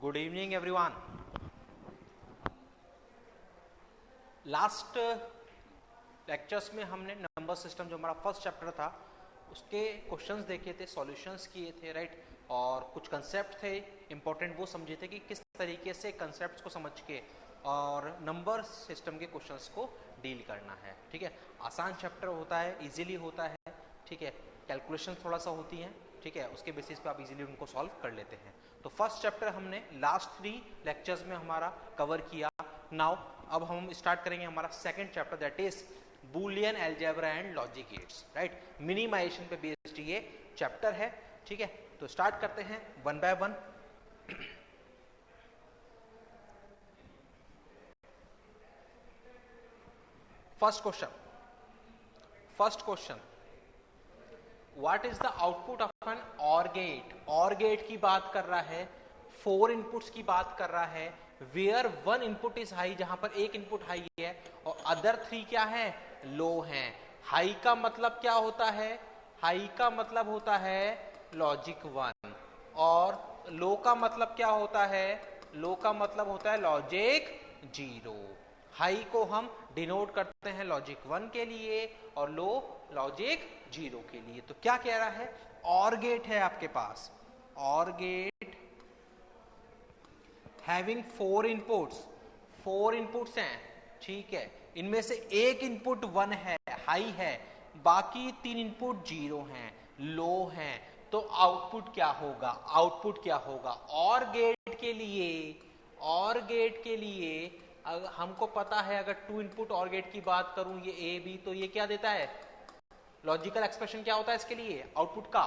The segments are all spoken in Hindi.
Good evening everyone. Last lectures में हमने नंबर सिस्टम जो हमारा फर्स्ट चैप्टर था उसके क्वेश्चंस देखे थे, सॉल्यूशंस किए थे, राइट। और कुछ कंसेप्ट थे इंपॉर्टेंट, वो समझे थे कि किस तरीके से कंसेप्ट्स को समझ के और नंबर सिस्टम के क्वेश्चंस को डील करना है। ठीक है, आसान चैप्टर होता है, इजीली होता है। ठीक है, कैलकुलेशन थोड़ा सा होती हैं, ठीक है, उसके बेसिस पे आप इजीली उनको सॉल्व कर लेते हैं। तो फर्स्ट चैप्टर हमने लास्ट 3 लेक्चर्स में हमारा कवर किया। नाउ अब हम स्टार्ट करेंगे हमारा second chapter, that is Boolean algebra and logic gates, right. Minimization पे बेस्ड ये चैप्टर है। ठीक है, तो स्टार्ट करते हैं one by one. First question, what is the output of an OR gate. OR gate की बात कर रहा है, 4 इनपुट्स की बात कर रहा है, वेयर 1 इनपुट इज हाई, जहां पर एक इनपुट हाई है और अदर 3 क्या है, लो हैं। हाई का मतलब क्या होता है, हाई का मतलब होता है लॉजिक 1 और लो का मतलब क्या होता है, लो का मतलब होता है लॉजिक 0। हाई को हम डिनोट करते हैं लॉजिक 1 के लिए और लो लॉजिक 0 के लिए। तो क्या कह रहा है, ऑर गेट है आपके पास, OR gate having 4 inputs, 4 inputs हैं। ठीक है, इनमें से एक इनपुट 1 है, हाई है, बाकी 3 इनपुट 0 हैं, लो हैं। तो आउटपुट क्या होगा, आउटपुट क्या होगा ऑर गेट के लिए, ऑर गेट के लिए हमको पता है, अगर 2 इनपुट ऑर गेट की बात करूं, ये ए बी, तो ये क्या देता है, लॉजिकल एक्सप्रेशन क्या होता है इसके लिए, आउटपुट का।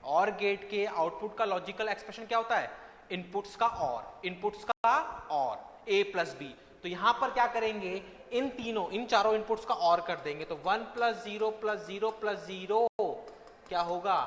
ऑर गेट के आउटपुट का लॉजिकल एक्सप्रेशन क्या होता है, इनपुट्स का और, इनपुट्स का और, ए प्लस बी। तो यहां पर क्या करेंगे, इन चारों इनपुट्स का और कर देंगे, तो 1 + 0 + 0 + 0 क्या होगा,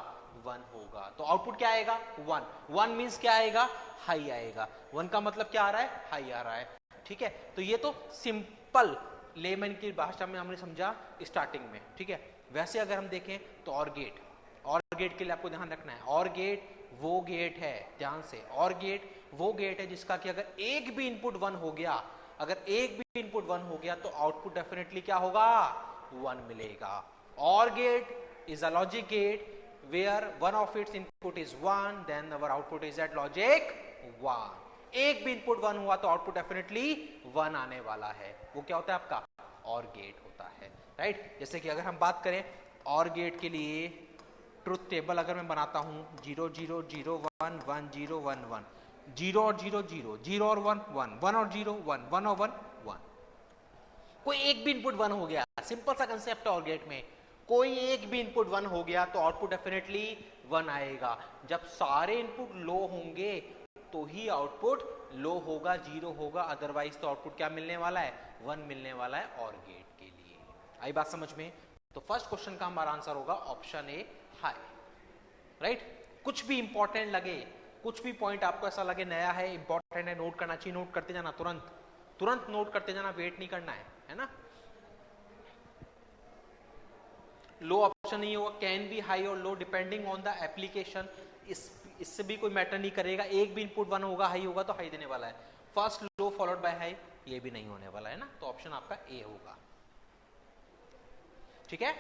1 होगा। तो आउटपुट क्या आएगा, 1। 1 मींस क्या आएगा, हाई आएगा। 1 का मतलब क्या आ रहा है, हाई आ रहा है। ठीक है, तो ये तो सिंपल लेमन की भाषा में हमने समझा स्टार्टिंग में। ठीक है, वैसे अगर हम देखें तो ऑर गेट, ऑर गेट के लिए आपको ध्यान रखना है, ऑर गेट वो गेट है, ध्यान से, ऑर गेट वो गेट है जिसका कि अगर एक भी इनपुट 1 हो गया, अगर एक भी इनपुट 1 हो गया तो आउटपुट डेफिनेटली क्या होगा, 1 मिलेगा। OR gate is a logic gate where one of its input is 1, then our output is at logic 1। एक भी इनपुट 1 हुआ तो आउटपुट डेफिनेटली 1 आने वाला है। वो क्या होता है आपका, ऑर गेट होता है, राइट। जैसे कि अगर हम बात करें ऑर गेट के लिए, ट्रुथ टेबल अगर मैं बनाता हूं, 0 0 0 1 1 0 1 1, 0 और 0 0, 0 और 1 1, 1 और 0 1, 1 और 1 1। कोई एक भी इनपुट 1 हो गया, सिंपल सा कंसेप्ट है ऑर गेट में, कोई एक भी इनपुट 1 हो गया तो आउटपुट डेफिनेटली 1 आएगा। जब सारे इनपुट लो होंगे तो ही आउटपुट लो होगा, 0 होगा, अदरवाइज तो आउटपुट क्या मिलने वाला है, 1 मिलने वाला है ऑर गेट के लिए। आई बात समझ में। तो फर्स्ट क्वेश्चन का हमारा आंसर होगा ऑप्शन ए, हाई, राइट। कुछ भी इंपॉर्टेंट लगे, कुछ भी पॉइंट आपको ऐसा लगे नया है, इंपॉर्टेंट है, नोट करना चाहिए, नोट करते जाना, तुरंत तुरंत नोट करते जाना, वेट नहीं करना है ना। लो ऑप्शन नहीं होगा, कैन बी हाई और लो डिपेंडिंग ऑन द एप्लीकेशन, इससे भी कोई मैटर नहीं करेगा। एक भी इनपुट 1 होगा, हाई होगा तो हाई देने वाला है, first low followed by high ये भी नहीं होने वाला है ना। तो ऑप्शन आपका ए होगा। ठीक है,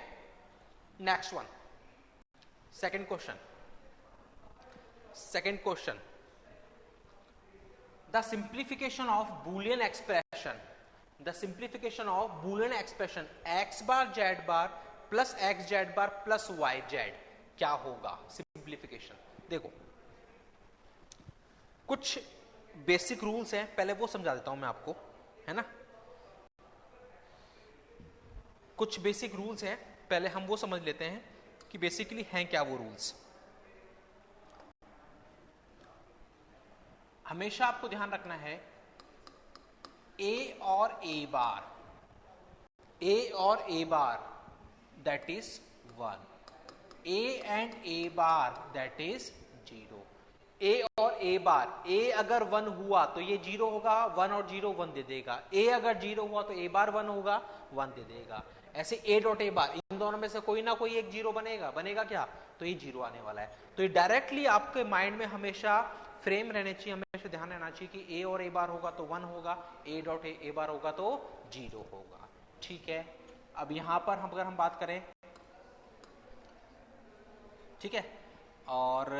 next one, second question, the simplification of Boolean expression, the simplification of Boolean expression x bar z bar plus x z bar plus y z क्या होगा, सिंप्लीफिकेशन। देखो कुछ बेसिक रूल्स हैं, पहले वो समझा देता हूं मैं आपको, है ना। कुछ बेसिक रूल्स हैं, पहले हम वो समझ लेते हैं कि बेसिकली हैं क्या वो रूल्स। हमेशा आपको ध्यान रखना है a और a बार, a और a bar that is 1, a and a bar that is 0। a और a बार, a अगर 1 हुआ तो ये 0 होगा, 1 और 0 1 दे देगा, a अगर 0 हुआ तो a बार 1 होगा, 1 दे देगा। ऐसे a डॉट a बार, इन दोनों में से कोई ना कोई एक 0 बनेगा, बनेगा क्या, तो ये 0 आने वाला है। तो ये डायरेक्टली आपके माइंड में हमेशा फ्रेम रहने चाहिए, हमेशा ध्यान रहना चाहिए कि ए और ए बार होगा तो 1 होगा, ए डॉट ए बार होगा तो 0 होगा। ठीक है, अब यहां पर अगर हम बात करें, ठीक है, और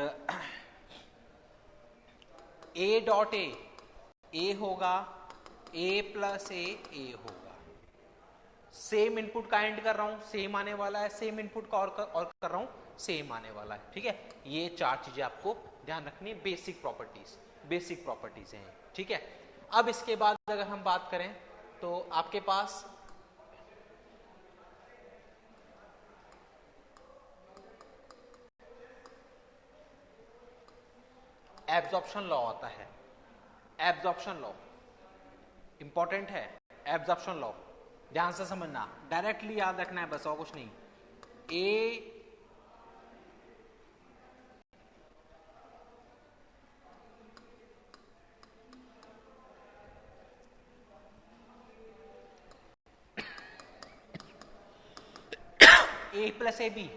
ए डॉट ए होगा, ए प्लस ए होगा। सेम इनपुट का एंड कर रहा हूं, सेम आने वाला है, सेम इनपुट का और कर रहा हूं, सेम आने वाला है। ठीक है, ये 4 चीजें आपको ध्यान रखनी है, बेसिक प्रॉपर्टीज हैं। ठीक है, अब इसके बाद अगर हम बात करें तो आपके पास एब्जॉर्प्शन लॉ आता है। एब्जॉर्प्शन लॉ इंपॉर्टेंट है, एब्जॉर्प्शन लॉ ध्यान से समझना, डायरेक्टली याद रखना है बस, और कुछ नहीं। A plus A B,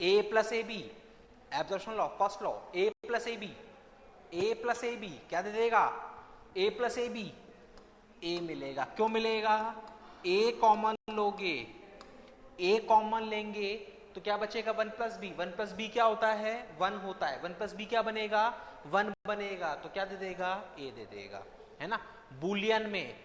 A plus A B, absorption law first law, A plus A B, A plus A B क्या दे देगा, ए प्लस ए बी, ए मिलेगा। क्यों मिलेगा, ए कॉमन लोगे, ए कॉमन लेंगे तो क्या बचेगा, 1 प्लस बी। 1 प्लस बी क्या होता है, 1 होता है। 1 प्लस बी क्या बनेगा, 1 बनेगा, तो क्या दे देगा, ए दे देगा, है ना। बुलियन में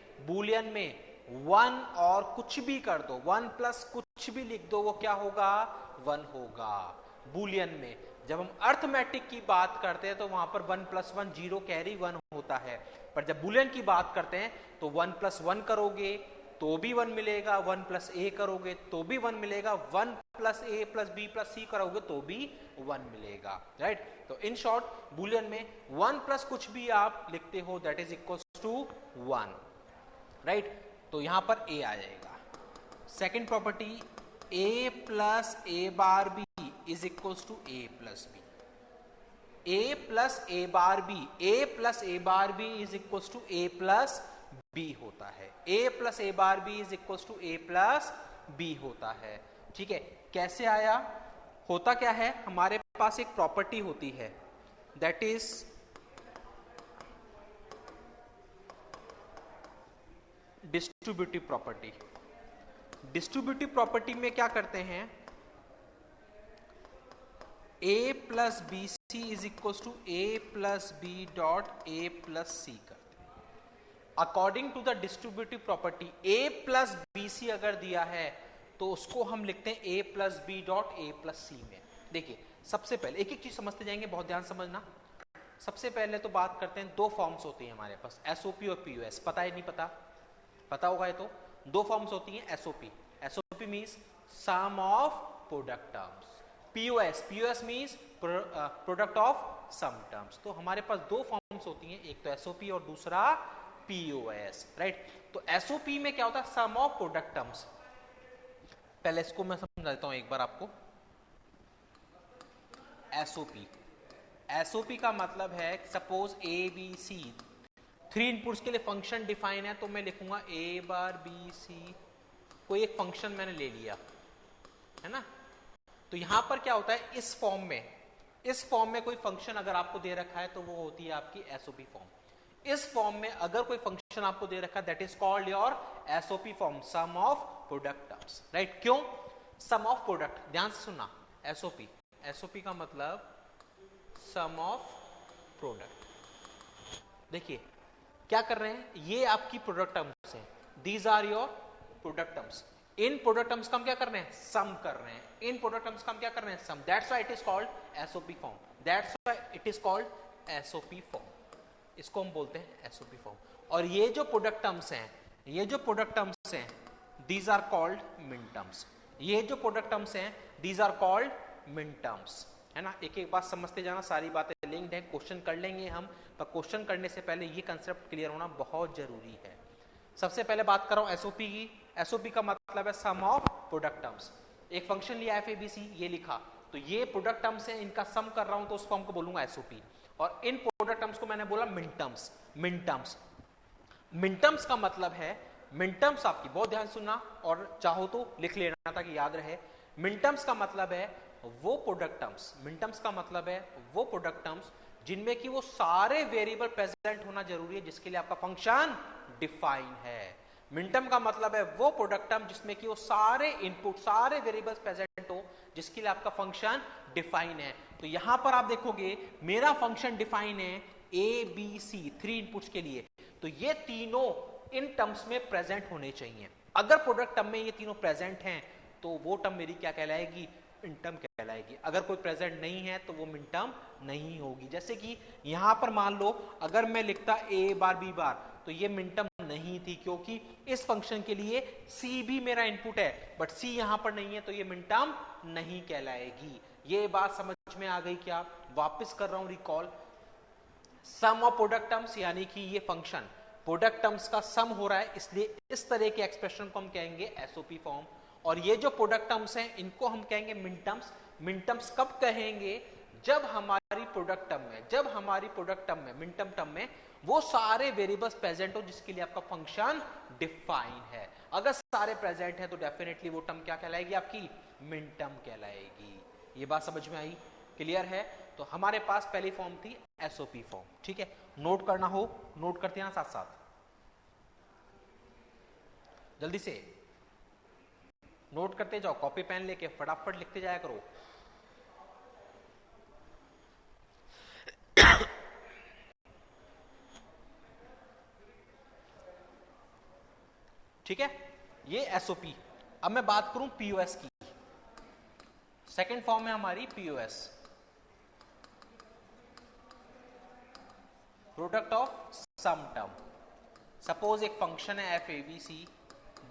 1 और कुछ भी कर दो, 1 प्लस कुछ भी लिख दो, वो क्या होगा, 1 होगा। बुलियन में जब हम अर्थमेटिक की बात करते हैं तो वहां पर 1 प्लस 1 0 कैरी 1 होता है, पर जब बुलियन की बात करते हैं तो 1 प्लस 1 करोगे तो भी 1 मिलेगा, 1 प्लस ए करोगे तो भी 1 मिलेगा, 1 प्लस ए प्लस बी प्लस सी करोगे तो भी 1 मिलेगा, राइट। तो इन शॉर्ट बुलियन में 1 प्लस कुछ भी आप लिखते हो that is equal to 1, right. तो यहां पर ए आ जाएगा। Second property, A plus A bar B is equal to A plus B. A plus A bar B, A plus A bar B is equal to A plus B होता है। A plus A bar B is equal to A plus B होता है। ठीक है, कैसे आया, होता क्या है, हमारे पास एक प्रॉपर्टी होती है that is distributive property. Distributive property में क्या करते हैं, A plus B C is equal to A plus B dot A plus C करते हैं। According to the distributive property A plus B C अगर दिया है तो उसको हम लिखते हैं A plus B dot A plus C में। देखिए सबसे पहले एक एक चीज समझते जाएंगे, बहुत ध्यान समझना। सबसे पहले तो बात करते हैं, 2 फॉर्म्स होती हैं हमारे पास, एसओपी और पीयूएस। पता है नहीं पता, पता होगा ये तो। 2 फॉर्म्स होती हैं SOP, SOP means sum of product terms, PUS means product of sum terms. तो हमारे पास 2 फॉर्म्स होती हैं, एक तो एसओपी और दूसरा पीयूएस, राइट। तो एसओपी में क्या होता है, सम ऑफ प्रोडक्ट टर्म्स। पहले इसको मैं समझा देता हूं एक बार आपको। एसओपी, एसओपी का मतलब है suppose A B C 3 inputs के लिए फंक्शन डिफाइन है, तो मैं लिखूंगा ए बार बी सी, कोई एक फंक्शन मैंने ले लिया है ना। तो यहां पर क्या होता है, इस फॉर्म में कोई फंक्शन अगर आपको दे रखा है तो वो होती है आपकी एसओपी फॉर्म। इस फॉर्म में अगर कोई फंक्शन आपको दे रखा है that is called your SOP form, sum of product terms, right. क्यों सम ऑफ प्रोडक्ट, ध्यान से सुनना। एसओपी, एसओपी का मतलब सम ऑफ प्रोडक्ट। देखिए क्या कर रहे हैं, ये आपकी प्रोडक्ट टर्म्स हैं, these are your product terms. इन प्रोडक्ट टर्म्स का हम क्या कर रहे हैं, सम कर रहे हैं। इन प्रोडक्ट टर्म्स का हम क्या कर रहे हैं, sum. That's why it is called SOP form, that's why it is called SOP form. इसको हम बोलते हैं एसओपी फॉर्म। और ये जो प्रोडक्ट टर्म्स हैं, ये जो प्रोडक्ट टर्म्स हैं, दीज आर कॉल्ड मिन टर्म्स। ये जो प्रोडक्ट टर्म्स हैं दीज आर कॉल्ड मिन टर्म्स, है ना। एक एक बात समझते जाना, सारी बातें लिंक्ड है, क्वेश्चन कर लेंगे हम, पर क्वेश्चन करने से पहले ये कंसेप्ट क्लियर होना बहुत जरूरी है। सबसे पहले बात कर रहा हूं एसओपी की। एसओपी का मतलब है सम ऑफ प्रोडक्ट टर्म्स। एक फंक्शन लिया एफ ए बी सी, ये लिखा, तो ये प्रोडक्ट टर्म्स है, इनका सम कर रहा हूं तो उस फॉर्म को बोलूंगा एसओपी। और इन प्रोडक्ट टर्म्स को मैंने बोला मिन टर्म्स। मिन टर्म्स, मिन टर्म्स का मतलब है, मिन टर्म्स आपकी बहुत ध्यान सुनना और चाहो तो लिख लेना ताकि याद रहे। मिन टर्म्स का मतलब है वो प्रोडक्ट टर्म्स, मिन टर्म्स का मतलब है वो प्रोडक्ट टर्म्स जिनमें कि वो सारे वेरिएबल प्रेजेंट होना जरूरी है, जिसके लिए आपका फंक्शन डिफाइन है। मिनटर्म का मतलब है वो प्रोडक्ट टर्म जिसमें कि वो सारे इनपुट, सारे वेरिएबल्स प्रेजेंट हो, जिसके लिए आपका फंक्शन डिफाइन है। तो यहां पर आप देखोगे मेरा फंक्शन डिफाइन है ए बी सी, 3 इनपुट्स के लिए, तो ये तीनों इन टर्म्स में प्रेजेंट होने चाहिए। अगर प्रोडक्ट टर्म में ये तीनों प्रेजेंट हैं तो वो टर्म मेरी क्या कहलाएगी, मिनटर्म कहलाएगी। अगर कोई प्रेजेंट नहीं है तो वो मिनटर्म नहीं होगी। जैसे कि यहां पर मान लो अगर मैं लिखता ए बार बी बार, तो ये मिनटर्म नहीं थी, क्योंकि इस फंक्शन के लिए सी भी मेरा इनपुट है, बट सी यहां पर नहीं है, तो ये मिनटर्म नहीं कहलाएगी। ये बात समझ में आ गई क्या? वापस कर रहा हूं recall. Sum of product terms, यानी कि ये फंक्शन प्रोडक्ट टर्म्स का सम हो रहा है, इसलिए इस तरह के एक्सप्रेशन को हम कहेंगे एसओपी फॉर्म। और ये जो प्रोडक्ट टर्म्स हैं इनको हम कहेंगे मिनटर्म्स। मिनटर्म्स कब कहेंगे? जब हमारी प्रोडक्ट टर्म में मिनटर्म टर्म में वो सारे वेरिएबल्स प्रेजेंट हो जिसके लिए आपका फंक्शन डिफाइन है। अगर सारे प्रेजेंट है तो डेफिनेटली वो टर्म क्या कहलाएगी, आपकी मिनटर्म कहलाएगी। ये बात समझ में आई? क्लियर है? तो हमारे पास पहली फॉर्म थी एसओपी फॉर्म। ठीक है, नोट करना हो नोट करते हैं साथ साथ, जल्दी से नोट करते जाओ, कॉपी पेन लेके फटाफट लिखते जाया करो। ठीक है, ये एसओपी। अब मैं बात करूं पीओएस की। सेकेंड फॉर्म है हमारी POS, product of sum term. Suppose एक फंक्शन है F A B C,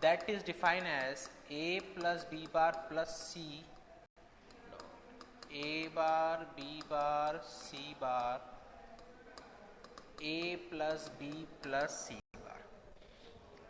that is defined as A plus B bar plus C, A bar B bar C bar, A plus B plus C bar.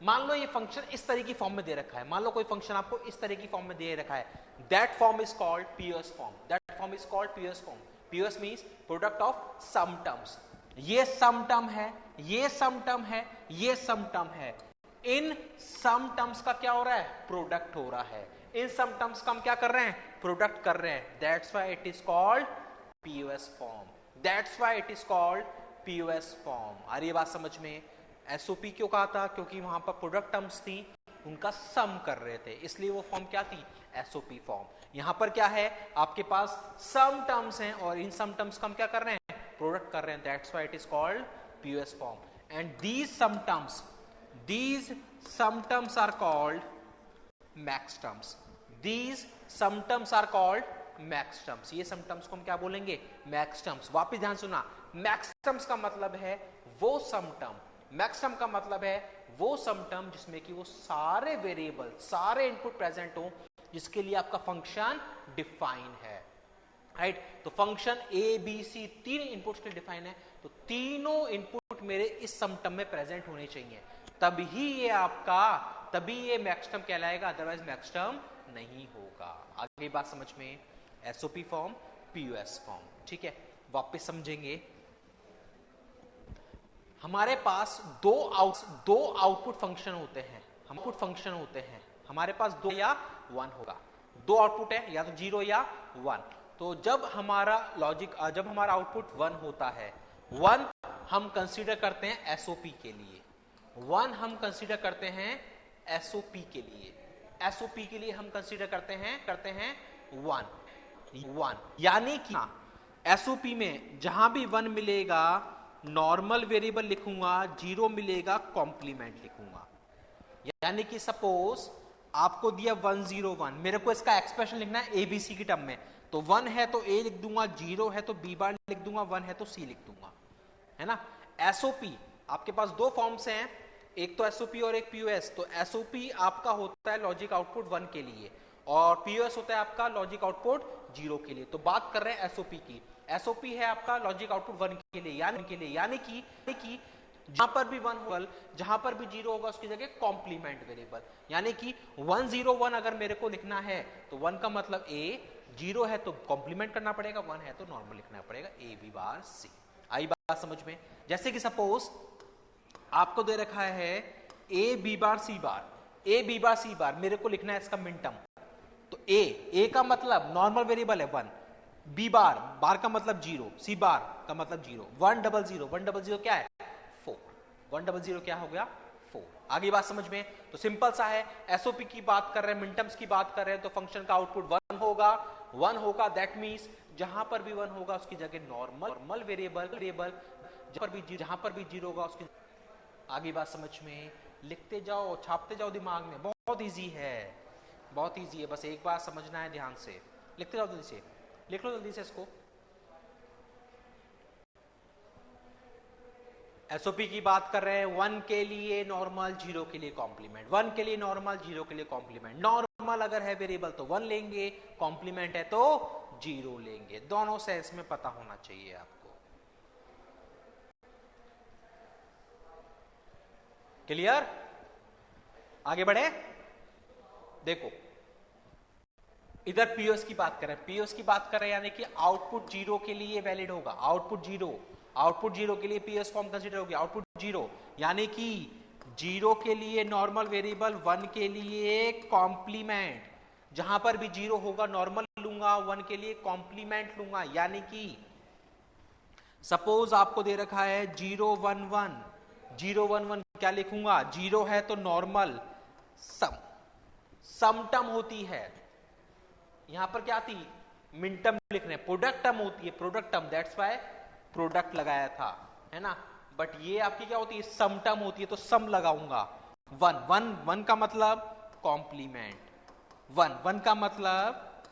मान लो ये फंक्शन इस तरह की फॉर्म में दे रखा है, मान लो कोई फंक्शन आपको इस तरह की फॉर्म में दे रखा है, that form is called POS form. That form is called POS form. POS means product of sum terms. ये सम टर्म है, ये सम टर्म है, ये सम टर्म है। इन सम टर्म्स का क्या हो रहा है, प्रोडक्ट हो रहा है। इन सम टर्म्स का हम क्या कर रहे हैं, प्रोडक्ट कर रहे हैं। That's why it is called POS form. That's why it is called POS form. आ रही है बात समझ में? एसओपी क्यों कहा था? क्योंकि वहां पर प्रोडक्ट टर्म्स थी, उनका सम कर रहे थे, इसलिए वो फॉर्म क्या थी, एसओपी फॉर्म। यहां पर क्या है, आपके पास सम टर्म्स हैं और इन सम टर्म्स का हम क्या कर रहे हैं, प्रोडक्ट कर रहे हैं। That's why it is called POS form. And these sum terms are called max terms. These sum terms are called max terms. ये सम टर्म्स को हम क्या बोलेंगे, मैक्स टर्म्स। वापिस ध्यान सुना, मैक्स टर्म्स का मतलब है वो सम टर्म, मैक्स टर्म का मतलब है वो सम टर्म जिसमें कि वो सारे वेरिएबल, सारे इनपुट प्रेजेंट हो, जिसके लिए आपका फंक्शन डिफाइन है। राइट? तो function A B C 3 inputs के डिफाइन है, तो तीनों इनपुट मेरे इस सम टर्म में प्रेजेंट होने चाहिए, तभी ये मैक्स टर्म कहलाएगा, अदरवाइज मैक्स टर्म नहीं होगा। आगे बात समझ में? SOP form, POS form. ठीक है, वापस समझेंगे। हमारे पास दो आउटपुट फंक्शन होते हैं, हमारे पास 2 या 1 होगा। 2 आउटपुट है, या तो 0 या 1। तो जब हमारा आउटपुट 1 होता है, 1 हम कंसीडर करते हैं एसओपी के लिए, 1 हम कंसीडर करते हैं एसओपी के लिए, एसओपी के लिए हम कंसीडर करते हैं 1, यानी कि एसओपी में जहां भी 1 मिलेगा नॉर्मल वेरिएबल लिखूंगा, 0 मिलेगा कॉम्प्लीमेंट लिखूंगा। यानी कि सपोज आपको दिया 101, मेरे को इसका एक्सप्रेशन लिखना है एबीसी की टर्म में, तो 1 है तो ए लिख दूंगा, 0 है तो बी बार लिख दूंगा, 1 है तो सी लिख दूंगा, है ना। एसओपी आपके पास 2 फॉर्म्स हैं, एक तो एसओपी और एक पीओएस। तो एसओपी आपका होता है लॉजिक आउटपुट 1 के लिए और पीओएस होता है आपका लॉजिक आउटपुट 0 के लिए। तो बात कर रहे हैं एसओपी की। एसओपी है आपका लॉजिक आउटपुट 1 के लिए, यानी कि जहां पर भी 1 होगा, जहां पर भी 0 होगा उसकी जगह कॉम्प्लीमेंट वेरिएबल। यानी कि 101 अगर मेरे को लिखना है तो 1 का मतलब ए, 0 है तो कॉम्प्लीमेंट करना पड़ेगा, 1 है तो नॉर्मल लिखना पड़ेगा, ए बी बार सी। आई बात समझ में? जैसे कि सपोज आपको दे रखा है ए B bar C bar, A B bar C बार, मेरे को लिखना है इसका मिन टर्म। तो ए का मतलब नॉर्मल वेरिएबल है 1, बी बार, बार का मतलब जीरो, सी बार का मतलब जीरो, 100, 100 क्या है 4, 100 क्या हो गया 4। आगे बात समझ में? तो सिंपल सा है, एसओपी की बात कर रहे हैं, मिनटर्म्स की बात कर रहे हैं, तो फंक्शन का आउटपुट 1 होगा, 1 होगा, दैट मींस जहां पर भी 1 होगा उसकी जगह नॉर्मल वेरिएबल जहां पर भी जीरो होगा उसकी। आगे बात समझ में? लिखते जाओ, छापते जाओ दिमाग में, बहुत इजी है, बहुत इजी है, बस एक बार समझना है ध्यान से। लिखते जाओ जल्दी से, लिख लो जल्दी से इसको। एसओपी की बात कर रहे हैं, 1 के लिए नॉर्मल, 0 के लिए कॉम्प्लीमेंट, 1 के लिए नॉर्मल, 0 के लिए कॉम्प्लीमेंट। नॉर्मल अगर है वेरिएबल तो 1 लेंगे, कॉम्प्लीमेंट है तो 0 लेंगे। दोनों सेंस में पता होना चाहिए आपको। क्लियर? आगे बढ़े, देखो इधर पीओएस की बात करें, पीओएस की बात करें यानी कि आउटपुट 0 के लिए वैलिड होगा, आउटपुट 0 के लिए पीओएस फॉर्म कंसीडर होगी, आउटपुट 0 यानी कि 0 के लिए नॉर्मल वेरिएबल, 1 के लिए कॉम्प्लीमेंट, जहां पर भी 0 होगा नॉर्मल लूंगा, 1 के लिए कॉम्प्लीमेंट लूंगा। यानी कि सपोज आपको दे रखा है 011, 011 क्या लिखूंगा, 0 है तो नॉर्मल, सम टर्म होती है, यहां पर क्या थी मिन टर्म लिख रहे हैं, प्रोडक्ट टर्म होती है, product term, that's why product लगाया था, है ना। बट ये आपकी क्या होती है, सम टर्म होती है, तो सम लगाऊंगा। 1 का मतलब कॉम्प्लीमेंट, 1 का मतलब।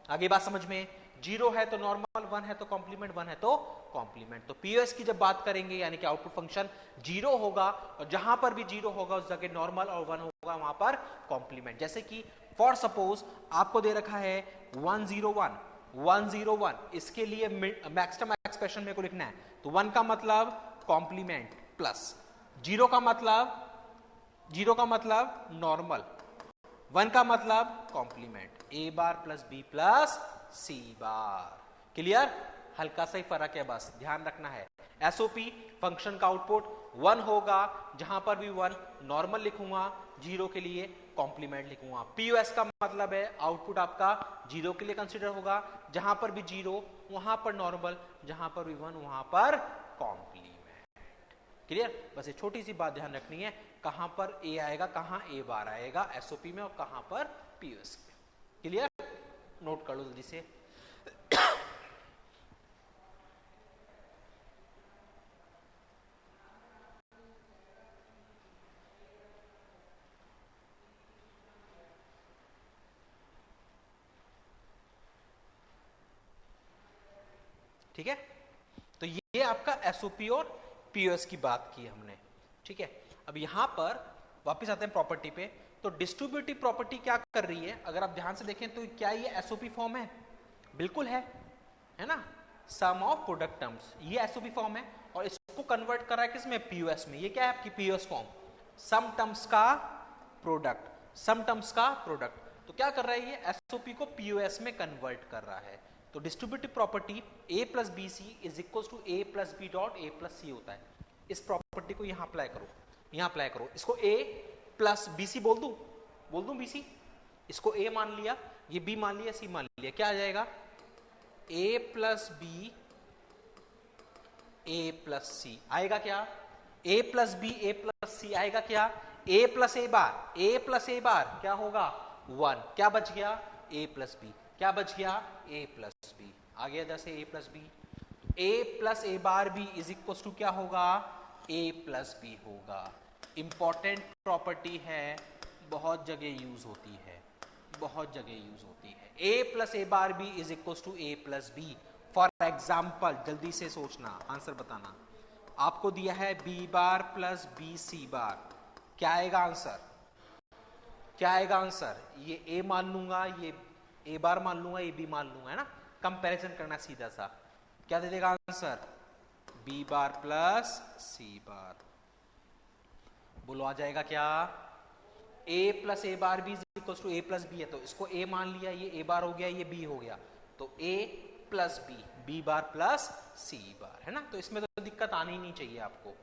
आगे बात समझ में? 0 है तो नॉर्मल, 1 है तो कॉम्प्लीमेंट, 1 है तो कॉम्प्लीमेंट। तो पीओएस की जब बात करेंगे यानी कि आउटपुट फंक्शन 0 होगा, और जहां पर भी 0 होगा उस जगह नॉर्मल, और 1 होगा वहां पर कॉम्प्लीमेंट। जैसे कि फॉर सपोज आपको दे रखा है 101, इसके लिए मैक्सिमम एक्सप्रेशन मेरे को लिखना है, तो 1 का मतलब कॉम्प्लीमेंट प्लस 0 का मतलब नॉर्मल, 1 का मतलब कॉम्प्लीमेंट, ए bar plus B plus C बार। क्लियर? हल्का सा ही फर्क है, बस ध्यान रखना है। एसओपी फंक्शन का आउटपुट 1 होगा, जहां पर भी 1 नॉर्मल लिखूंगा, 0 के लिए कॉम्प्लीमेंट लिखूंगा। पीओएस का मतलब है आउटपुट आपका 0 के लिए कंसीडर होगा, जहां पर भी 0 वहां पर नॉर्मल, जहां पर भी 1 वहां पर कॉम्प्लीमेंट। क्लियर? बस ये छोटी सी बात ध्यान रखनी है, कहां पर ए आएगा, कहां ए बार आएगा एसओपी में, और कहां पर पीओएस में। क्लियर? नोट कर लो जल्दी से। ठीक है, तो ये आपका एसओपी और पीओएस की बात की हमने। ठीक है, अब यहां पर वापस आते हैं प्रॉपर्टी पे। तो डिस्ट्रीब्यूटिव प्रॉपर्टी क्या कर रही है, अगर आप ध्यान से देखें तो क्या ये एसओपी फॉर्म है? बिल्कुल है ना, सम ऑफ प्रोडक्ट टर्म्स, ये एसओपी फॉर्म है, और इसको कन्वर्ट कर रहा है किसमें, पीओएस में। ये क्या है आपकी पीओएस फॉर्म, सम टर्म्स का प्रोडक्ट, सम टर्म्स का प्रोडक्ट। तो क्या कर रहा है ये, एसओपी को पीओएस में कन्वर्ट कर रहा है। तो distributive property A plus B C is equal to A plus B dot A plus C होता है। इस प्रॉपर्टी को यहां अप्लाई करो, यहां अप्लाई करो, इसको ए प्लस बी सी बोल दूं बी सी, इसको ए मान लिया, ये बी मान लिया, सी मान लिया, क्या आ जाएगा, ए plus B A plus C आएगा क्या, A plus B A plus C आएगा क्या, ए प्लस ए बार क्या होगा 1, क्या बच गया ए प्लस बी, क्या बच गया ए प्लस बी, आ गया इधर से A plus B. A plus A bar B is equal to क्या होगा, ए प्लस बी होगा। इंपॉर्टेंट प्रॉपर्टी है, बहुत जगह यूज होती है, बहुत जगह यूज होती है। A plus A bar B is equal to A plus B. For example, जल्दी से सोचना, आंसर बताना, आपको दिया है B bar plus B C bar, क्या आएगा आंसर, क्या आएगा आंसर, ये ए मान लूंगा, ये ए बार मान लूंगा, ये बी मान लूंगा, है ना, कंपैरिजन करना सीधा सा, क्या दे देगा answer, B bar plus C bar. बोलो आ जाएगा क्या, A plus A bar B is equal to A plus B है, तो इसको ए मान लिया, ये ए बार हो गया, ये बी हो गया, तो A plus B, B bar plus C bar, है ना। तो इसमें तो दिक्कत आनी ही नहीं चाहिए आपको,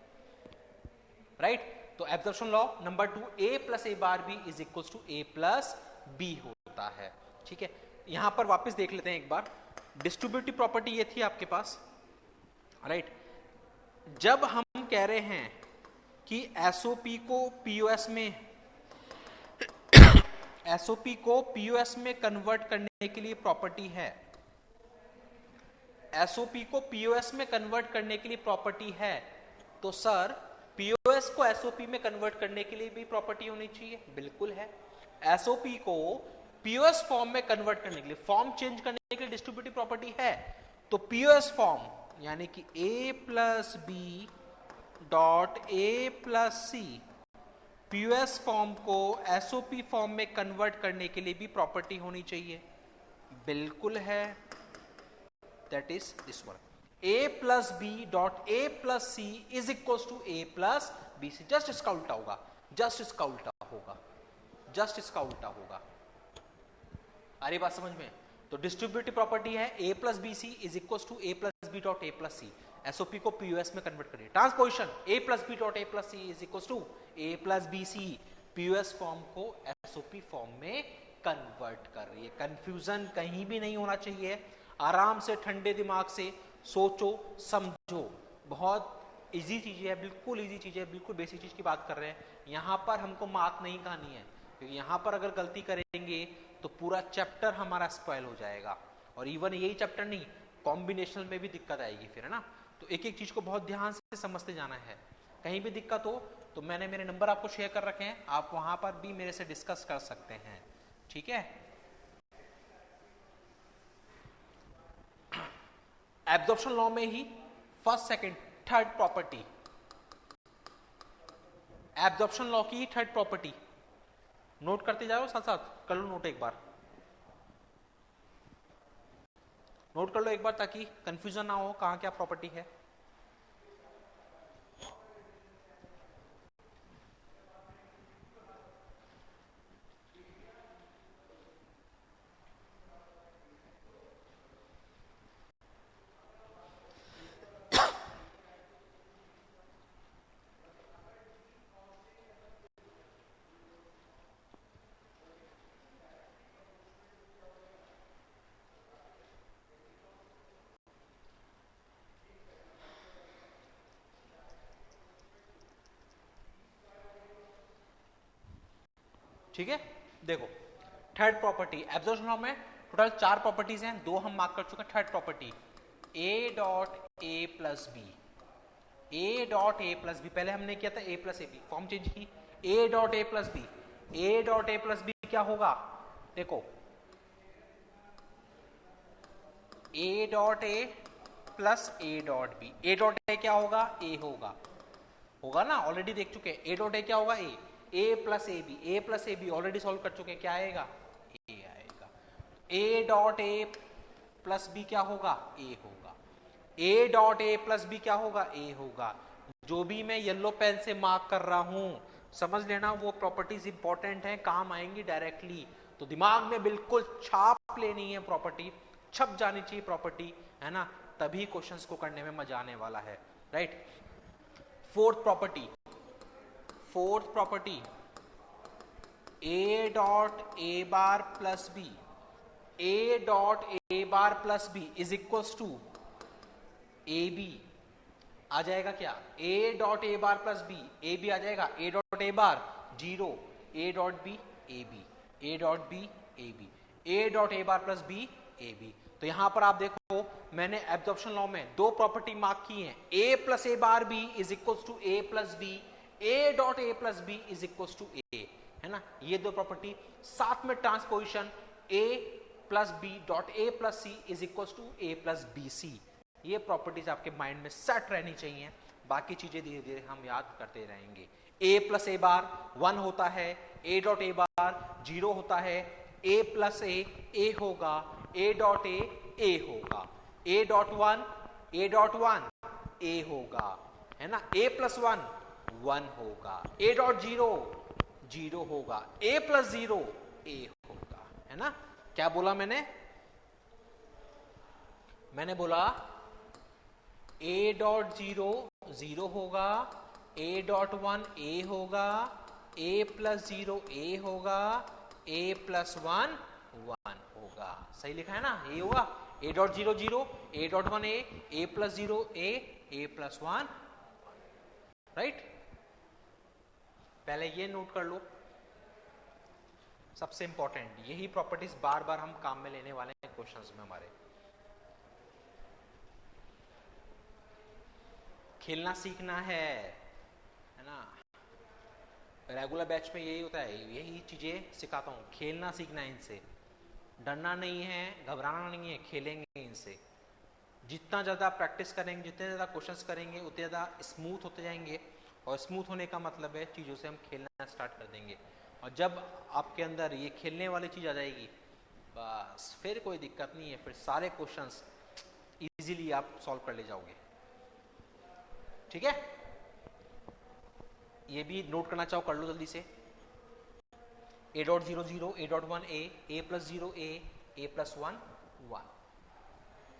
राइट। तो absorption law number 2, A plus A bar B is equal to A plus B होता है। ठीक है, यहां पर वापस देख लेते हैं एक बार, डिस्ट्रीब्यूटिव प्रॉपर्टी ये थी आपके पास, राइट। जब हम कह रहे हैं कि एसओपी को पीओएस में कन्वर्ट करने के लिए प्रॉपर्टी है, एसओपी को पीओएस में कन्वर्ट करने के लिए प्रॉपर्टी है, तो सर पीओएस को एसओपी में कन्वर्ट करने के लिए भी प्रॉपर्टी होनी चाहिए। बिल्कुल है। एसओपी को पीओएस फॉर्म में कन्वर्ट करने के लिए, फॉर्म चेंज करने के लिए डिस्ट्रीब्यूटिव प्रॉपर्टी है, तो पीओएस फॉर्म यानी कि A plus B dot A plus C, POS form को एसओपी फॉर्म में कन्वर्ट करने के लिए भी प्रॉपर्टी होनी चाहिए। बिल्कुल है। That is this one, a plus B dot A plus C is equal to A plus B C. Just इसका उल्टा होगा, जस्ट इसका उल्टा होगा, जस्ट इसका उल्टा होगा। आ रही बात समझ में? तो डिस्ट्रीब्यूटिव प्रॉपर्टी है a plus B C is equal to A plus B dot A plus C. SOP को पीओएस में कन्वर्ट करिए। Transposition a plus B dot A plus C is equal to A plus B C, POS form को एसओपी फॉर्म में कन्वर्ट कर रही है। कंफ्यूजन कहीं भी नहीं होना चाहिए। आराम से ठंडे दिमाग से सोचो समझो, बहुत इजी चीजें है, बिल्कुल इजी चीजें है, बिल्कुल बेसिक चीज की बात कर रहे हैं। यहां पर हमको मार्क नहीं खानी है, क्योंकि यहां पर अगर गलती करेंगे तो पूरा चैप्टर हमारा स्पॉइल हो जाएगा। और इवन यही चैप्टर नहीं, कॉम्बिनेशन में भी दिक्कत आएगी फिर, है ना। तो एक एक चीज को बहुत ध्यान से समझते जाना है। कहीं भी दिक्कत हो तो मैंने मेरे नंबर आपको शेयर कर रखे हैं, आप वहां पर भी मेरे से डिस्कस कर सकते हैं, ठीक है। एब्जॉर्प्शन लॉ में ही first second third property, absorption law की ही थर्ड प्रॉपर्टी नोट करते जाओ, साथ साथ कर लो नोट, एक बार नोट कर लो एक बार, ताकि कंफ्यूजन ना हो कहां क्या प्रॉपर्टी है। ठीक है, देखो थर्ड प्रॉपर्टी एब्जॉर्प्शन लॉ में टोटल 4 प्रॉपर्टीज हैं, 2 हम मार्क कर चुके हैं। Third property a dot A plus B, a dot A plus B, पहले हमने किया था a plus A B, form change की, a dot A plus B, a dot A plus B क्या होगा? देखो a dot A plus a dot B, a dot A क्या होगा? a होगा, होगा ना, ऑलरेडी देख चुके हैं। a डॉट ए क्या होगा? a plus A B, a plus A B already solve कर चुके हैं, क्या आएगा? a आएगा। a dot A plus B क्या होगा? a होगा। a dot A plus B क्या होगा? a होगा। जो भी मैं येलो पेन से मार्क कर रहा हूं समझ लेना, वो प्रॉपर्टीज इंपॉर्टेंट है, काम आएंगी डायरेक्टली, तो दिमाग में बिल्कुल छाप लेनी है प्रॉपर्टी, छप जानी चाहिए प्रॉपर्टी, है ना, तभी क्वेश्चंस को करने में मजा आने वाला है, right. Fourth property a dot A bar plus B, a dot A bar plus B is equal to A B, आ जाएगा क्या? a dot A bar plus B, A B आ जाएगा, a dot A bar 0, a dot B A B, a dot B A B, a dot A bar plus B A B. तो यहां पर आप देखो मैंने एब्जॉर्प्शन लॉ में 2 प्रॉपर्टी मार्क की हैं, a plus A bar B is equal to a plus B, a dot A plus B is equal to a, है ना, ये 2 प्रॉपर्टी। साथ में transposition a plus B dot A plus C is equal to a plus B C, ये प्रॉपर्टीज आपके माइंड में सेट रहनी चाहिए, बाकी चीजें धीरे धीरे हम याद करते रहेंगे। a प्लस ए बार 1 होता है, a डॉट ए बार 0 होता है, a प्लस ए होगा, a डॉट ए होगा, a डॉट 1 a होगा, है ना, a प्लस 1 1 होगा, a डॉट 0 होगा, a प्लस 0 a होगा, है ना। क्या बोला मैंने बोला a डॉट 0 होगा, a डॉट 1 a होगा, a प्लस 0 a होगा, a प्लस 1 1 होगा, सही लिखा है ना, ये होगा ए डॉट 0 0, ए डॉट 1 ए प्लस 0 ए प्लस 1, राइट। पहले ये नोट कर लो, सबसे इंपॉर्टेंट यही प्रॉपर्टीज बार बार हम काम में लेने वाले हैं क्वेश्चंस में हमारे। खेलना सीखना है ना, रेगुलर बैच में यही होता है, यही चीजें सिखाता हूं। खेलना सीखना है इनसे, डरना नहीं है, घबराना नहीं है, खेलेंगे इनसे। जितना ज़्यादा प्रैक्टिस करेंगे, जितने ज़्यादा क्वेश्चंस करेंगे, उतने ज़्यादा स्मूथ होते जाएंगे। और स्मूथ होने का मतलब है चीज़ों से हम खेलना स्टार्ट कर देंगे। और जब आपके अंदर ये खेलने वाली चीज़ आ जाएगी, बस फिर कोई दिक्कत नहीं है, फिर सारे क्वेश्चंस इजीली आप सॉल्व कर ले जाओगे। ठीक है, ये भी नोट करना चाहो कर लो जल्दी से। ए डॉट 0 0, ए डॉट 1 ए प्लस 0 ए प्लस 1 1।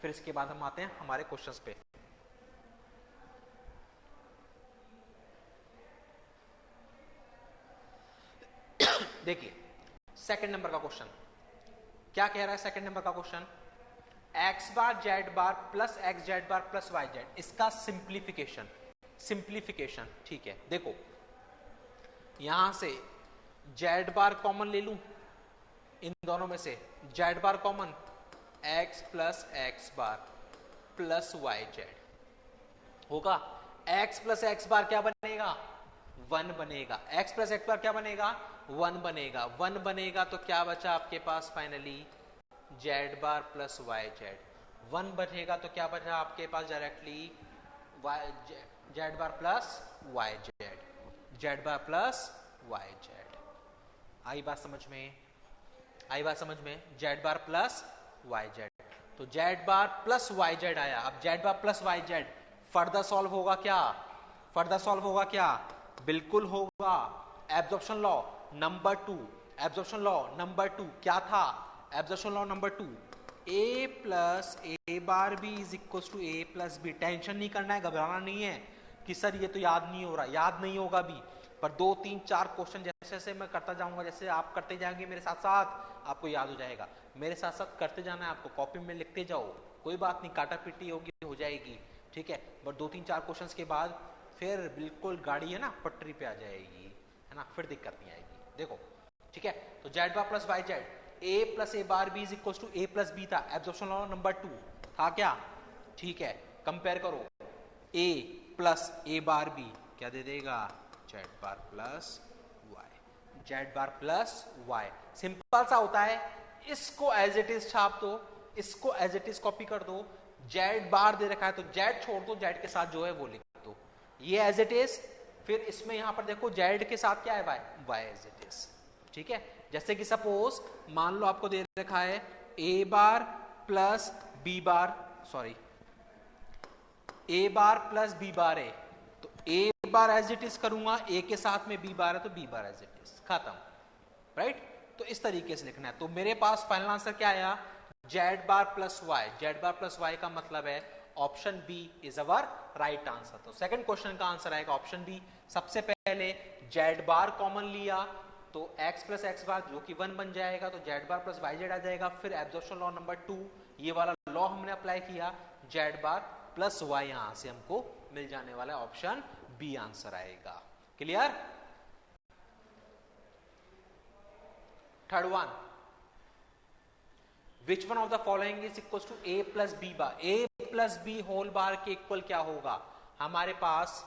फिर इसके बाद हम आते हैं हमारे क्वेश्चंस पे। देखिए सेकंड नंबर का क्वेश्चन क्या कह रहा है। सेकंड नंबर का क्वेश्चन, एक्स बार Z bar plus x Z bar plus Y Z, इसका सिंप्लीफिकेशन। ठीक है, देखो यहां से जेड बार कॉमन ले लूं, इन दोनों में से जेड बार common, x plus X bar plus Y Z होगा। एक्स प्लस एक्स बार क्या बनेगा, 1 बनेगा। एक्स प्लस एक्स बार क्या बनेगा, 1 बनेगा। 1 बनेगा तो क्या बचा आपके पास finally, Z bar plus Y Z. 1 बचेगा तो क्या बचा आपके पास directly, Z bar plus Y Z, Z bar plus Y Z. आई बात समझ में, आई बात समझ में, Z bar plus Y Z. तो Z bar plus Y Z आया। अब Z bar plus Y Z further solve होगा क्या, फर्दर सॉल्व होगा क्या, बिल्कुल होगा। Absorption law number 2, absorption law number 2 क्या था, absorption law number 2, A plus A bar B is equal to A plus B. Tension नहीं करना है, घबराना नहीं है कि सर ये तो याद नहीं हो रहा, याद नहीं होगा भी, पर 2 3 4 क्वेश्चन जैसे जैसे मैं करता जाऊंगा, जैसे आप करते जाएंगे मेरे साथ साथ, आपको याद हो जाएगा। मेरे साथ साथ करते जाना है आपको, कॉपी में लिखते जाओ, कोई बात नहीं, काटा पिट्टी होगी हो जाएगी। ठीक है, बट 2 3 4 क्वेश्चन के बाद फिर बिल्कुल गाड़ी है ना पटरी पे आ जाएगी, है ना, फिर दिक्कत नहीं आएगी। देखो ठीक है, तो Z bar plus Y Z, A plus A bar B is equal to A plus B था, एब्जॉर्प्शन लॉ नंबर 2 था क्या। ठीक है, कंपेयर करो, ए प्लस ए बार बी क्या दे देगा, Z bar plus Y, Z bar plus Y. Simple सा होता है, इसको एज इट इज छाप दो, इसको एज इट इज कॉपी कर दो। जेड बार दे रखा है तो जेड छोड़ दो, जेड के साथ जो है वो लिख दो, ये एज इट इज। फिर इसमें यहां पर देखो जेड के साथ क्या है, Y, Y as it is. ठीक है, जैसे कि सपोज मान लो आपको दे रखा है A bar plus B bar, sorry A bar plus B bar है, तो A bar as it is करूंगा, ए के साथ में बी बार है तो B bar as it is, खत्म, राइट। तो इस तरीके से लिखना है। तो मेरे पास फाइनल आंसर क्या आया, Z bar plus Y. Z bar plus Y का मतलब है option B is our right answer. तो सेकंड क्वेश्चन का आंसर आएगा ऑप्शन बी। सबसे पहले जेड बार कॉमन लिया तो x प्लस एक्स बार जो कि 1 बन जाएगा, तो Z bar plus Y Z आ जाएगा। फिर एब्जॉर्प्शन लॉ नंबर 2, ये वाला लॉ हमने अप्लाई किया, जेड बार प्लस वाई, यहां से हमको मिल जाने वाला ऑप्शन बी आंसर आएगा। Clear. Third one, which one of the following is equal to A plus B bar. A plus B whole bar के इक्वल क्या होगा, हमारे पास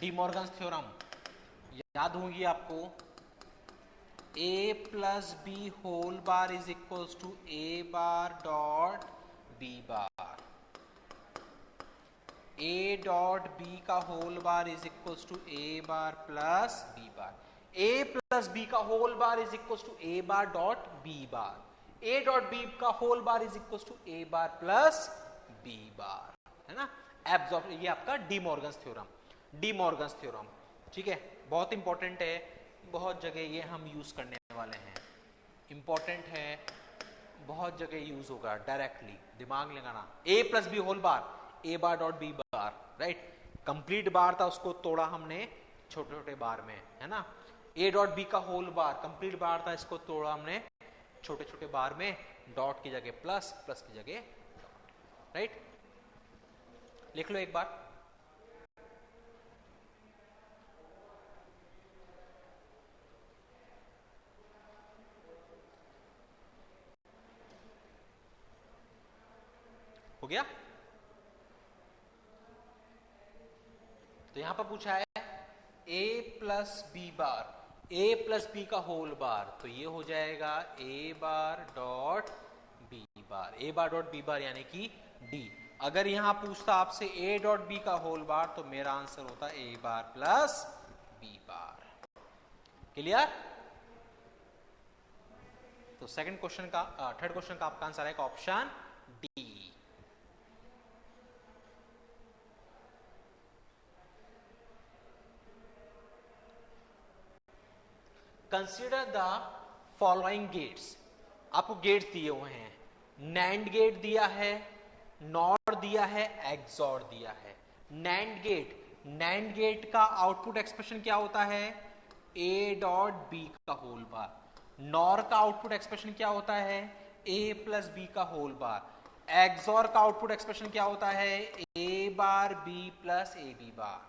डी मॉर्गन्स थ्योरम याद होगी आपको, A plus B whole bar is equal to A bar dot B bar, A dot B का whole bar is equal to A bar plus B bar, A plus B का whole bar is equal to A bar dot B bar, A dot B का whole bar is equal to A bar plus B bar, है ना। एब्जॉर्ब, ये आपका De Morgan's theorem, De Morgan's theorem, ठीक है, बहुत इंपॉर्टेंट है, बहुत जगह ये हम यूज करने वाले हैं। इंपॉर्टेंट है, बहुत जगह यूज होगा, डायरेक्टली दिमाग लगाना। A plus B whole bar, A bar dot B bar, right. Complete bar था, उसको तोड़ा हमने छोटे छोटे बार में, है ना। ए डॉट बी का होल बार कंप्लीट बार था, इसको तोड़ा हमने छोटे छोटे बार में, डॉट की जगह प्लस, प्लस की जगह डॉट, राइट। लिख लो एक बार। हो गया। तो यहां पर पूछा है a plus B bar, a plus B का होल बार, तो ये हो जाएगा a bar dot B bar, a bar dot B bar यानी कि d। अगर यहां पूछता आपसे a डॉट बी का होल बार, तो मेरा आंसर होता a bar plus B bar. Clear. तो सेकंड क्वेश्चन का, थर्ड क्वेश्चन का आपका आंसर है option D. Consider the following gates. आपको गेट्स दिए हुए हैं, नैंड गेट दिया है, नॉर दिया है, एक्सॉर दिया है। नैंड गेट, नैंड गेट का आउटपुट एक्सप्रेशन क्या होता है, ए डॉट बी का होल बार। नॉर का आउटपुट एक्सप्रेशन क्या होता है, ए प्लस बी का होल बार। एक्सॉर का आउटपुट एक्सप्रेशन क्या होता है, A bar B plus A B bar,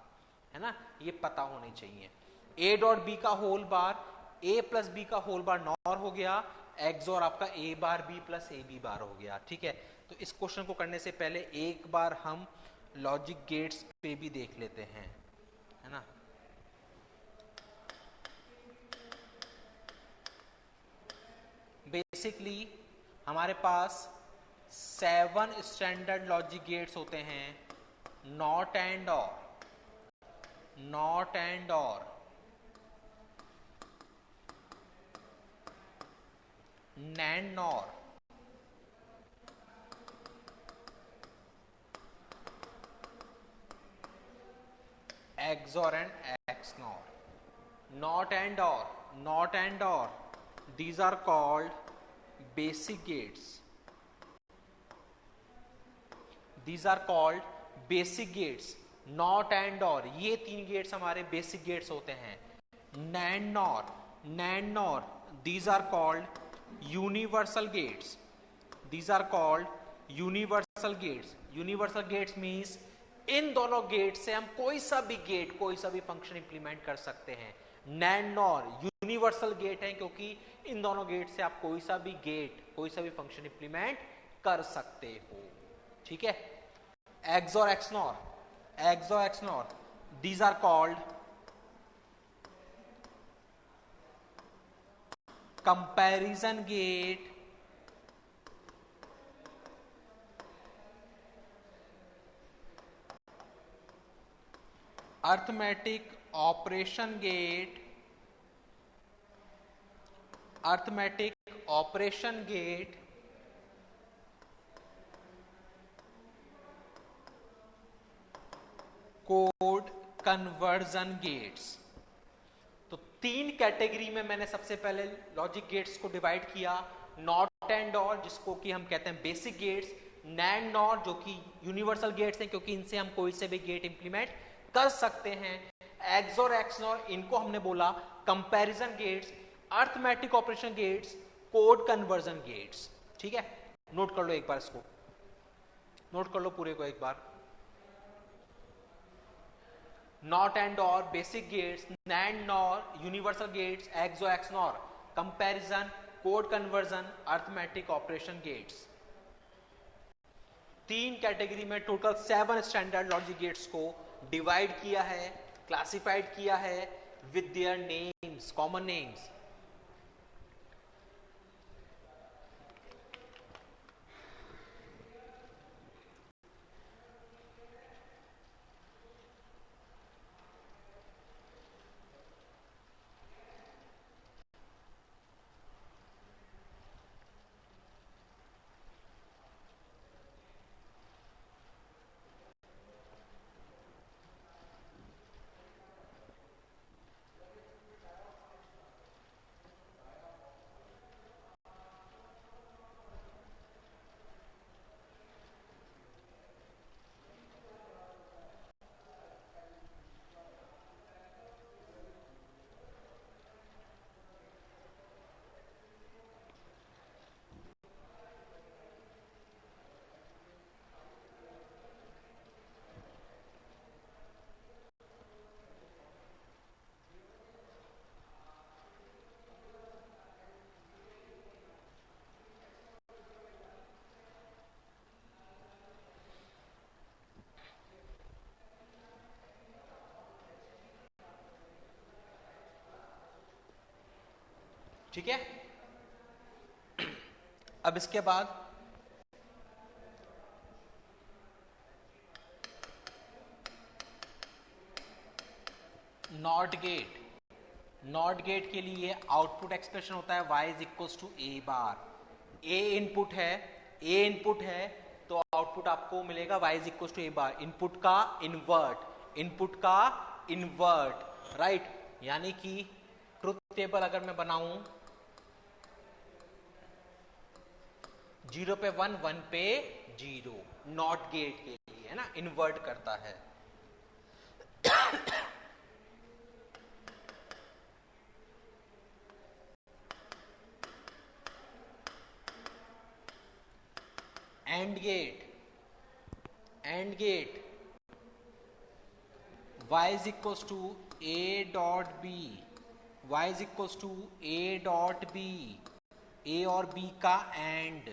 है ना। ये पता होनी चाहिए। ए डॉट बी का whole bar, A plus B का होल बार नॉर हो गया, एक्सॉर आपका ए bar B plus A B bar हो गया, ठीक है। तो इस क्वेश्चन को करने से पहले एक बार हम लॉजिक गेट्स पे भी देख लेते हैं, है ना। बेसिकली हमारे पास 7 स्टैंडर्ड लॉजिक गेट्स होते हैं, नॉट एंड और, नॉट एंड और, NAND nor, XOR and XNOR. Not and और, नॉट एंड और, these are called basic gates, these are called basic gates। Not and और, ये तीन गेट्स हमारे बेसिक गेट्स होते हैं। NAND nor, NAND nor, these are called universal gates, these are called universal gates। universal gates means इन दोनों गेट से हम कोई सा भी गेट, कोई सा भी फंक्शन इंप्लीमेंट कर सकते हैं। नैंड नॉर यूनिवर्सल गेट है, क्योंकि इन दोनों गेट से आप कोई सा भी गेट, कोई सा भी फंक्शन इंप्लीमेंट कर सकते हो, ठीक है। XOR XNOR, XOR XNOR, these are called comparison gate, arithmetic operation gate, arithmetic operation gate, code conversion gates. तो तीन कैटेगरी में मैंने सबसे पहले लॉजिक गेट्स को डिवाइड किया। नॉट एंड और, जिसको कि हम कहते हैं बेसिक गेट्स। नैंड नॉर, जो कि यूनिवर्सल गेट्स हैं, क्योंकि इनसे हम कोई से भी गेट इंप्लीमेंट कर सकते हैं। एक्सॉर एक्सनॉर, इनको हमने बोला comparison gates, arithmetic operation gates, code conversion gates, ठीक है। नोट कर लो एक बार, इसको नोट कर लो पूरे को एक बार। NOT and OR, basic gates, NAND NOR, universal gates, XOR XNOR, comparison, code conversion, arithmetic operation gates. तीन कैटेगरी में टोटल 7 स्टैंडर्ड लॉजिक गेट्स को डिवाइड किया है, क्लासिफाइड किया है with their names, common names. ठीक है। अब इसके बाद नॉट गेट। नॉट गेट के लिए आउटपुट एक्सप्रेशन होता है y is equal to A bar. A input है, ए इनपुट है तो आउटपुट आपको मिलेगा y is equal to A bar. Input का इन्वर्ट, इनपुट का इन्वर्ट, राइट। यानी कि ट्रुथ टेबल अगर मैं बनाऊं 0 पे 1, 1 पे 0, नॉट गेट के लिए है ना, इन्वर्ट करता है। And gate, and gate y is equal to a dot b, y is equal to a dot b, a और b का एंड,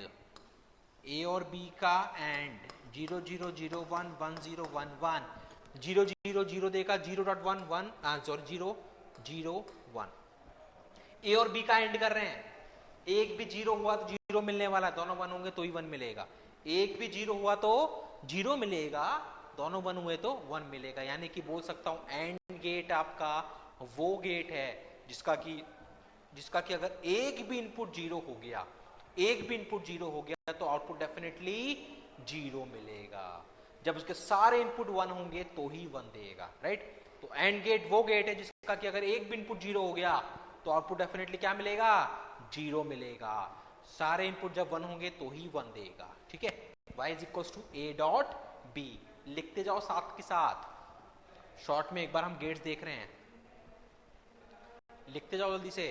a और b का एंड 0 0 0 1 1 0 1 1 0 0 0 देगा 0.1 1 सॉरी 0 0 1। ए और बी का एंड कर रहे हैं, एक भी 0 हुआ तो 0 मिलने वाला, दोनों 1 होंगे तो ही 1 मिलेगा। एक भी 0 हुआ तो 0 मिलेगा, दोनों 1 हुए तो 1 मिलेगा। यानी कि बोल सकता हूं एंड गेट आपका वो गेट है जिसका कि अगर एक भी इनपुट 0 हो गया, एक भी इनपुट 0 हो गया तो आउटपुट डेफिनेटली 0 मिलेगा। जब उसके सारे इनपुट 1 होंगे तो ही 1 देगा, राइट। तो एंड गेट वो गेट है जिसका कि अगर एक भी इनपुट 0 हो गया तो आउटपुट डेफिनेटली क्या मिलेगा, 0 मिलेगा। सारे इनपुट जब 1 होंगे तो ही 1 देगा, ठीक है। y is equal to a dot b, लिखते जाओ साथ के साथ। शॉर्ट में एक बार हम गेट्स देख रहे हैं, लिखते जाओ जल्दी से।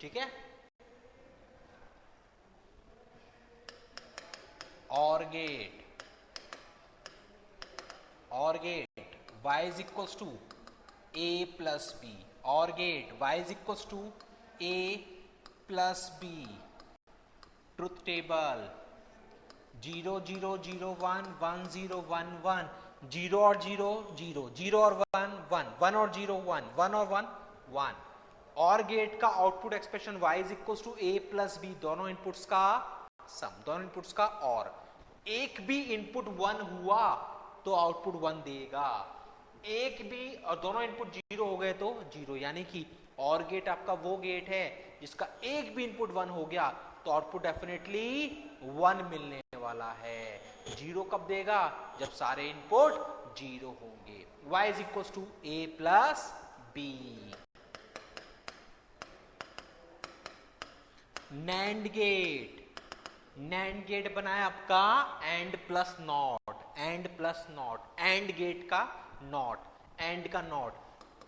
ठीक है। OR gate, OR gate y is equal to a plus B, OR gate y is equal to a plus B. Truth table 0 0 0 1 1 0 1 1, 0 और 0 0, 0 और 1 1, 1 और 0 1, 1 और 1 1। और गेट का output expression y is equal to a plus B, दोनों इनपुट्स का सम, दोनों इनपुट्स का और। एक भी इनपुट 1 हुआ तो आउटपुट 1 देगा, एक भी और दोनों इनपुट 0 हो गए तो 0। यानी कि और गेट आपका वो गेट है जिसका एक भी इनपुट 1 हो गया तो आउटपुट डेफिनेटली 1 मिलने वाला है। 0 कब देगा, जब सारे इनपुट 0 होंगे। y is equal to a plus B. NAND gate, NAND gate बनाया आपका and plus not, and plus not, and gate का नॉट, एंड का नॉट।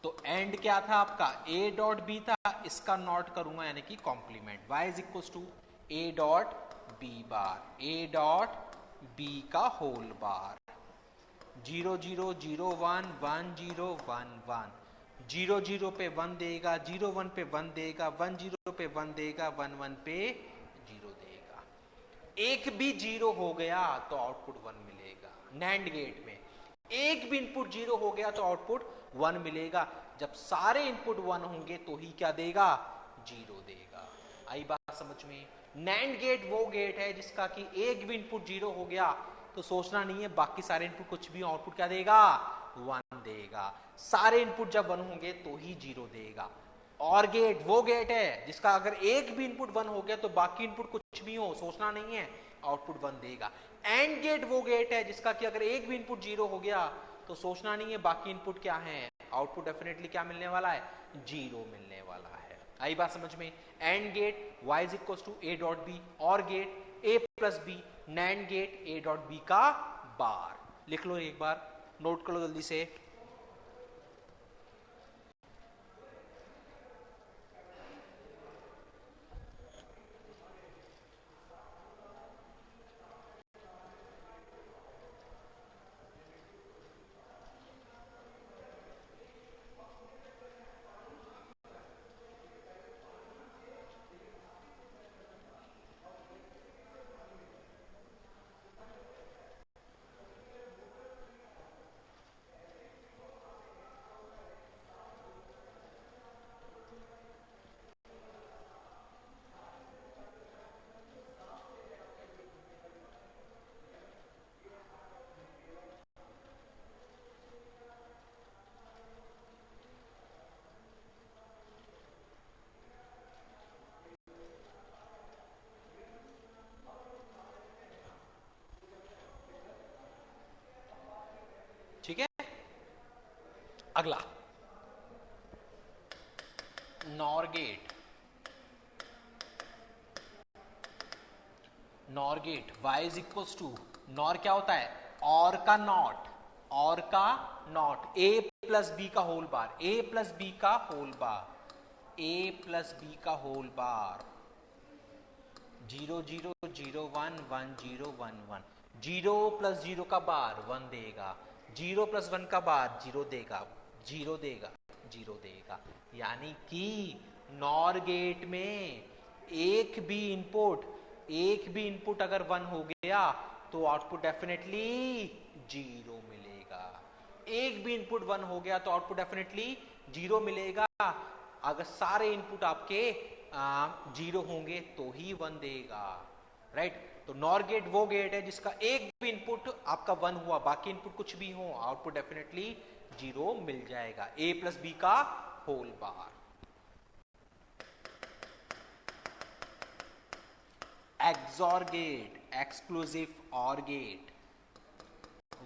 तो एंड क्या था आपका, a डॉट b था, इसका नॉट करूंगा यानी कि complement. y is equal to a dot b bar, a dot b का होल बार। 0 0 0 1 1 0 1 1, 0 0 पे 1 देगा, 0 1 पे 1 देगा, 1 0 पे 1 देगा, 1 1 पे 0 देगा। एक भी 0 हो गया तो आउटपुट 1 मिलेगा। नैंड गेट में एक भी इनपुट 0 हो गया तो आउटपुट 1 मिलेगा। जब सारे इनपुट 1 होंगे तो ही क्या देगा, 0 देगा। आई बात समझ में। नैंड गेट वो गेट है जिसका कि एक भी इनपुट 0 हो गया तो सोचना नहीं है, बाकी सारे इनपुट कुछ भी आउटपुट क्या देगा, 1 देगा। सारे इनपुट जब 1 होंगे तो ही 0 देगा। और गेट वो गेट है जिसका अगर एक भी इनपुट 1 हो गया तो बाकी इनपुट कुछ भी हो, सोचना नहीं है, आउटपुट 1 देगा। एंड गेट वो गेट है जिसका कि अगर एक भी इनपुट 0 हो गया तो सोचना नहीं है, बाकी इनपुट क्या है, आउटपुट डेफिनेटली क्या मिलने वाला है, 0 मिलने वाला है। आई बात समझ में। AND gate y is equal to a dot B, OR gate a plus B, NAND gate a dot B का बार। लिख लो एक बार, नोट कर लो जल्दी से। अगला NOR gate. NOR gate y is equal to, NOR क्या होता है, और का नॉट, और का नॉट, a प्लस बी का whole bar, a plus B का whole bar, a plus B का होल बार, 0 0 0 1 1 0 1 1, 0 प्लस 0 का बार 1 देगा, 0 प्लस 1 का बार 0 देगा, 0 देगा, 0 देगा। यानी कि नॉर गेट में एक भी इनपुट अगर 1 हो गया तो आउटपुट डेफिनेटली 0 मिलेगा। एक भी इनपुट 1 हो गया तो आउटपुट डेफिनेटली 0 मिलेगा। अगर सारे इनपुट आपके 0 होंगे तो ही 1 देगा, राइट। तो नॉर गेट वो गेट है जिसका एक भी इनपुट आपका 1 हुआ, बाकी इनपुट कुछ भी हो, आउटपुट डेफिनेटली 0 मिल जाएगा, a प्लस बी का whole bar. XOR gate, exclusive OR gate,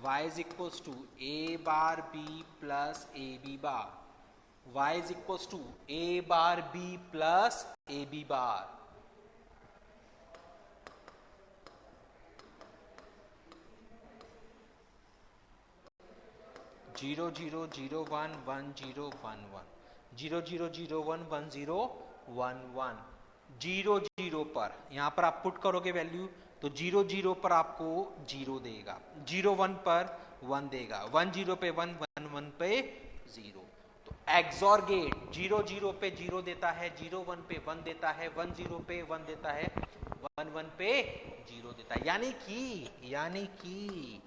y is equals to a bar b plus ab bar, y is equals to a bar b plus ab bar, zero zero zero one one zero one one, 0 0 0 1 1 0 1 1, 0 0 पर यहां पर आप पुट करोगे वैल्यू तो 0 0 पर आपको 0 देगा, 0 1 पर 1 देगा, 1 0 पे 1 1 1 पे 0। तो XOR गेट 0 0 पे 0 देता है, 0 1 पे 1 देता है, 1 0 पे 1 देता है, 1 1 पे 0 देता है। यानी कि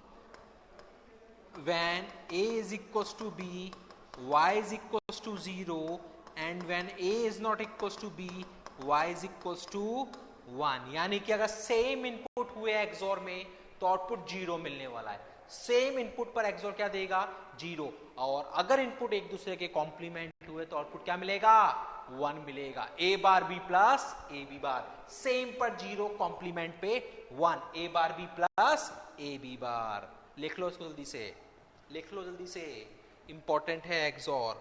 when a is equals to b, y is equals to 0, and when a is not equals to b, y is equals to 1। यानी कि अगर सेम इनपुट हुए XOR में तो आउटपुट 0 मिलने वाला है। सेम इनपुट पर XOR क्या देगा, 0, और अगर इनपुट एक दूसरे के कॉम्प्लीमेंट हुए तो आउटपुट क्या मिलेगा, 1 मिलेगा, a bar b plus A B bar, same पर 0, कॉम्प्लीमेंट पे 1, a bar b plus A B bar. लिख लो इसको जल्दी से, इंपॉर्टेंट है XOR।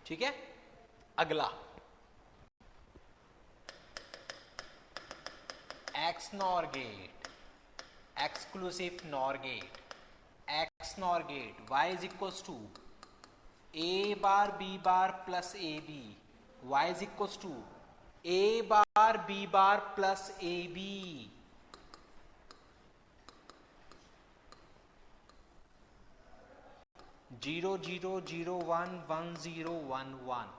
ठीक है, अगला XNOR gate, exclusive NOR gate. XNOR gate y is equals to a bar b bar plus A B, y is equals to a bar b bar plus A B, 0 0 0 1 1 0 1 1,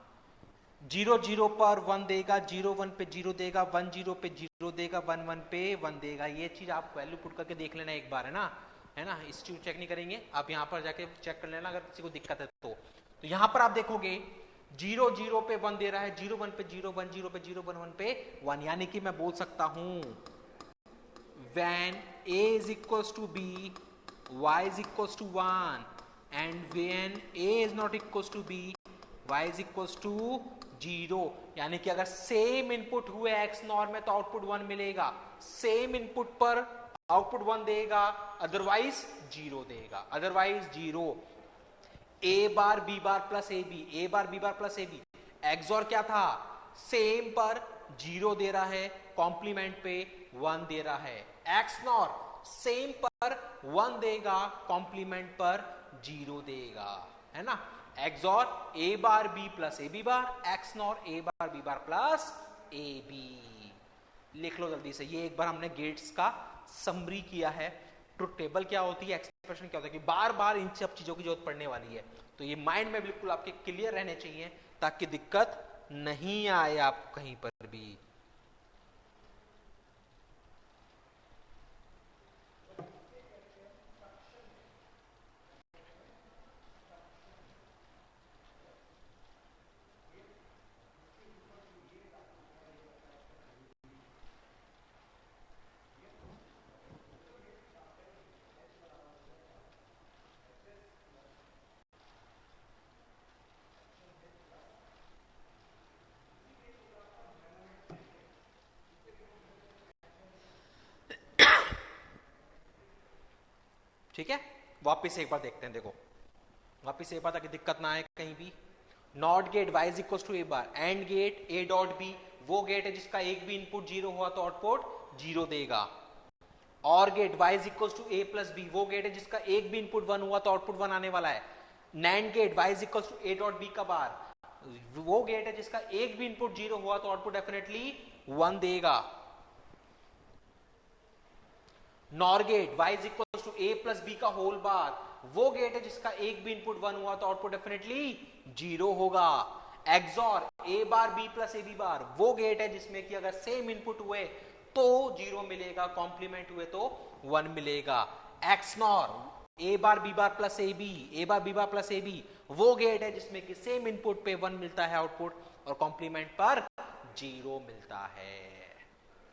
0 0 पर 1 देगा, 0 1 पे 0 देगा, 1 0 पे 0 देगा, 1 1 पे 1 देगा। ये चीज आप वैल्यू पुट करके देख लेना एक बार, है ना, इंस्टीट्यूट चेक नहीं करेंगे आप, यहाँ पर जाके चेक कर लेना अगर किसी को दिक्कत है तो यहाँ पर आप देखोगे 0 0 पे 1 दे रहा है, 0 1 पे 0, 1 0 पे 0, 1 1 पे 1, यानी कि मैं बोल सकता हूं when a is equals to b, y is equals to 1, and when a is not equals to b, y is equals to 0। यानी कि अगर सेम इनपुट हुए XNOR में तो आउटपुट 1 मिलेगा, सेम इनपुट पर आउटपुट 1 देगा, अदरवाइज 0 देगा, otherwise 0। a bar b bar plus A B, a bar b bar plus A B, XOR क्या था, सेम पर 0 दे रहा है, कॉम्प्लीमेंट पे 1 दे रहा है। XNOR सेम पर 1 देगा, कॉम्प्लीमेंट पर 0 देगा, है ना। XOR a bar b plus A B bar, XNOR a bar b bar plus A B. लिख लो जल्दी से, ये एक बार हमने गेट्स का समरी किया है। ट्रुथ टेबल क्या होती है, एक्सप्रेशन क्या होता है, कि बार बार इन सब चीजों की जरूरत पड़ने वाली है। तो ये माइंड में बिल्कुल आपके क्लियर रहने चाहिए ताकि दिक्कत नहीं आए आपको कहीं पर भी। ठीक है, वापिस एक बार देखते हैं। देखो वापिस एक बार ताकि दिक्कत ना आए कहीं भी। Not gate y is equal to A bar, and gate a dot b, वो गेट है जिसका एक भी इनपुट जीरो हुआ तो आउटपुट जीरो देगा। और gate y is equal to a plus b, वो गेट है जिसका एक भी इनपुट वन हुआ तो आउटपुट वन आने वाला है। NAND gate y is equal to a dot b का बार, वो गेट है जिसका एक भी इनपुट जीरो हुआ तो आउटपुट डेफिनेटली वन देगा। NOR gate y is equal to a plus b का होल बार, वो गेट है जिसका एक भी इनपुट वन हुआ तो आउटपुट डेफिनेटली जीरो होगा। XOR a bar b plus A B bar, वो गेट है जिसमें कि अगर सेम इनपुट हुए तो जीरो मिलेगा, कॉम्प्लीमेंट हुए तो वन मिलेगा। XNOR a bar b bar plus A B, A bar b bar plus A B, वो गेट है जिसमें कि सेम इनपुट पे वन मिलता है आउटपुट और कॉम्प्लीमेंट पर जीरो मिलता है।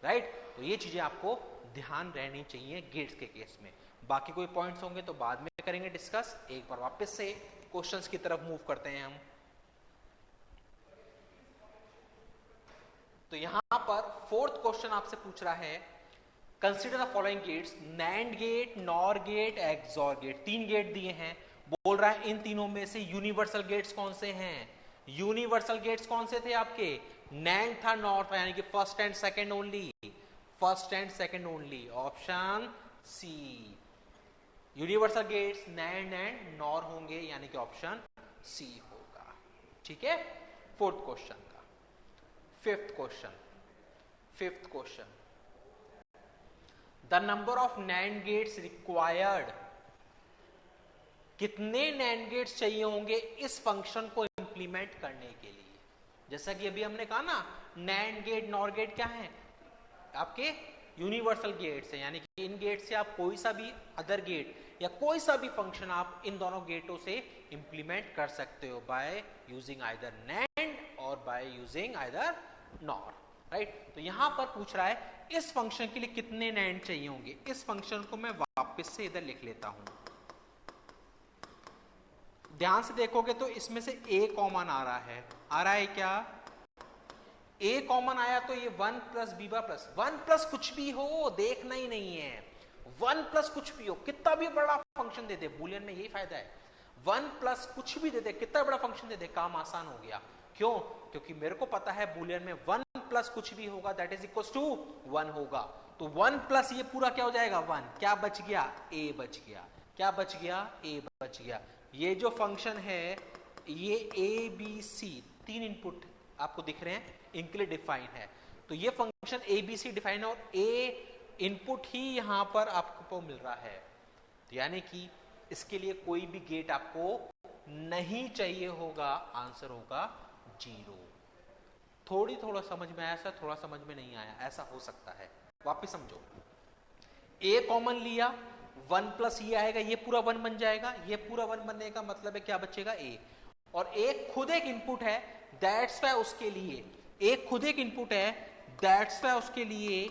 राइट, तो ये चीजें आपको ध्यान रहनी चाहिए गेट्स के केस में। बाकी कोई पॉइंट्स होंगे तो बाद में करेंगे डिस्कस। एक बार वापस से क्वेश्चंस की तरफ मूव करते हैं हम। तो यहां पर फोर्थ क्वेश्चन आपसे पूछ रहा है, consider the following gates, NAND gate, NOR gate, XOR gate. तीन गेट दिए हैं, बोल रहा है इन तीनों में से यूनिवर्सल गेट्स कौन से हैं। यूनिवर्सल गेट्स कौन से थे आपके, नैंड था, नॉर था, यानी कि first and second only, first and second only, option C. Universal gates NAND and NOR होंगे, यानी कि ऑप्शन सी होगा। ठीक है, फोर्थ क्वेश्चन का। Fifth question, the number of NAND gates required, कितने नैंड गेट्स चाहिए होंगे इस फंक्शन को इंप्लीमेंट करने के लिए। जैसा कि अभी हमने कहा ना, नैंड गेट नॉर गेट क्या है, आपके यूनिवर्सल गेट्स है, यानी कि इन गेट से आप कोई सा भी अदर गेट या कोई सा भी फंक्शन आप इन दोनों गेटों से इंप्लीमेंट कर सकते हो बाय यूजिंग आइदर नैंड और by using either nor. Right, तो यहां पर पूछ रहा है इस फंक्शन के लिए कितने नैंड चाहिए होंगे। इस फंक्शन को मैं वापस से इधर लिख लेता हूं। ध्यान से देखोगे तो इसमें से a कॉमन आ रहा है क्या, a कॉमन आया तो ये 1 plus b bar plus 1 plus कुछ भी हो, देखना ही नहीं है। 1 प्लस कुछ भी हो, कितना भी बड़ा फंक्शन दे दे, बूलियन में यही फायदा है। 1 प्लस कुछ भी दे दे, कितना बड़ा फंक्शन दे दे, काम आसान हो गया। क्यों, क्योंकि मेरे को पता है बूलियन में 1 प्लस कुछ भी होगा दैट इज इक्वल टू 1 होगा। तो 1 प्लस ये पूरा क्या हो जाएगा 1, क्या बच गया, a बच गया, क्या बच गया, a बच गया। ये जो फंक्शन है ये a b c तीन इनपुट आपको दिख रहे हैं, इनके लिए डिफाइन है। तो ये function a b c define है और a इनपुट ही यहां पर आपको मिल रहा है, यानी कि इसके लिए कोई भी गेट आपको नहीं चाहिए होगा, आंसर होगा 0। थोड़ा समझ में आया, ऐसा थोड़ा समझ में नहीं आया, ऐसा हो सकता है। वापिस समझो, a कॉमन लिया, 1 प्लस ये आएगा, ये पूरा 1 बन जाएगा, ये पूरा 1 बनने का मतलब है क्या बचेगा a, और एक खुद एक इनपुट है, दैट्स वाई उसके लिए एक खुद एक इनपुट है, दैट्स वाई उसके लिए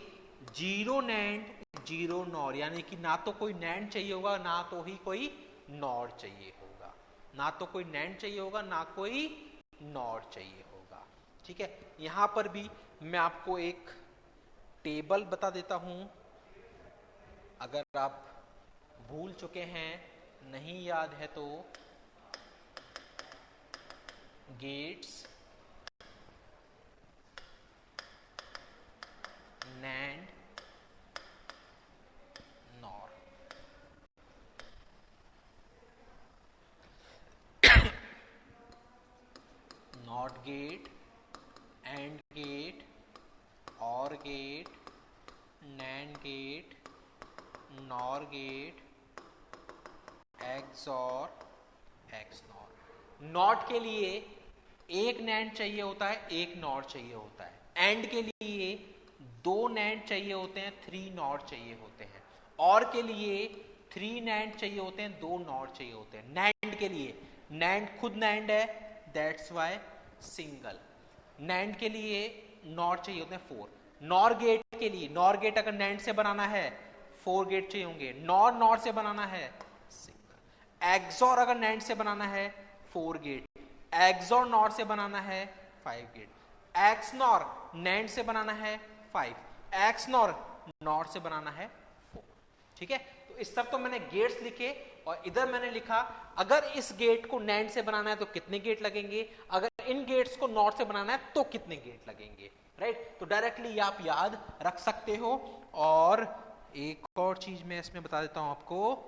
0 नैंड 0 नॉर, यानी कि ना तो कोई नैंड चाहिए होगा ना तो ही कोई नॉर चाहिए होगा, ना तो कोई नैंड चाहिए होगा ना कोई नॉर चाहिए होगा। ठीक है, यहां पर भी मैं आपको एक टेबल बता देता हूं, अगर आप भूल चुके हैं, नहीं याद है तो, gates, NAND, NOR. NOT gate, and gate, OR gate, NAND gate, NOR gate, XOR, XNOR। NOT के लिए एक नैंड चाहिए होता है, एक नॉर चाहिए होता है। एंड के लिए दो नैंड चाहिए होते हैं, 3 नॉर चाहिए होते हैं। और के लिए 3 नैंड चाहिए होते हैं, 2 नॉर चाहिए होते हैं। नैंड के लिए, नैंड खुद नैंड है, दैट्स वाई सिंगल। नैंड के लिए नॉर चाहिए होते हैं 4। नॉर गेट के लिए, नॉर गेट अगर नैंड से बनाना है 4 गेट चाहिए होंगे। नॉर नॉर से बनाना है सिंगल। एक्सॉर अगर नैंड से बनाना है 4 गेट। एक्सॉर नॉर से बनाना है 5 गेट। एक्सनॉर नैंड से बनाना है 5। एक्सनॉर नॉर से बनाना है 4। ठीक है, तो इस सब तो मैंने गेट्स लिखे, और इधर मैंने लिखा अगर इस गेट को नैंड से बनाना है तो कितने गेट लगेंगे, अगर इन गेट्स को नॉर से बनाना है तो कितने गेट लगेंगे। राइट, तो डायरेक्टली आप याद रख सकते हो। और एक और चीज मैं इसमें बता देता हूं आपको,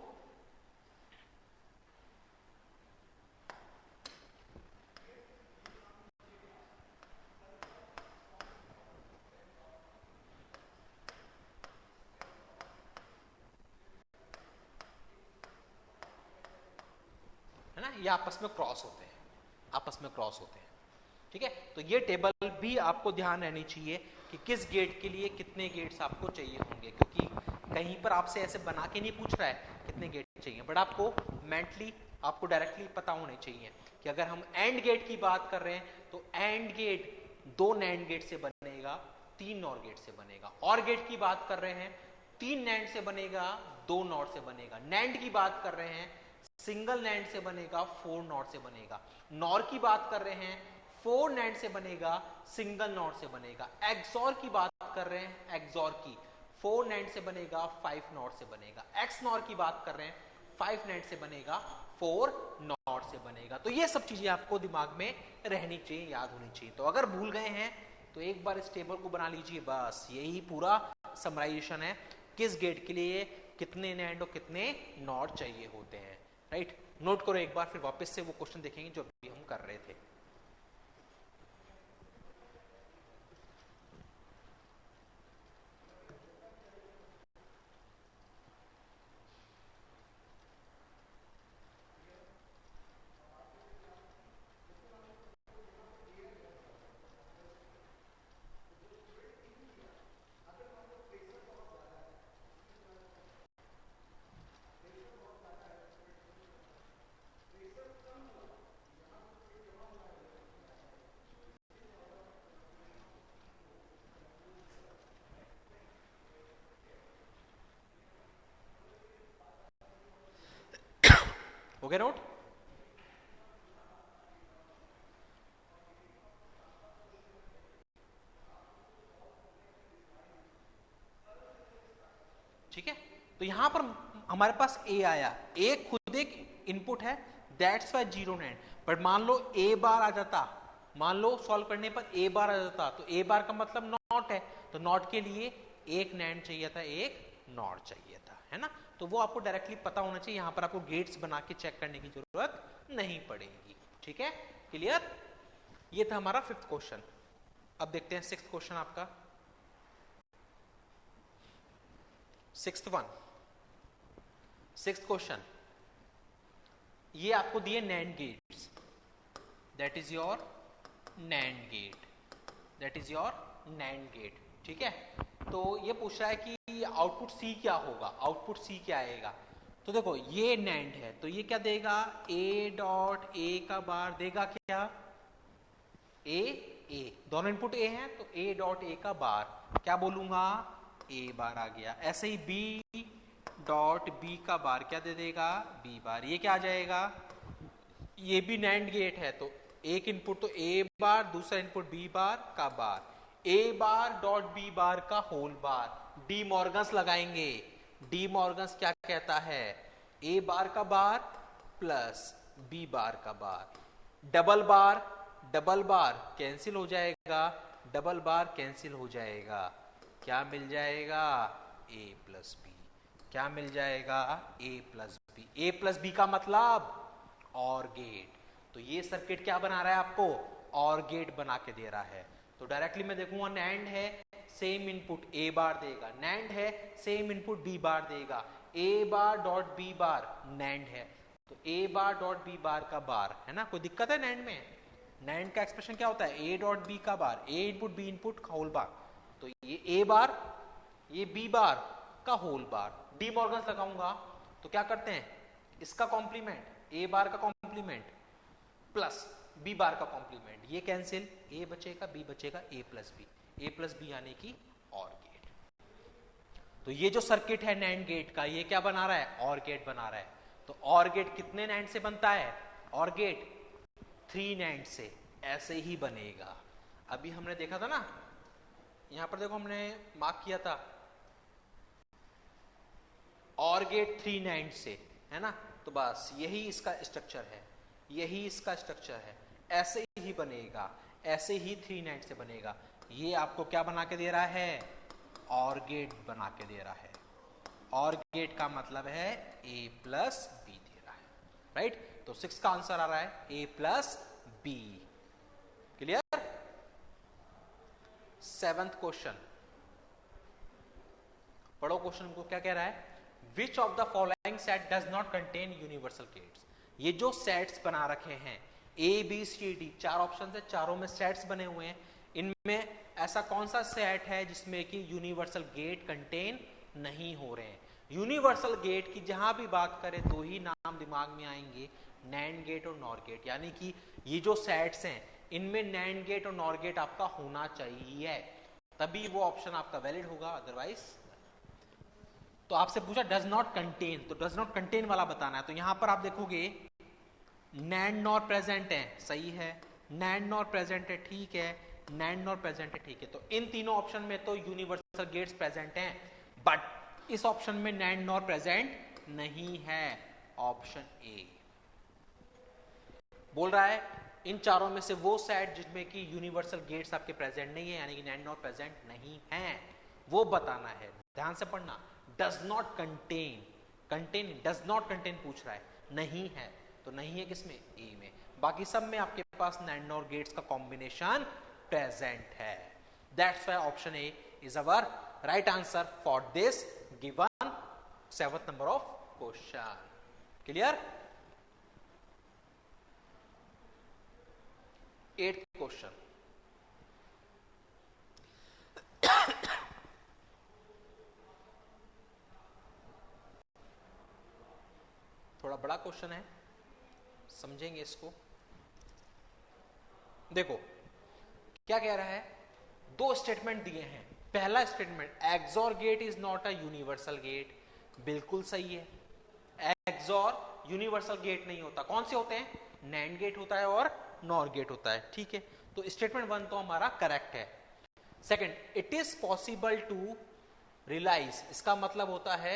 है ना, ये आपस में क्रॉस होते हैं, आपस में क्रॉस होते हैं। ठीक है, तो ये टेबल भी आपको ध्यान रहनी चाहिए कि किस गेट के लिए कितने गेट्स आपको चाहिए होंगे, क्योंकि कहीं पर आपसे ऐसे बना के नहीं पूछ रहा है कितने गेट चाहिए, बट आपको मेंटली, आपको डायरेक्टली पता होने चाहिए कि अगर हम एंड गेट की बात कर रहे हैं तो एंड गेट 2 नैंड गेट से बनेगा, 3 नॉर गेट से बनेगा। और गेट की बात कर रहे हैं 3 नैंड से बनेगा, 2 नॉर से बनेगा। नैंड की बात कर रहे हैं सिंगल नैंड से बनेगा, 4 नॉर से बनेगा। नॉर की बात कर रहे हैं 4 नैंड से बनेगा, सिंगल नॉर से बनेगा। एक्सॉर की बात कर रहे हैं, एक्सॉर की 4 नैंड से बनेगा, 5 नॉर से बनेगा। एक्स नॉर की बात कर रहे हैं 5 नैंड से बनेगा, 4 नॉर से बनेगा। तो ये सब चीजें आपको दिमाग में रहनी चाहिए, याद होनी चाहिए। तो अगर भूल गए हैं तो एक बार इस टेबल को बना लीजिए, बस यही पूरा समराइजेशन है, किस गेट के लिए कितने नैंड और कितने नॉर चाहिए होते हैं। राइट, नोट करो एक बार, फिर वापस से वो क्वेश्चन देखेंगे जो अभी हम कर रहे थे। हो गया नोट? ठीक है, तो यहां पर हमारे पास ए आया, ए खुद एक इनपुट है, दैट्स वाई 0 नैंड। बट मान लो ए बार आ जाता, मान लो सॉल्व करने पर ए बार आ जाता, तो ए बार का मतलब नॉट है, तो नॉट के लिए एक नैंड चाहिए था, एक नॉट चाहिए था, है ना। तो वो आपको डायरेक्टली पता होना चाहिए, यहां पर आपको गेट्स बना के चेक करने की जरूरत नहीं पड़ेगी। ठीक है, क्लियर? ये था हमारा 5th क्वेश्चन। अब देखते हैं 6th क्वेश्चन आपका। 6th क्वेश्चन, ये आपको दिए NAND gates, that is your NAND gate, that is your NAND gate. ठीक है, तो ये पूछ रहा है कि आउटपुट सी क्या होगा, आउटपुट सी क्या आएगा। तो देखो ये नैंड है, तो ये क्या देगा, ए डॉट ए का बार देगा क्या, ए ए, दोनों इनपुट ए हैं तो ए डॉट ए का बार, क्या बोलूंगा, ए बार आ गया। ऐसे ही बी डॉट बी का बार क्या दे देगा, बी बार। ये क्या आ जाएगा, ये भी नैंड गेट है, तो एक इनपुट तो ए बार, दूसरा इनपुट बी बार का bar, A bar dot B बार का होल बार। डी मॉर्गन्स लगाएंगे, डी मॉर्गन्स क्या कहता है, ए बार का बार प्लस बी बार का बार। डबल बार, डबल बार कैंसिल हो जाएगा, डबल बार कैंसिल हो जाएगा, क्या मिल जाएगा, ए प्लस बी। क्या मिल जाएगा, ए plus B. A plus B का मतलब और गेट, तो ये सर्किट क्या बना रहा है आपको, और गेट बना के दे रहा है। तो डायरेक्टली मैं देखूंगा नैंड है, सेम इनपुट ए बार देगा, नैंड है सेम इनपुट बी बार देगा, A bar dot B bar NAND है, तो ए बार डॉट बी बार का बार है ना। कोई दिक्कत है नैंड में? नैंड का एक्सप्रेशन क्या होता है? ए डॉट बी का bar, A input B input whole bar, तो ये ए बार ये बी बार का होल बार। डी मॉर्गन्स लगाऊंगा तो क्या करते हैं, इसका कॉम्प्लीमेंट, ए बार का कॉम्प्लीमेंट प्लस बी बार का कॉम्प्लीमेंट, ये कैंसिल, ए बचेगा बी बचेगा, ए प्लस बी यानी कि और गेट। तो ये जो सर्किट है नैंड गेट का, ये क्या बना रहा है? और गेट बना रहा है। तो और गेट कितने नैंड से बनता है? और गेट 3 नैंड से, ऐसे ही बनेगा। अभी हमने देखा था ना, यहां पर देखो हमने मार्क किया था और गेट 3 नैंड से, है ना। तो बस यही इसका स्ट्रक्चर है, यही इसका स्ट्रक्चर है, ऐसे ही बनेगा, ऐसे ही 3 नैंड से बनेगा। ये आपको क्या बना के दे रहा है? और गेट बना के दे रहा है। और गेट का मतलब है ए प्लस बी दे रहा है, राइट। तो 6 का आंसर आ रहा है A plus B. Clear? 7th question पढ़ो। क्वेश्चन को क्या कह रहा है? Which of the following set does not contain universal gates. ये जो सेट्स बना रखे हैं A B C D, 4 option है, चारों में सेट्स बने हुए हैं, इनमें ऐसा कौन सा सेट है जिसमें कि यूनिवर्सल गेट कंटेन नहीं हो रहे हैं? यूनिवर्सल गेट की जहां भी बात करें दो ही नाम दिमाग में आएंगे, नैंड गेट और नॉर गेट। यानी कि ये जो सेट्स हैं इनमें नैंड गेट और नॉर गेट आपका होना चाहिए, तभी वो ऑप्शन आपका वैलिड होगा, अदरवाइज। तो आपसे पूछा डज नॉट कंटेन, तो डज नॉट कंटेन वाला बताना है। तो यहां पर आप देखोगे नैंड नॉर प्रेजेंट है, सही है, नैंड नॉर प्रेजेंट है, ठीक है, नैंड नॉर प्रेजेंट है, ठीक है। तो इन तीनों ऑप्शन में तो यूनिवर्सल गेट्स प्रेजेंट हैं, बट इस ऑप्शन में नैंड नॉर प्रेजेंट नहीं है। ऑप्शन ए बोल रहा है इन चारों में से वो सेट जिसमें कि यूनिवर्सल गेट्स आपके प्रेजेंट नहीं है, यानी कि नैंड नॉर प्रेजेंट नहीं है, वो बताना है। ध्यान से पढ़ना, does not contain, contain does not contain पूछ रहा है, नहीं है, तो नहीं है किसमें? ए में। बाकी सब में आपके पास नैंड नॉर गेट्स का कॉम्बिनेशन प्रेजेंट है। That's why option A is our right answer for this given 7th number of question. Clear? 8th question थोड़ा बड़ा क्वेश्चन है, समझेंगे इसको। देखो क्या कह रहा है, 2 स्टेटमेंट दिए हैं। पहला statement XOR gate is not a universal gate, बिल्कुल सही है। एक्सॉर यूनिवर्सल गेट नहीं होता। कौन से होते हैं? नैंड गेट होता है और नॉर गेट होता है, ठीक है। तो स्टेटमेंट 1 तो हमारा करेक्ट है। Second, it is possible to realise, इसका मतलब होता है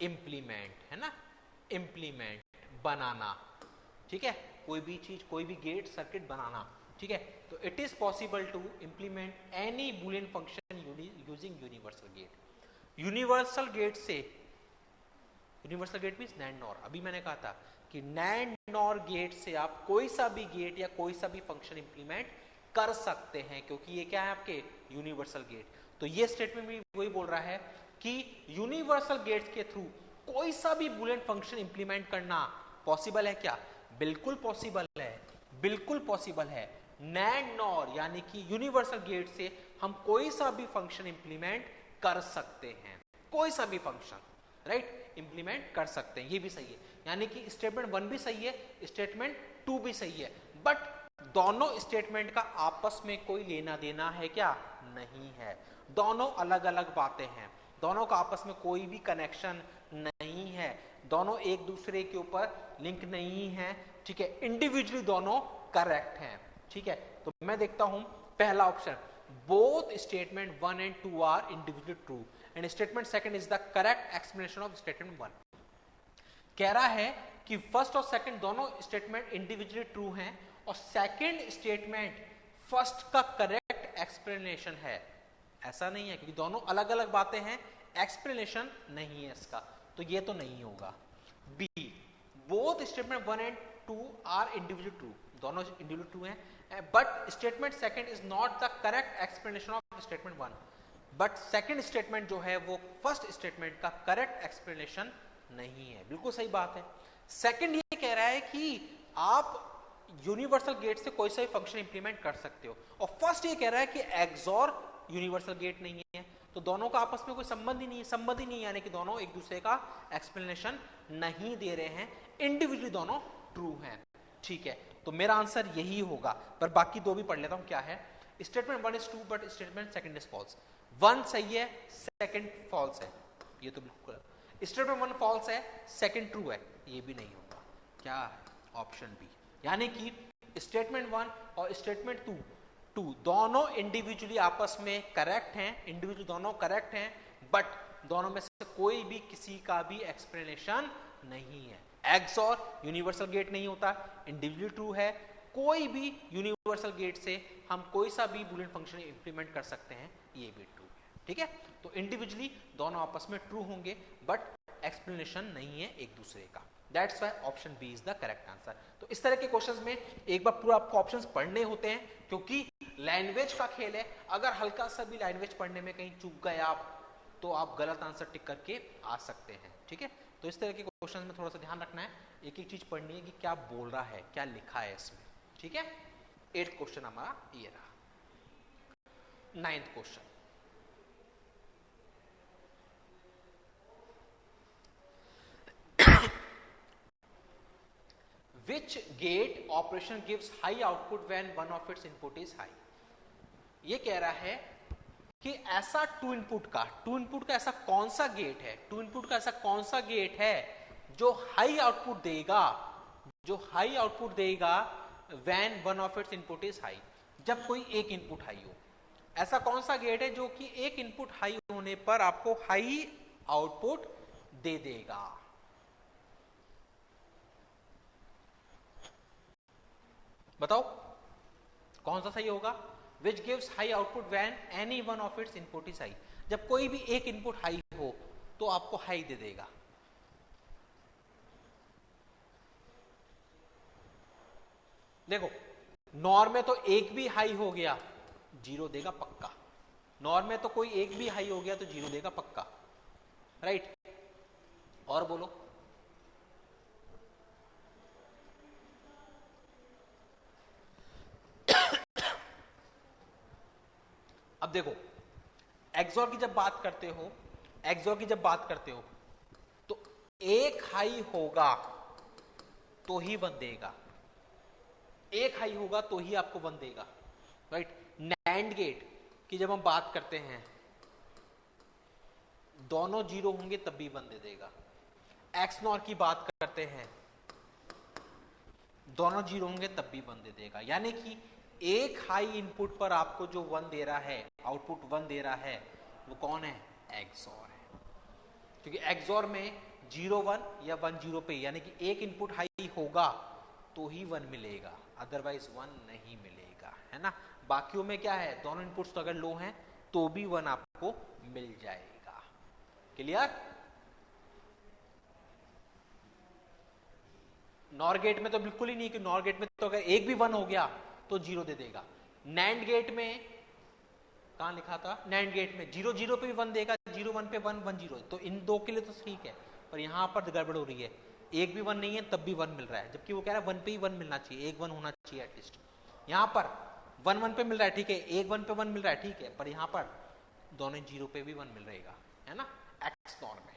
इंप्लीमेंट, है ना, इंप्लीमेंट बनाना, ठीक है, कोई भी चीज, कोई भी गेट सर्किट बनाना, ठीक है। तो it is possible to implement any Boolean function using universal gate. Universal gate से, universal gate means NAND NOR. अभी मैंने कहा था कि नैंड नॉर गेट से आप कोई सा भी गेट या कोई सा भी फंक्शन इंप्लीमेंट कर सकते हैं, क्योंकि ये क्या है आपके यूनिवर्सल गेट। तो ये स्टेटमेंट भी वही बोल रहा है कि यूनिवर्सल गेट्स के थ्रू कोई सा भी बूलियन फंक्शन इंप्लीमेंट करना पॉसिबल है। क्या? बिल्कुल पॉसिबल है, बिल्कुल पॉसिबल है। नैंड नॉर यानी कि यूनिवर्सल गेट से हम कोई सा भी फंक्शन इंप्लीमेंट कर सकते हैं, कोई सा भी फंक्शन, राइट, इंप्लीमेंट कर सकते हैं। ये भी सही है, यानी कि स्टेटमेंट 1 भी सही है, स्टेटमेंट 2 भी सही है, बट दोनों स्टेटमेंट का आपस में कोई लेना देना है क्या? नहीं है। दोनों अलग अलग बातें हैं, दोनों का आपस में कोई भी कनेक्शन नहीं है, दोनों एक दूसरे के ऊपर लिंक नहीं है, ठीक है। इंडिविजुअली दोनों करेक्ट हैं, ठीक है। तो मैं देखता हूं पहला option, both statement 1 and 2 are individually true and statement second is the correct explanation of statement 1। कह रहा है कि फर्स्ट और सेकंड दोनों स्टेटमेंट इंडिविजुअली ट्रू हैं और सेकंड स्टेटमेंट फर्स्ट का करेक्ट एक्सप्लेनेशन है। ऐसा नहीं है, क्योंकि दोनों अलग अलग बातें हैं, एक्सप्लेनेशन नहीं है इसका, तो ये तो नहीं होगा। B, both statement 1 and 2 are individually true, दोनों इंडिविजुअल ट्रू हैं, but statement second is not the correct explanation of statement one. But second statement जो है वो फर्स्ट स्टेटमेंट का करेक्ट एक्सप्लेनेशन नहीं है। बिल्कुल सही बात है। सेकंड ये कह रहा है कि आप यूनिवर्सल गेट से कोई सा भी फंक्शन इंप्लीमेंट कर सकते हो, और फर्स्ट ये कह रहा है कि एक्सॉर यूनिवर्सल गेट नहीं है। तो दोनों का आपस में कोई संबंध ही नहीं है, संबंध ही नहीं, यानी कि दोनों एक दूसरे का एक्सप्लेनेशन नहीं दे रहे हैं, इंडिविजुअली दोनों ट्रू हैं। ठीक है, तो मेरा आंसर यही होगा, पर बाकी दो भी पढ़ लेता हूं। क्या है? Statement one is true but statement second is false. One सही है, सेकंड फॉल्स है, ये तो बिल्कुल। स्टेटमेंट वन फॉल्स है, सेकंड ट्रू है, ये भी नहीं होगा। क्या है? Option B. यानी कि स्टेटमेंट वन और स्टेटमेंट टू दोनों इंडिविजुअली आपस में करेक्ट हैं, इंडिविजुअली दोनों करेक्ट हैं, बट दोनों में से कोई भी किसी का भी एक्सप्लेनेशन नहीं है। एक्सॉर यूनिवर्सल गेट नहीं होता, इंडिविजुअली ट्रू है। कोई भी यूनिवर्सल गेट से हम कोई सा भी बूलियन फंक्शन इंप्लीमेंट कर सकते हैं, ये भी ट्रू है। ठीक है, तो इंडिविजुअली दोनों आपस में ट्रू होंगे, बट एक्सप्लेनेशन नहीं है एक दूसरे का। That's why option B is the correct answer. तो इस तरह के क्वेश्चंस में एक बार पूरा आपको ऑप्शंस पढ़ने होते हैं, क्योंकि लैंग्वेज का खेल है। अगर हल्का सा भी लैंग्वेज पढ़ने में कहीं चूक गए आप, तो आप गलत आंसर टिक करके आ सकते हैं। ठीक है, तो इस तरह के क्वेश्चंस में थोड़ा सा ध्यान रखना है, एक एक चीज पढ़नी है कि क्या बोल रहा है, क्या लिखा है इसमें। ठीक है, 8th क्वेश्चन हमारा ये रहा। 9th question, which gate operation gives high output when one of its input is high? ये कह रहा है कि ऐसा टू इनपुट का ऐसा कौन सा गेट है, टू इनपुट का ऐसा कौन सा गेट है जो हाई आउटपुट देगा, when one of its input is high, जब कोई एक इनपुट हाई हो। ऐसा कौन सा गेट है जो कि एक इनपुट हाई होने पर आपको हाई आउटपुट दे देगा? बताओ कौन सा सही होगा? Which gives high output when any one of its input is high, जब कोई भी एक इनपुट हाई हो तो आपको हाई दे देगा। देखो, नॉर में तो एक भी हाई हो गया जीरो देगा पक्का, नॉर में तो कोई एक भी हाई हो गया तो जीरो देगा पक्का, राइट? और बोलो। अब देखो, एक्सॉर की जब बात करते हो तो एक हाई होगा तो ही वन देगा, एक हाई होगा तो ही आपको वन देगा, राइट? नैंड गेट की जब हम बात करते हैं, दोनों जीरो होंगे तब भी वन दे देगा। एक्स नॉर की बात करते हैं, दोनों जीरो होंगे तब भी वन दे देगा। यानी कि एक हाई इनपुट पर आपको जो वन दे रहा है, आउटपुट वन दे रहा है, वो कौन है? एक्सॉर है। क्योंकि एक्सॉर में 0 1 या 1 0 पे, यानी कि एक इनपुट हाई होगा तो ही वन मिलेगा, अदरवाइज वन नहीं मिलेगा, है ना? बाकियों में क्या है, दोनों इनपुट्स तो अगर लो हैं तो भी वन आपको मिल जाएगा। क्लियर? नॉर गेट में तो बिल्कुल ही नहीं, कि नॉर गेट में तो अगर एक भी वन हो गया तो जीरो दे देगा। नैंड गेट में कहां लिखा था? नैंड गेट में 0 0 पे भी वन देगा, 0 1 पे 1 1 0, तो इन दो के लिए तो ठीक है, पर यहां पर गड़बड़ हो रही है, एक भी वन नहीं है तब भी वन मिल रहा है, जबकि वो कह रहा है वन पे ही वन मिलना चाहिए, एक वन होना चाहिए एटलीस्ट। यहां पर 1 1 पे मिल रहा है, ठीक है, एक वन पे वन मिल रहा है, ठीक है, पर यहां पर दोनों जीरो पे भी वन मिल रहेगा, है ना, एक्स नॉर में।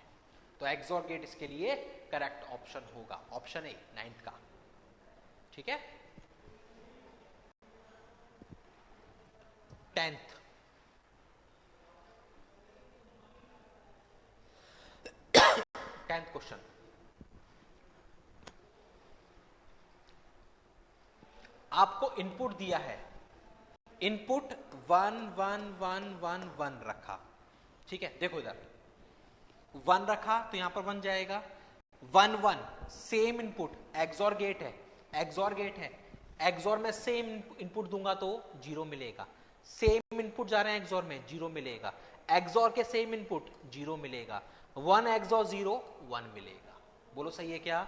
तो एक्सॉर गेट इसके लिए करेक्ट ऑप्शन होगा, ऑप्शन ए 9th का। ठीक है, 10th, क्वेश्चन, आपको इनपुट दिया है, इनपुट 1 1 1 1 1 रखा, ठीक है, देखो इधर 1 रखा तो यहां पर 1 जाएगा, 1 1 सेम इनपुट, एक्सॉर गेट है, एक्सॉर में सेम इनपुट दूंगा तो 0 मिलेगा, सेम इनपुट जा रहे हैं एक्सॉर में, 0 मिलेगा, एक्सॉर के सेम इनपुट 0 मिलेगा, 1 एक्सॉर 0 1 मिलेगा। बोलो सही है क्या?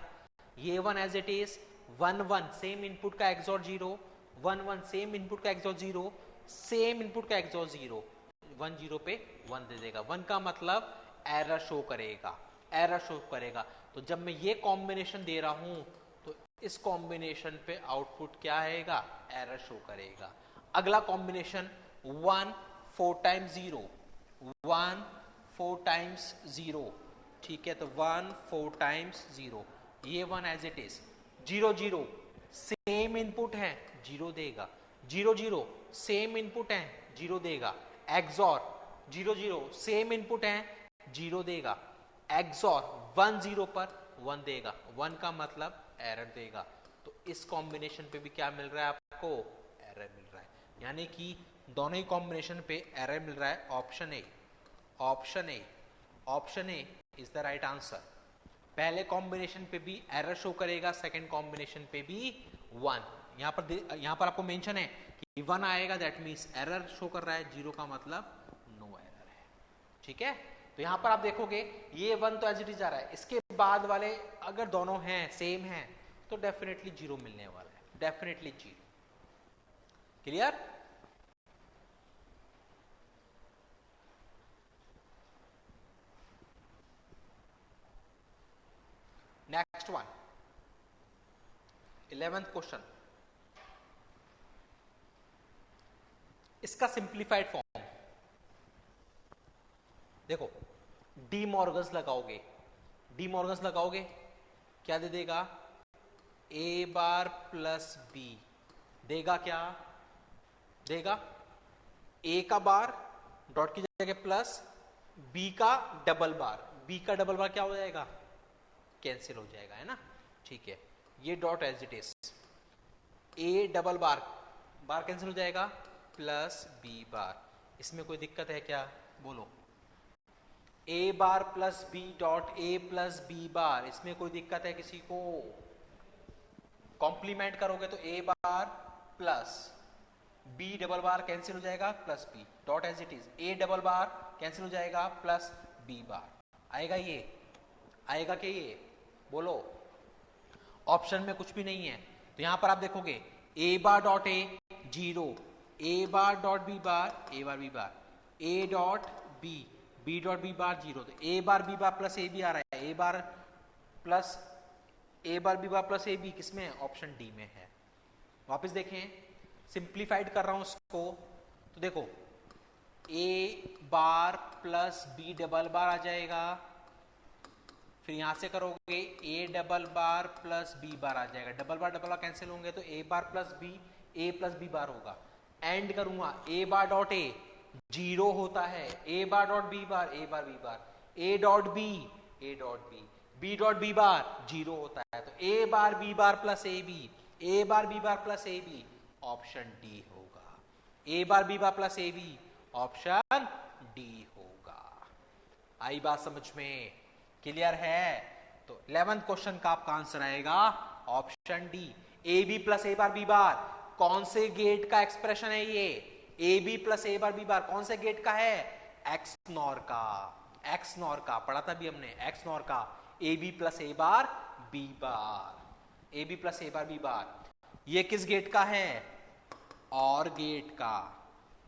ये 1 as it is, 1 1 same input का एक्सॉर 0, 1 1 सेम इनपुट का एक्सॉर 0, सेम इनपुट का एक्सॉर 0, 1 0 पे 1 दे देगा। 1 का मतलब एरर शो करेगा, एरर शो करेगा। तो जब मैं ये कॉम्बिनेशन दे रहा हूं तो इस कॉम्बिनेशन पे आउटपुट क्या आएगा, एरर शो करेगा। अगला कॉम्बिनेशन 1 4 टाइम्स 0, 1 4 टाइम्स 0, ठीक है। तो 1 4 टाइम्स 0, ये 1 as it is. 0 0 same input है, 0 देगा। 0 0 सेम इनपुट है, 0 देगा। एक्सॉर 0 0 सेम इनपुट है, 0 देगा। एक्सॉर 1 0 पर 1 देगा। 1 का मतलब एरर देगा। तो इस कॉम्बिनेशन पे भी क्या मिल रहा है आपको, एरर मिल रहा है। यानी कि दोनों ही कॉम्बिनेशन पे एरर मिल रहा है। Option A, option A, option A is the right answer. पहले कॉम्बिनेशन पे भी एरर शो करेगा, सेकंड कॉम्बिनेशन पे भी 1। यहां पर आपको मेंशन है कि 1 आएगा, दैट मींस एरर शो कर रहा है, 0 का मतलब नो एरर है, ठीक है। तो यहां पर आप देखोगे ये 1 तो एज इट इज आ रहा है, इसके बाद वाले अगर दोनों हैं सेम हैं तो डेफिनेटली 0 मिलने वाला है, definitely 0। Clear? Next one, 11th question. इसका सिंप्लीफाइड फॉर्म देखो, डी मॉर्गन्स लगाओगे, डी मॉर्गन्स लगाओगे क्या दे देगा, ए बार प्लस बी देगा। क्या देगा, ए का बार डॉट की जगह प्लस, बी का डबल बार, बी का डबल बार क्या हो जाएगा, कैंसिल हो जाएगा, है ना, ठीक है। ये dot as it is, A double bar, bar cancel हो जाएगा, प्लस बी बार। इसमें कोई दिक्कत है क्या, बोलो। A bar plus B dot A plus B bar, इसमें कोई दिक्कत है किसी को? कॉम्प्लीमेंट करोगे तो A bar plus B double bar cancel हो जाएगा, plus B dot as it is, A double bar cancel हो जाएगा, प्लस बी बार। आएगा ये, आएगा क्या ये, बोलो। ऑप्शन में कुछ भी नहीं है, तो यहां पर आप देखोगे A bar dot A 0, A bar dot B bar, A bar B bar, A dot B, B dot B bar 0। तो A bar B bar plus A B आ रहा है, A bar plus A bar B bar plus A B किसमें है, ऑप्शन डी में है। वापस देखें, सिंप्लीफाइड कर रहा हूं इसको, तो देखो A bar plus B double bar आ जाएगा, फिर यहां से करोगे A double bar plus B bar आ जाएगा, डबल बार कैंसिल होंगे तो A bar plus B, A plus B bar होगा। एंड करूंगा, ए बार डॉट ए 0 होता है, A bar dot B bar, A bar B bar, A dot B, A dot B, B dot B bar 0 होता है, तो A bar B bar plus A B, A bar B bar plus A B, option D होगा। A bar B bar plus A B, option D होगा। आई बात समझ में, क्लियर है? तो 11th क्वेश्चन का आपका आंसर आएगा option D, A B plus A bar B bar. कौन से गेट का एक्सप्रेशन है ये, A B plus A bar B bar कौन से गेट का है, एक्स नॉर का, एक्स नॉर का पढ़ा था भी हमने, एक्स नॉर का, A B plus A bar B bar, A B plus A bar B bar. ये किस गेट का है, और गेट का।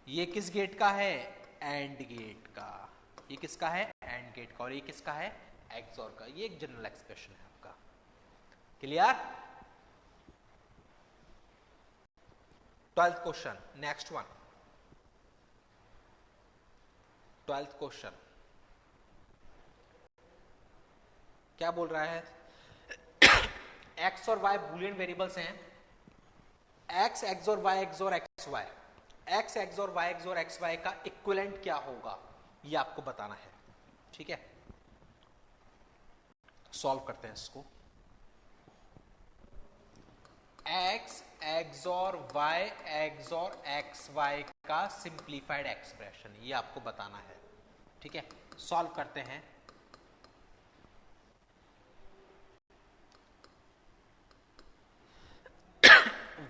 ये किस गेट का है, एंड गेट का। ये किसका है, एंड गेट का, और ये किसका है, एक्सॉर का। ये एक जनरल एक्सप्रेशन है आपका। Clear? 12th question, next one, 12th question क्या बोल रहा है, एक्स और वाई बूलियन वेरिएबल्स हैं, एक्स एक्स और वाई एक्स और एक्स वाई, एक्स एक्स और वाई एक्स और एक्स वाई का इक्विवेलेंट क्या होगा ये आपको बताना है, ठीक है। सॉल्व करते हैं इसको। एक्स एक्स और वाई एक्स और एक्स वाई का सिंप्लीफाइड एक्सप्रेशन ये आपको बताना है, ठीक है। सॉल्व करते हैं।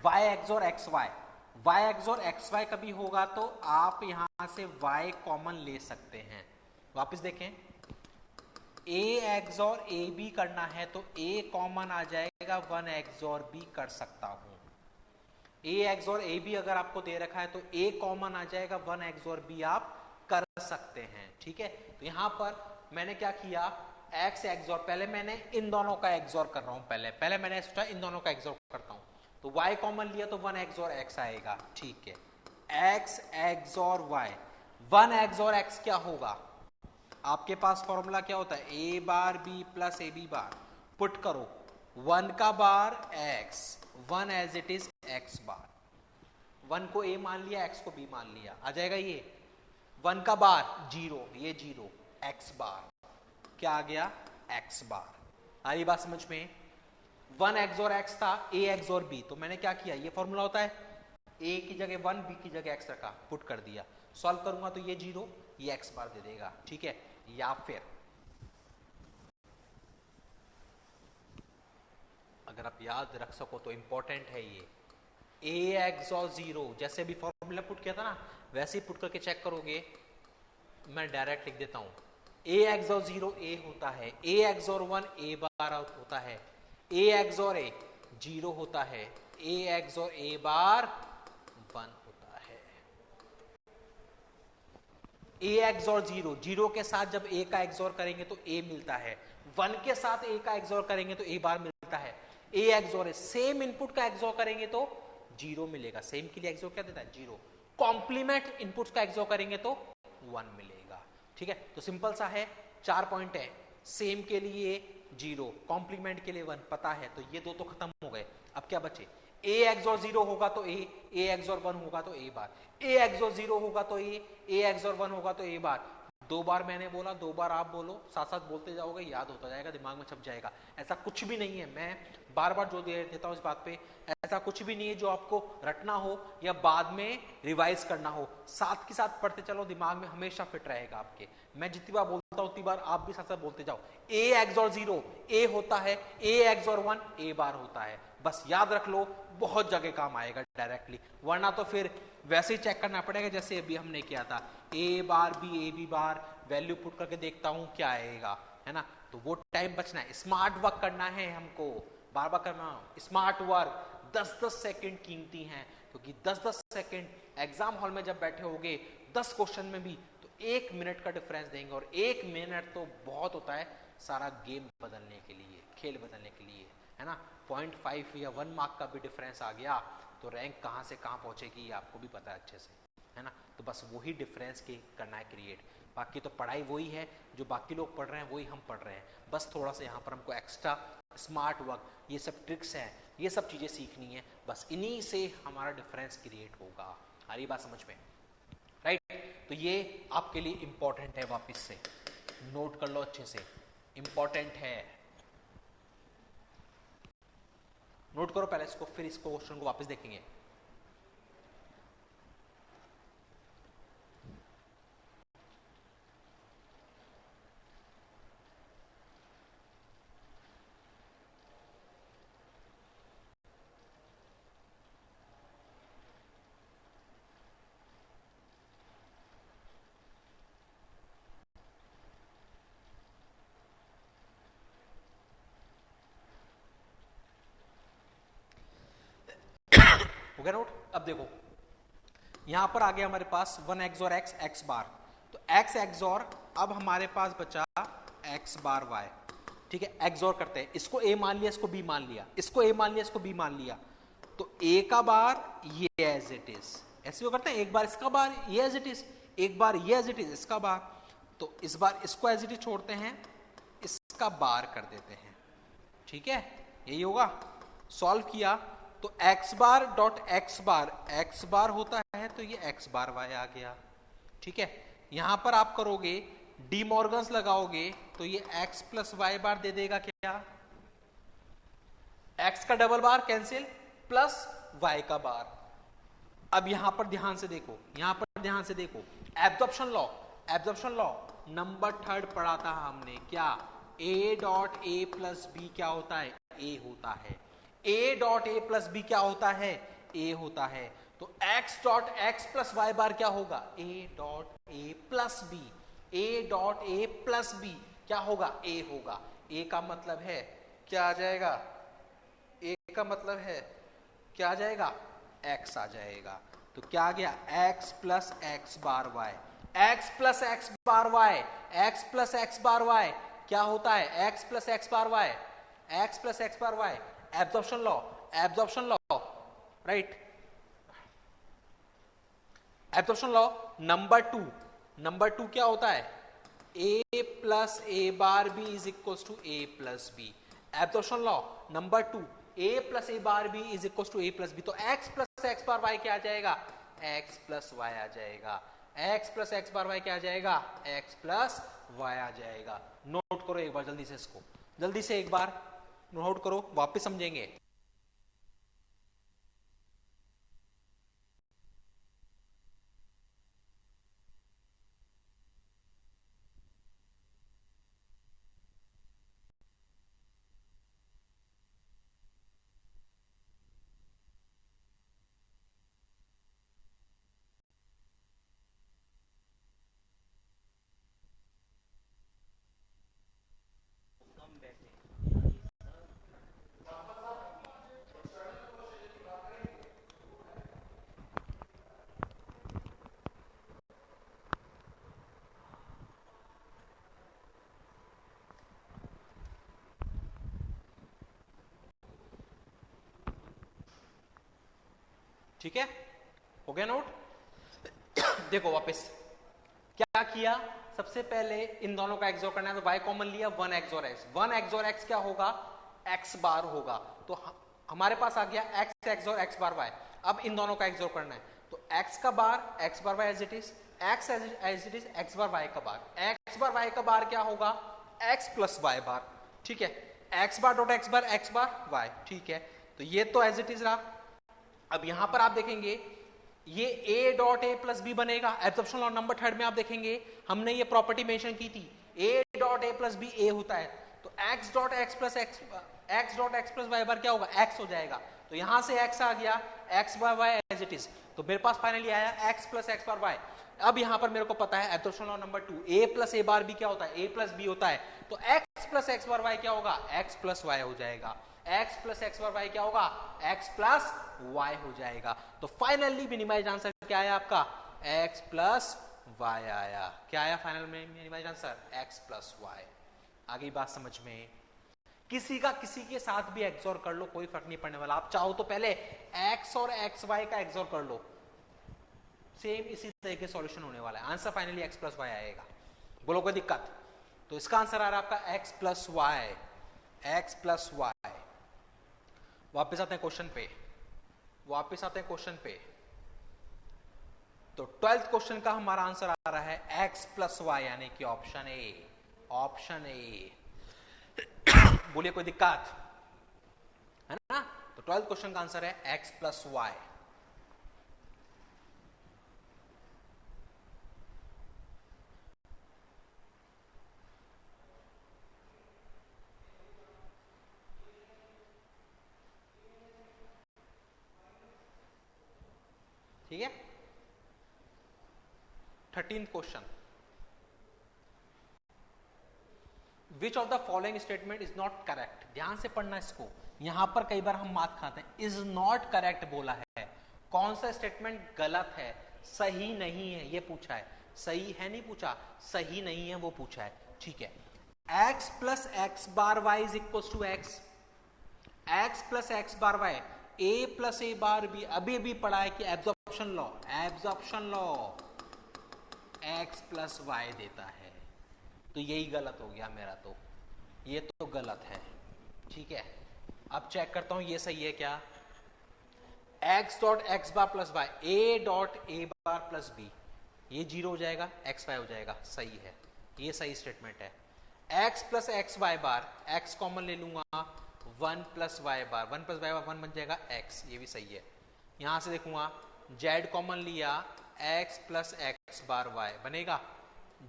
वाई एक्स और एक्स वाई, वाई एक्स और एक्स वाई कभी होगा तो आप यहां से वाई कॉमन ले सकते हैं। वापस देखें, ए एक्स और ए बी करना है तो ए कॉमन आ जाएगा, जाएगा, 1 XOR B कर सकता हूं। A XOR AB अगर आपको दे रखा है तो A कॉमन आ जाएगा, 1 XOR B आप कर सकते हैं। ठीक है, तो यहां पर मैंने क्या किया, X XOR, पहले मैंने इन दोनों का XOR कर रहा हूं, पहले मैंने सोचा इन दोनों का XOR करता हूं, तो Y कॉमन लिया तो 1 XOR X आएगा। ठीक है, X XOR Y, 1 XOR X क्या होगा, आपके पास फॉर्मूला क्या होता है, A bar B plus AB bar, put करो 1 का bar X, 1 as it is X bar, 1 को A मान लिया, X को B मान लिया, आ जाएगा ये 1 का बार 0, ये 0, X बार क्या आ गया, X बार। आ रही बात समझ में, 1 XOR X था, A XOR B, तो मैंने क्या किया, ये फॉर्मूला होता है, A की जगह 1, B की जगह X रखा, पुट कर दिया, सॉल्व करूंगा तो ये 0, ये X बार दे देगा। ठीक है, या फिर अगर आप याद रख सको तो इंपॉर्टेंट है ये, A XOR 0, जैसे भी फॉर्मूला पुट किया था ना वैसे ही पुट करके चेक करोगे, मैं डायरेक्ट लिख देता हूं, A XOR 0 A होता है, A XOR 1 A बार होता है, A XOR A 0 होता है, A XOR A बार 1 होता है। A XOR 0, 0 के साथ जब A का XOR करेंगे तो A मिलता है, 1 के साथ A का XOR करेंगे तो A बार मिलता है, A XOR A, same input का XOR करेंगे तो 0 मिलेगा, सेम के लिए XOR क्या देता है 0, कॉम्प्लीमेंट इनपुट्स का XOR करेंगे तो 1 मिलेगा। ठीक है, तो सिंपल सा है, 4 पॉइंट है, सेम के लिए 0, कॉम्प्लीमेंट के लिए 1 पता है, तो ये दो तो खत्म हो गए। अब क्या बचे, A XOR 0 होगा तो A XOR 1 होगा तो A बार, A XOR 0 होगा तो A XOR 1 होगा तो A बार। 2 बार मैंने बोला, 2 बार आप बोलो, साथ साथ बोलते जाओगे, याद होता जाएगा, दिमाग में छप जाएगा। ऐसा कुछ भी नहीं है, मैं बार बार जो दे देता हूं इस बात पे, ऐसा कुछ भी नहीं है जो आपको रटना हो या बाद में रिवाइज करना हो, साथ के साथ पढ़ते चलो, दिमाग में हमेशा फिट रहेगा आपके। मैं जितनी बार बोलता हूं उतनी बार आप भी साथ साथ बोलते जाओ, A XOR 0 A होता है, A XOR 1 A बार होता है, बस याद रख लो, बहुत जगह काम आएगा डायरेक्टली, वरना तो फिर वैसे ही चेक करना पड़ेगा जैसे अभी हमने किया था, A bar B A B bar, value put करके देखता हूं क्या आएगा, है ना, तो वो टाइम बचना है, स्मार्ट वर्क करना है हमको, बार बार करना, स्मार्ट वर्क, 10-10 सेकंड कीमती हैं, क्योंकि 10-10 सेकंड एग्जाम हॉल में जब बैठे होगे 10 क्वेश्चन में भी तो 1 मिनट का डिफरेंस देंगे, और 1 मिनट तो बहुत होता है सारा गेम बदलने के लिए, खेल बदलने के लिए, है ना। 0.5 या 1 मार्क का भी डिफरेंस आ गया तो रैंक कहाँ से कहाँ पहुंचेगी ये आपको भी पता है अच्छे से, है ना। तो बस वही डिफरेंस के करना है क्रिएट, बाकी तो पढ़ाई वही है जो बाकी लोग पढ़ रहे हैं वही हम पढ़ रहे हैं, बस थोड़ा सा यहाँ पर हमको एक्स्ट्रा स्मार्ट वर्क, ये सब ट्रिक्स हैं, ये सब चीज़ें सीखनी है, बस इन्हीं से हमारा डिफरेंस क्रिएट होगा। आ रही बात समझ में, राइट। तो ये आपके लिए इंपॉर्टेंट है, वापस से नोट कर लो अच्छे से, इंपॉर्टेंट है, नोट करो पहले इसको, फिर इसको क्वेश्चन को वापस देखेंगे। हो गया नोट। अब देखो यहां पर आ गया हमारे पास 1 XOR X X बार, तो X XOR अब हमारे पास बचा X बार Y, ठीक है। XOR करते हैं, इसको A मान लिया, इसको B मान लिया, इसको A मान लिया, इसको B मान लिया, तो A का बार ये एज इट इज, ऐसे वो करते हैं, एक बार इसका बार ये एज इट इज, एक बार ये एज इट इज इसका बार, तो इस बार इसको एज इट इज छोड़ते हैं, इसका बार कर देते हैं, ठीक है, यही होगा। सॉल्व किया तो x बार डॉट x बार होता है, तो ये x बार y आ गया, ठीक है। यहां पर आप करोगे डी मॉर्गन्स लगाओगे तो ये x प्लस वाई बार दे देगा क्या, x का double bar cancel plus y का बार। अब यहां पर ध्यान से देखो, यहां पर ध्यान से देखो, एब्जॉर्प्शन लॉ नंबर 3 पढ़ा था हमने, क्या a dot a plus b क्या होता है, a होता है, a dot a plus b क्या होता है, a होता है, तो x dot x plus y बार क्या होगा, a dot a plus b, a dot a plus b क्या होगा, a होगा, a का मतलब है क्या आ जाएगा का मतलब है क्या आ जाएगा, x आ जाएगा। तो क्या आ गया, x plus X bar Y, x plus X bar Y, x plus X bar Y क्या होता है, x plus X bar Y, x plus X bar Y, absorption law, absorption law, right, absorption law. Number two क्या होता है, a plus A bar B is equal to A plus B, absorption law number two, a plus A bar B is equal to A plus B. तो x plus X bar Y क्या आ जाएगा, x प्लस वाई आ जाएगा, x plus X bar Y क्या आ जाएगा, x प्लस वाई आ जाएगा। नोट करो एक बार जल्दी से, इसको जल्दी से एक बार नोट करो, वापस समझेंगे। ठीक है, हो गया नोट। देखो वापस क्या किया, सबसे पहले इन दोनों का एक्सोर करना है, तो y कॉमन लिया, 1 एक्सोर x, 1 एक्सोर x क्या होगा, x बार होगा। तो हमारे पास आ गया x एक्सोर x बार y। अब इन दोनों का एक्सोर करना है, तो x का bar x bar y as it is, x as it is x bar y का बार, x बार y का बार क्या होगा, x प्लस y बार, ठीक है, x बार डॉट x बार y, ठीक है। तो ये तो एज इट इज रहा। अब यहां पर आप देखेंगे ये a dot A plus B बनेगा, एब्जॉर्प्शन लॉ नंबर थर्ड में आप देखेंगे हमने ये प्रॉपर्टी मेंशन की थी, a dot A plus B A होता है, तो x dot X plus Y bar क्या होगा, x हो जाएगा। तो यहां से x आ गया, x bar y as it is, तो मेरे पास फाइनली आया x plus X bar y। अब यहां पर मेरे को पता है absorption law number two, a plus A bar B क्या होता है, a प्लस बी होता है, तो x plus X bar y क्या होगा, x प्लस y हो जाएगा, x plus X bar y क्या होगा, x प्लस y हो जाएगा। तो फाइनली मिनिमाइज आंसर क्या आया आपका, x प्लस y आया। क्या आया फाइनल में minimise answer, x plus y। आगे बात समझ में, किसी के साथ भी एक्सोर कर लो, कोई फर्क नहीं पड़ने वाला। आप चाहो तो पहले x और xy का एक्सोर कर लो, सेम इसी तरह के सॉल्यूशन होने वाला है, answer finally x plus y आएगा। बोलो कोई दिक्कत, तो इसका आंसर आ रहा है आपका x plus Y, x plus Y. वापिस आते हैं क्वेश्चन पे, तो 12th क्वेश्चन का हमारा आंसर आ रहा है x प्लस वाई, यानी कि ऑप्शन ए। बोलिए कोई दिक्कत है ना। तो 12th क्वेश्चन का आंसर है x प्लस वाई। ठीक है, 13th question, which of the following statement is not correct. ध्यान से पढ़ना इसको, यहां पर कई बार हम मात खाते हैं, इज नॉट करेक्ट बोला है, कौन सा स्टेटमेंट गलत है, सही नहीं है ये पूछा है, सही है नहीं पूछा, सही नहीं है वो पूछा है, ठीक है। x plus X bar Y is equal to X, X plus X bar Y, a plus A bar B, अभी पढ़ा है कि absorption law x plus Y देता है, तो यही गलत हो गया मेरा, तो ये तो गलत है, ठीक है। अब चेक करता हूं ये सही है क्या, x dot X bar plus Y, a dot A bar plus B, ये 0 हो जाएगा, x वाई हो जाएगा, सही है, ये सही स्टेटमेंट है। x प्लस एक्स वाई बार, x कॉमन ले लूंगा, 1 प्लस वाई बार, 1 प्लस वाई बार 1 बन जाएगा x, ये भी सही है। यहां से देखूंगा z कॉमन लिया, x plus X bar y बनेगा,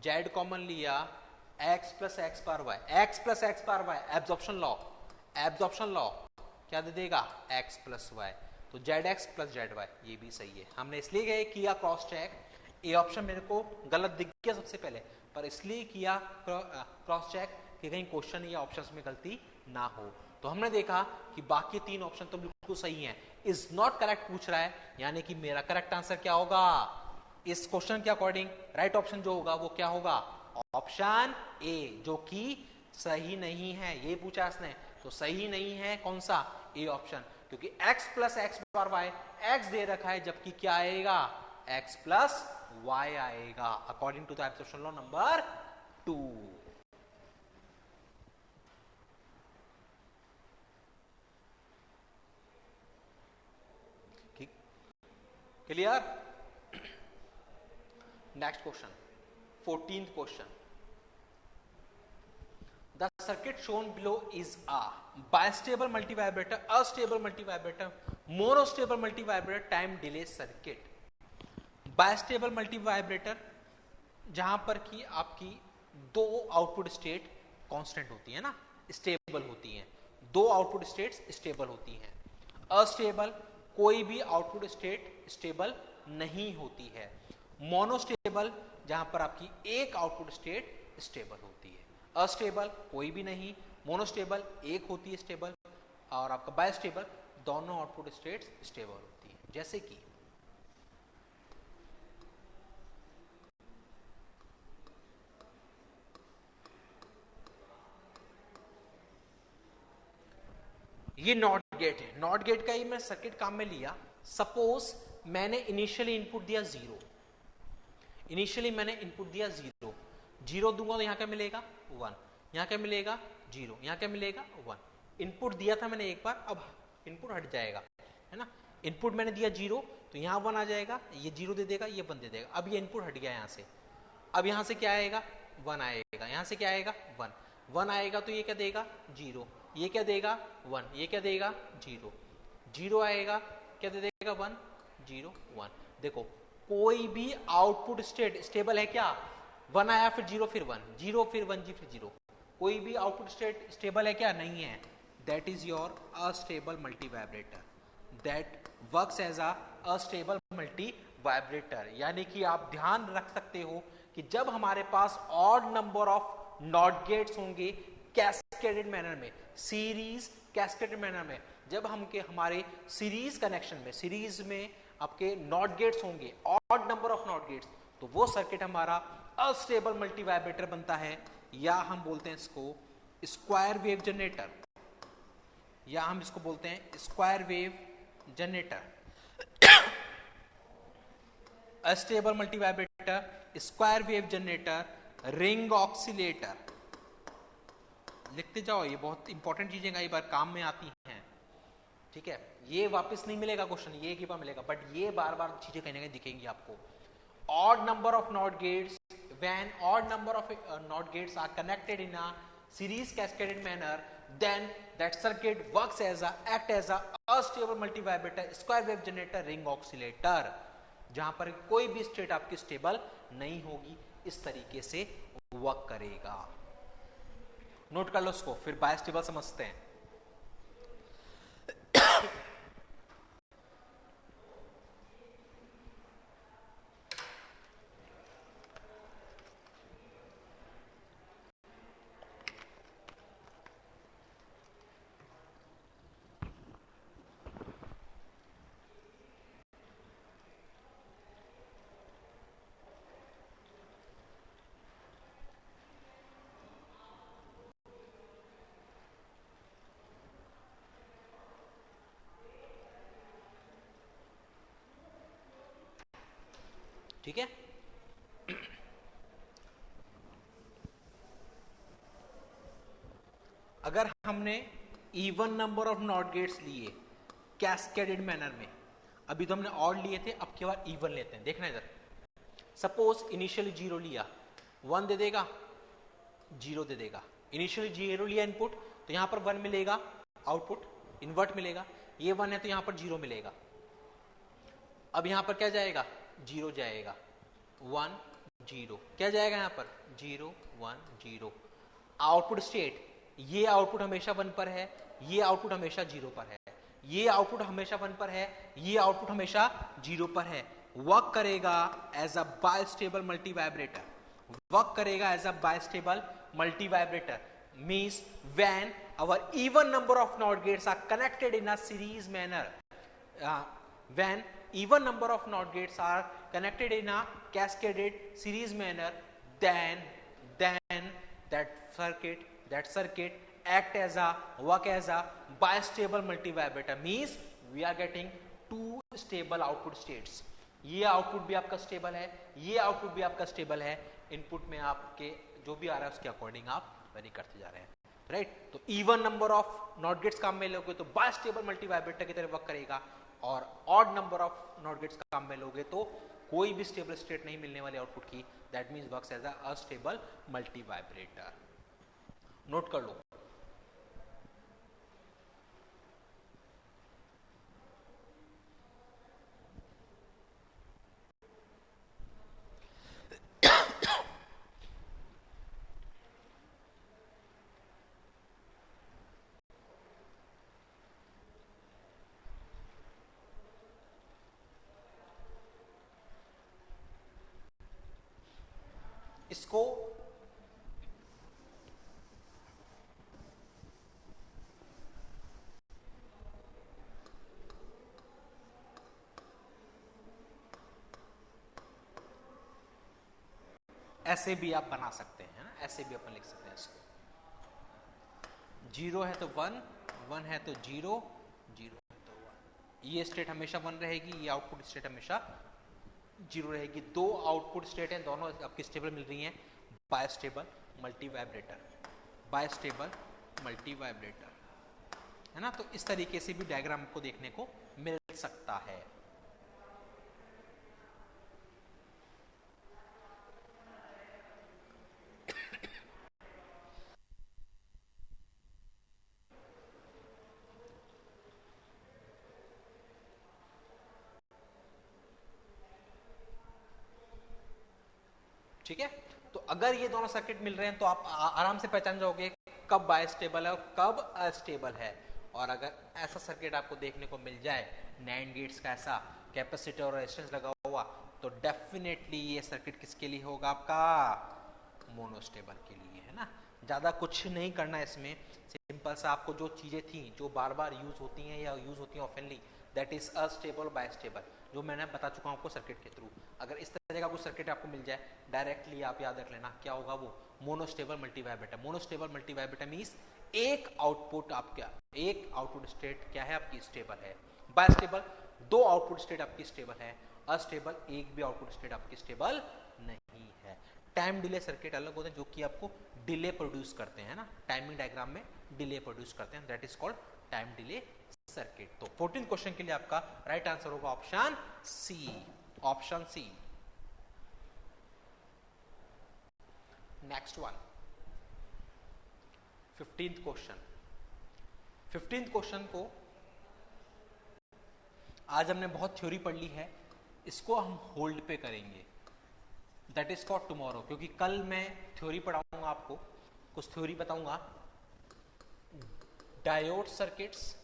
z कॉमन लिया, x plus X bar y, x plus X bar y, absorption law क्या दे देगा, x प्लस y, तो zx प्लस zy, ये भी सही है। हमने इसलिए किया क्रॉस चेक, ये ऑप्शन मेरे को गलत दिख गया सबसे पहले, पर इसलिए किया क्रॉस चेक कि कहीं क्वेश्चन या ऑप्शंस में गलती ना हो। तो हमने देखा कि बाकी 3 ऑप्शन तो बिल्कुल सही हैं। इज नॉट करेक्ट पूछ रहा है, यानी कि मेरा करेक्ट आंसर क्या होगा इस क्वेश्चन के अकॉर्डिंग? राइट ऑप्शन जो होगा वो क्या होगा? ऑप्शन ए, जो कि सही नहीं है। ये पूछा इसने, तो सही नहीं है कौन सा? ए ऑप्शन, क्योंकि x plus X bar Y, X दे रखा है, जबकि क्या आएगा? x प्लस वाई आएगा, according to the absorption law number 2। Clear? Next question, 14th question. The circuit shown below is a bistable multivibrator, astable multivibrator, monostable multivibrator, time delay circuit। Bistable multivibrator जहां पर कि आपकी 2 आउटपुट स्टेट कांस्टेंट होती है ना, स्टेबल होती हैं, 2 आउटपुट स्टेट्स स्टेबल होती हैं। अस्टेबल, कोई भी आउटपुट स्टेट स्टेबल नहीं होती है। मोनोस्टेबल, जहां पर आपकी एक आउटपुट स्टेट स्टेबल होती है। अस्टेबल कोई भी नहीं, मोनोस्टेबल एक होती है स्टेबल, और आपका बायस्टेबल दोनों आउटपुट स्टेट्स स्टेबल होती है। जैसे कि ये नॉट गेट है, नॉट गेट का ही मैं सर्किट काम में लिया। सपोज मैंने इनिशियली इनपुट दिया 0, इनिशियली मैंने इनपुट दिया 0, 0 दूंगा तो यहां क्या मिलेगा? 1, यहां क्या मिलेगा? 0, यहां क्या मिलेगा? 1। इनपुट दिया था मैंने एक बार, अब इनपुट हट जाएगा, है ना। इनपुट मैंने दिया 0, तो यहां 1 आ जाएगा, ये 0 दे देगा, ये 1 दे देगा। अब ये इनपुट हट गया यहां से, अब यहां से क्या आएगा? 1 आएगा, यहां से क्या आएगा? 1, 1 आएगा तो ये क्या देगा? 0, ये क्या देगा? 1, ये क्या देगा? 0, 0 आएगा, क्या दे देगा? 1, 0, 1। देखो कोई भी आउटपुट स्टेट स्टेबल है क्या? 1 आया, फिर 0, फिर 1, 0 फिर 1 जी, फिर 0। कोई भी आउटपुट स्टेट स्टेबल है क्या? नहीं है। That is your astable multivibrator, that works as astable multivibrator. यानी कि आप ध्यान रख सकते हो कि जब हमारे पास odd number of not gates होंगे कैस्केडेड मैनर में, सीरीज कैस्केडेड मैनर में, जब हमारे सीरीज कनेक्शन में, सीरीज में आपके नॉट गेट्स होंगे, odd number of not gates, तो वो सर्किट हमारा अस्टेबल मल्टीवाइब्रेटर बनता है, या हम बोलते हैं इसको स्क्वायर वेव जनरेटर, या हम इसको बोलते हैं square wave generator. Astable multivibrator, square wave generator, ring oscillator. लिखते जाओ, ये बहुत इंपॉर्टेंट चीजें कई बार काम में आती हैं, ठीक है। ये वापस नहीं मिलेगा क्वेश्चन, ये एक ही बार मिलेगा, बट ये बार बार चीजें कहीं ना कहीं दिखेंगी आपको। Odd number of not gates, when odd number of NOT gates are connected in a series cascaded manner, then that circuit works as act as a astable multivibrator, square wave generator, ring oscillator। जहां पर कोई भी स्टेट आपकी स्टेबल नहीं होगी, इस तरीके से वर्क करेगा। नोट कर लो उसको, फिर बायस्टेबल समझते हैं। ठीक है, अगर हमने even number of not gates लिए कैस्केडेड मैनर में, अभी तो हमने ऑड लिए थे, अब केवल इवन लेते हैं। देखना इधर, सपोज इनिशियली 0 लिया, 1 दे देगा, 0 दे देगा। इनिशियली 0 लिया इनपुट, तो यहां पर 1 मिलेगा, आउटपुट इन्वर्ट मिलेगा। ये 1 है तो यहां पर 0 मिलेगा। अब यहां पर क्या जाएगा? 0 जाएगा, 1 0, क्या जाएगा यहां पर? 0 1 0। आउटपुट स्टेट, ये आउटपुट हमेशा 1 पर है, ये आउटपुट हमेशा 0 पर है, ये आउटपुट हमेशा 1 पर है, ये आउटपुट हमेशा 0 पर है। वर्क करेगा as a bistable multivibrator, work करेगा as a bistable multivibrator. means when our even number of NOT gates are connected in a series manner. When even number of NOT gates are connected in a cascaded series manner, then that circuit work as a bistable multivibrator, means we are getting two stable output states. ये आउटपुट भी आपका स्टेबल है, ये आउटपुट भी आपका स्टेबल है. इनपुट में आपके जो भी आ रहा है उसके अकॉर्डिंग आप वेरी करते जा रहे हैं, राइट. तो even number of not gates काम में लोगे तो बाइस्टेबल मल्टीवाइब्रेटर की तरह वर्क करेगा, और odd number of not gates काम में लोगे तो कोई भी स्टेबल स्टेट नहीं मिलने वाली आउटपुट की. That means works as a unstable multivibrator. Note कर लो. इसको ऐसे भी आप बना सकते हैं ना, ऐसे भी अपन लिख सकते हैं इसको. 0 है तो 1, 1 है तो 0, 0 है तो 1. ये स्टेट हमेशा 1 रहेगी, ये आउटपुट स्टेट हमेशा 0 रहेगी. दो आउटपुट स्टेट हैं, दोनों आपकी स्टेबल मिल रही हैं. बाइस्टेबल मल्टीवाइब्रेटर, बाइस्टेबल मल्टीवाइब्रेटर, है ना. तो इस तरीके से भी डायग्राम को देखने को मिल सकता है. ठीक है. तो अगर ये दोनों सर्किट मिल रहे हैं तो आप आराम से पहचान जाओगे कब बाइस्टेबल है और कब अस्टेबल है. और अगर ऐसा सर्किट आपको देखने को मिल जाए, नैंड गेट्स का ऐसा कैपेसिटर और रेजिस्टेंस लगा हुआ, तो डेफिनेटली ये सर्किट किसके लिए होगा? आपका मोनोस्टेबल के लिए, है ना. ज्यादा कुछ नहीं करना इसमें. सिंपल सा आपको जो चीजें थी जो बार बार यूज होती हैं या यूज होती हैं ऑफनली, दैट इज अस्टेबल बाइस्टेबल, जो मैंने बता चुका हूं आपको सर्किट के थ्रू. अगर इस तरह का कोई सर्किट आपको मिल जाए, डायरेक्टली आप याद रख लेना क्या होगा वो, monostable multivibrator. Monostable multivibrator means एक आउटपुट आपका, एक आउटपुट स्टेट क्या है आपकी स्टेबल है. बाइस्टेबल दो आउटपुट स्टेट आपकी स्टेबल है. अस्टेबल एक भी आउटपुट स्टेट आपकी स्टेबल नहीं है. टाइम डिले सर्किट अलग होते हैं जो कि आपको डिले प्रोड्यूस करते हैं ना, टाइमिंग डायग्राम में डिले प्रोड्यूस करते हैं, that is called time delay circuit. तो 14 क्वेश्चन के लिए आपका राइट आंसर होगा option C. Option C. Next one, 15th question. 15th question को आज हमने बहुत थ्योरी पढ़ ली है, इसको हम होल्ड पे करेंगे, दैट इज फॉर टुमारो. क्योंकि कल मैं थ्योरी पढ़ाऊंगा आपको, कुछ थ्योरी बताऊंगा. डायोड सर्किट्स,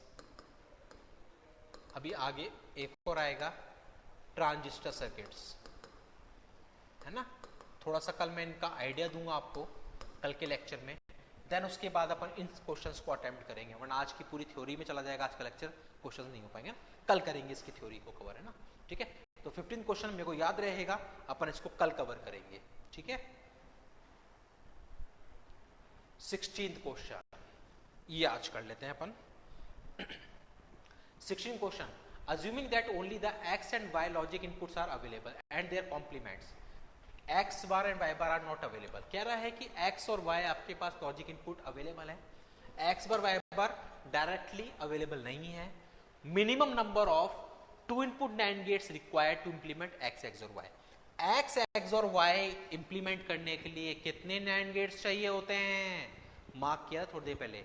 अभी आगे एक और आएगा ट्रांजिस्टर सर्किट्स, है ना. थोड़ा सा कल मैं इनका आइडिया दूंगा आपको कल के लेक्चर में. देन उसके बाद अपन इन क्वेश्चंस को अटेम्प्ट करेंगे, वरना आज की पूरी थ्योरी में चला जाएगा आज का लेक्चर, क्वेश्चंस नहीं हो पाएंगे. कल करेंगे इसकी थ्योरी को कवर, है ना. ठीक है. तो 15 क्वेश्चन मेरे को याद रहेगा, अपन इसको कल कवर करेंगे. ठीक है. 16th क्वेश्चन ये आज कर लेते हैं अपन. 16th question, assuming that only the x and y logic inputs are available and their complements, x bar and y bar are not available. कह रहा है कि x और y आपके पास लॉजिक इनपुट अवेलेबल है, x bar y bar directly available नहीं है. Minimum number of two input NAND gates required to implement x, x और y. x और y इंप्लीमेंट करने के लिए कितने नैंड गेट्स चाहिए होते हैं? मार्क किया थोड़ी देर पहले.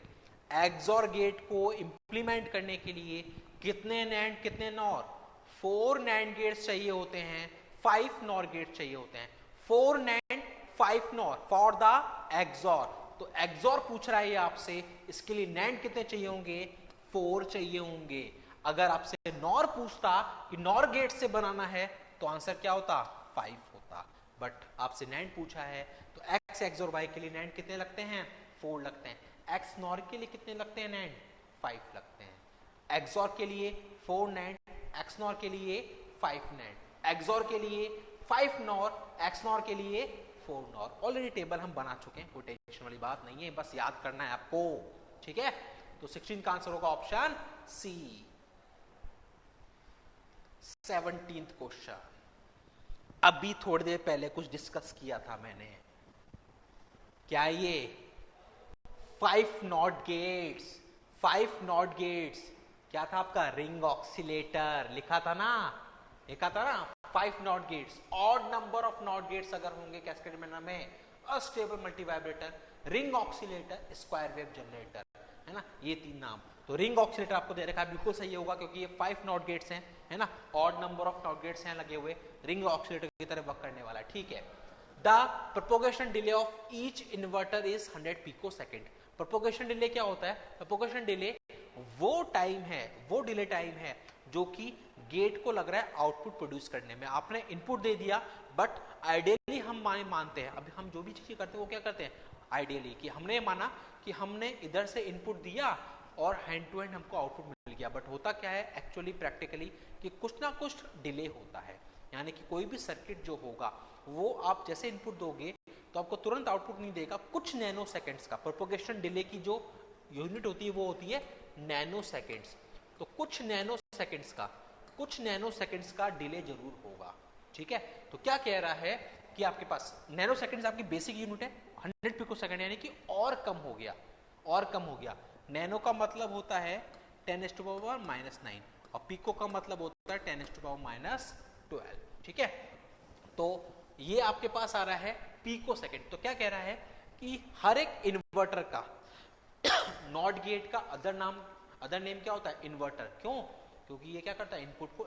XOR गेट को इंप्लीमेंट करने के लिए कितने नैंड कितने नॉर? 4 नैंड गेट्स चाहिए होते हैं, 5 नॉर गेट्स चाहिए होते हैं. 4 NAND 5 nor for the XOR. तो XOR पूछ रहा है आपसे, इसके लिए नैंड कितने चाहिए होंगे? 4 चाहिए होंगे. अगर आपसे नॉर पूछता कि नॉर गेट से बनाना है तो आंसर क्या होता? 5 होता. बट आपसे नैंड पूछा है तो x और y के लिए नैंड कितने लगते हैं? 4 लगते हैं। एक्स नॉर के लिए कितने लगते हैं नैंड? 5 लगते हैं। एक्सॉर के लिए 4 नैंड, एक्स नॉर के लिए 5 नैंड, एक्सॉर के लिए 5 नॉर, एक्स नॉर के लिए 4 नॉर। ऑलरेडी टेबल हम बना चुके हैं, कोई टेंशन वाली बात नहीं है, बस याद करना है आपको, ठीक है। तो 16 का आंसर होगा ऑप्शन सी। 17th क्वेश्चन, अभी थोड़ी देर पहले कुछ डिस्कस किया था मैंने, क्या ये 5 नॉट गेट्स, 5 नॉट गेट्स क्या था आपका? रिंग ऑक्सीलेटर लिखा था ना, 5 not gates. Odd number of not gates अगर होंगे कैस्केड मैनर में, astable multivibrator, ring oscillator, square wave generator, है ना, ये 3 नाम। तो रिंग ऑक्सीलेटर आपको दे रखा है, बिल्कुल सही होगा क्योंकि ये 5 नॉट गेट्स हैं, है ना, odd number of not gates हैं लगे हुए, रिंग ऑक्सीलेटर की तरह वर्क करने वाला है, ठीक है। The propagation delay of each inverter is 100 picosecond. Propagation delay क्या होता है? प्रोपोगेशन डिले वो टाइम है, वो डिले टाइम है जो कि गेट को लग रहा है आउटपुट प्रोड्यूस करने में। आपने इनपुट दे दिया, बट आइडियली हम मानते हैं, अभी हम जो भी चीजें करते हैं वो क्या करते हैं आइडियली, कि हमने माना कि हमने इधर से इनपुट दिया और हैंड टू हैंड हमको आउटपुट मिल गया। बट होता क्या है एक्चुअली प्रैक्टिकली कि कुछ ना कुछ डिले होता है, यानी कि कोई भी सर्किट जो होगा वो आप जैसे इनपुट दोगे तो आपको तुरंत आउटपुट नहीं देगा, कुछ नैनो सेकेंड्स का। प्रोपोगेशन डिले की जो यूनिट होती है वो होती है नैनो सेकेंड्स। तो कुछ नैनो सेकेंड्स का डिले जरूर होगा, ठीक है। तो क्या कह रहा है कि आपके पास नैनो सेकेंड्स आपकी बेसिक यूनिट है, 100 पिको सेकेंड, यानी कि और कम हो गया। नैनो का मतलब होता है 10⁻⁻⁹ और पिको का मतलब होता है 10⁻⁻12, ठीक है। तो ये आपके पास आ रहा है पिको सेकेंड। तो क्या कह रहा है कि हर एक इन्वर्टर का नॉट गेट का अदर नेम क्या होता है? इन्वर्टर। क्यों? क्योंकि ये क्या करता है? इनपुट को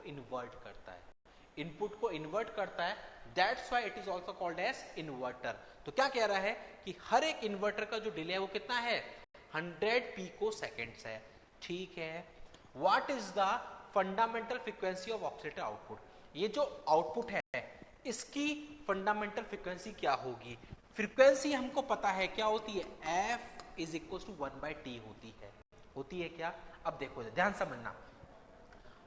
इन्वर्ट करता है, that's why it is also called as inverter. तो क्या कह रहा है कि हर एक इन्वर्टर का जो डिले है वो कितना है? 100 पिको सेकेंड्स है, ठीक है। What is the fundamental frequency of oscillator output? ये जो आउटपुट है इसकी फंडामेंटल फ्रीक्वेंसी क्या होगी? फ्रीक्वेंसी हमको पता है क्या होती है, F is equal to 1/T होती है क्या? अब देखो ध्यान समझना,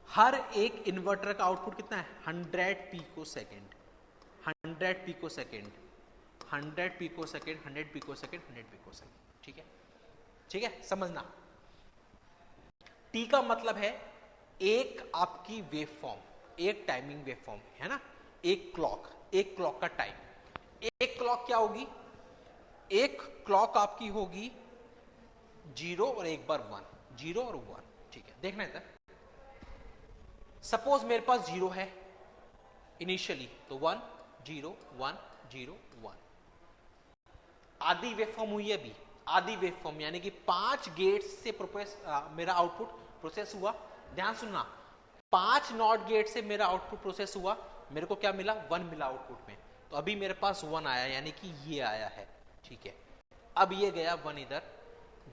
हर एक इन्वर्टर का आउटपुट कितना है? 100 picosecond, 100 picosecond, 100 picosecond, 100 picosecond, 100 picosecond, ठीक है, ठीक है, समझना। T का मतलब है एक आपकी वेव फॉर्म, एक टाइमिंग वेव फॉर्म, है ना, एक क्लॉक का टाइम। एक क्लॉक क्या होगी? एक क्लॉक आपकी होगी 0 और एक बार 1, 0 और 1, ठीक है। देखना इधर, सपोज मेरे पास 0 है इनिशियली, तो 1 0 1 0 1, आधी वेव फॉर्म हुई है अभी, आधी वेव फॉर्म, यानी कि 5 गेट्स से मेरा आउटपुट प्रोसेस हुआ। ध्यान सुनना, 5 नॉट गेट से मेरा आउटपुट प्रोसेस हुआ, मेरे को क्या मिला? 1 मिला आउटपुट में। तो अभी मेरे पास 1 आया, यानी कि ये आया है, ठीक है। अब ये गया 1 इधर,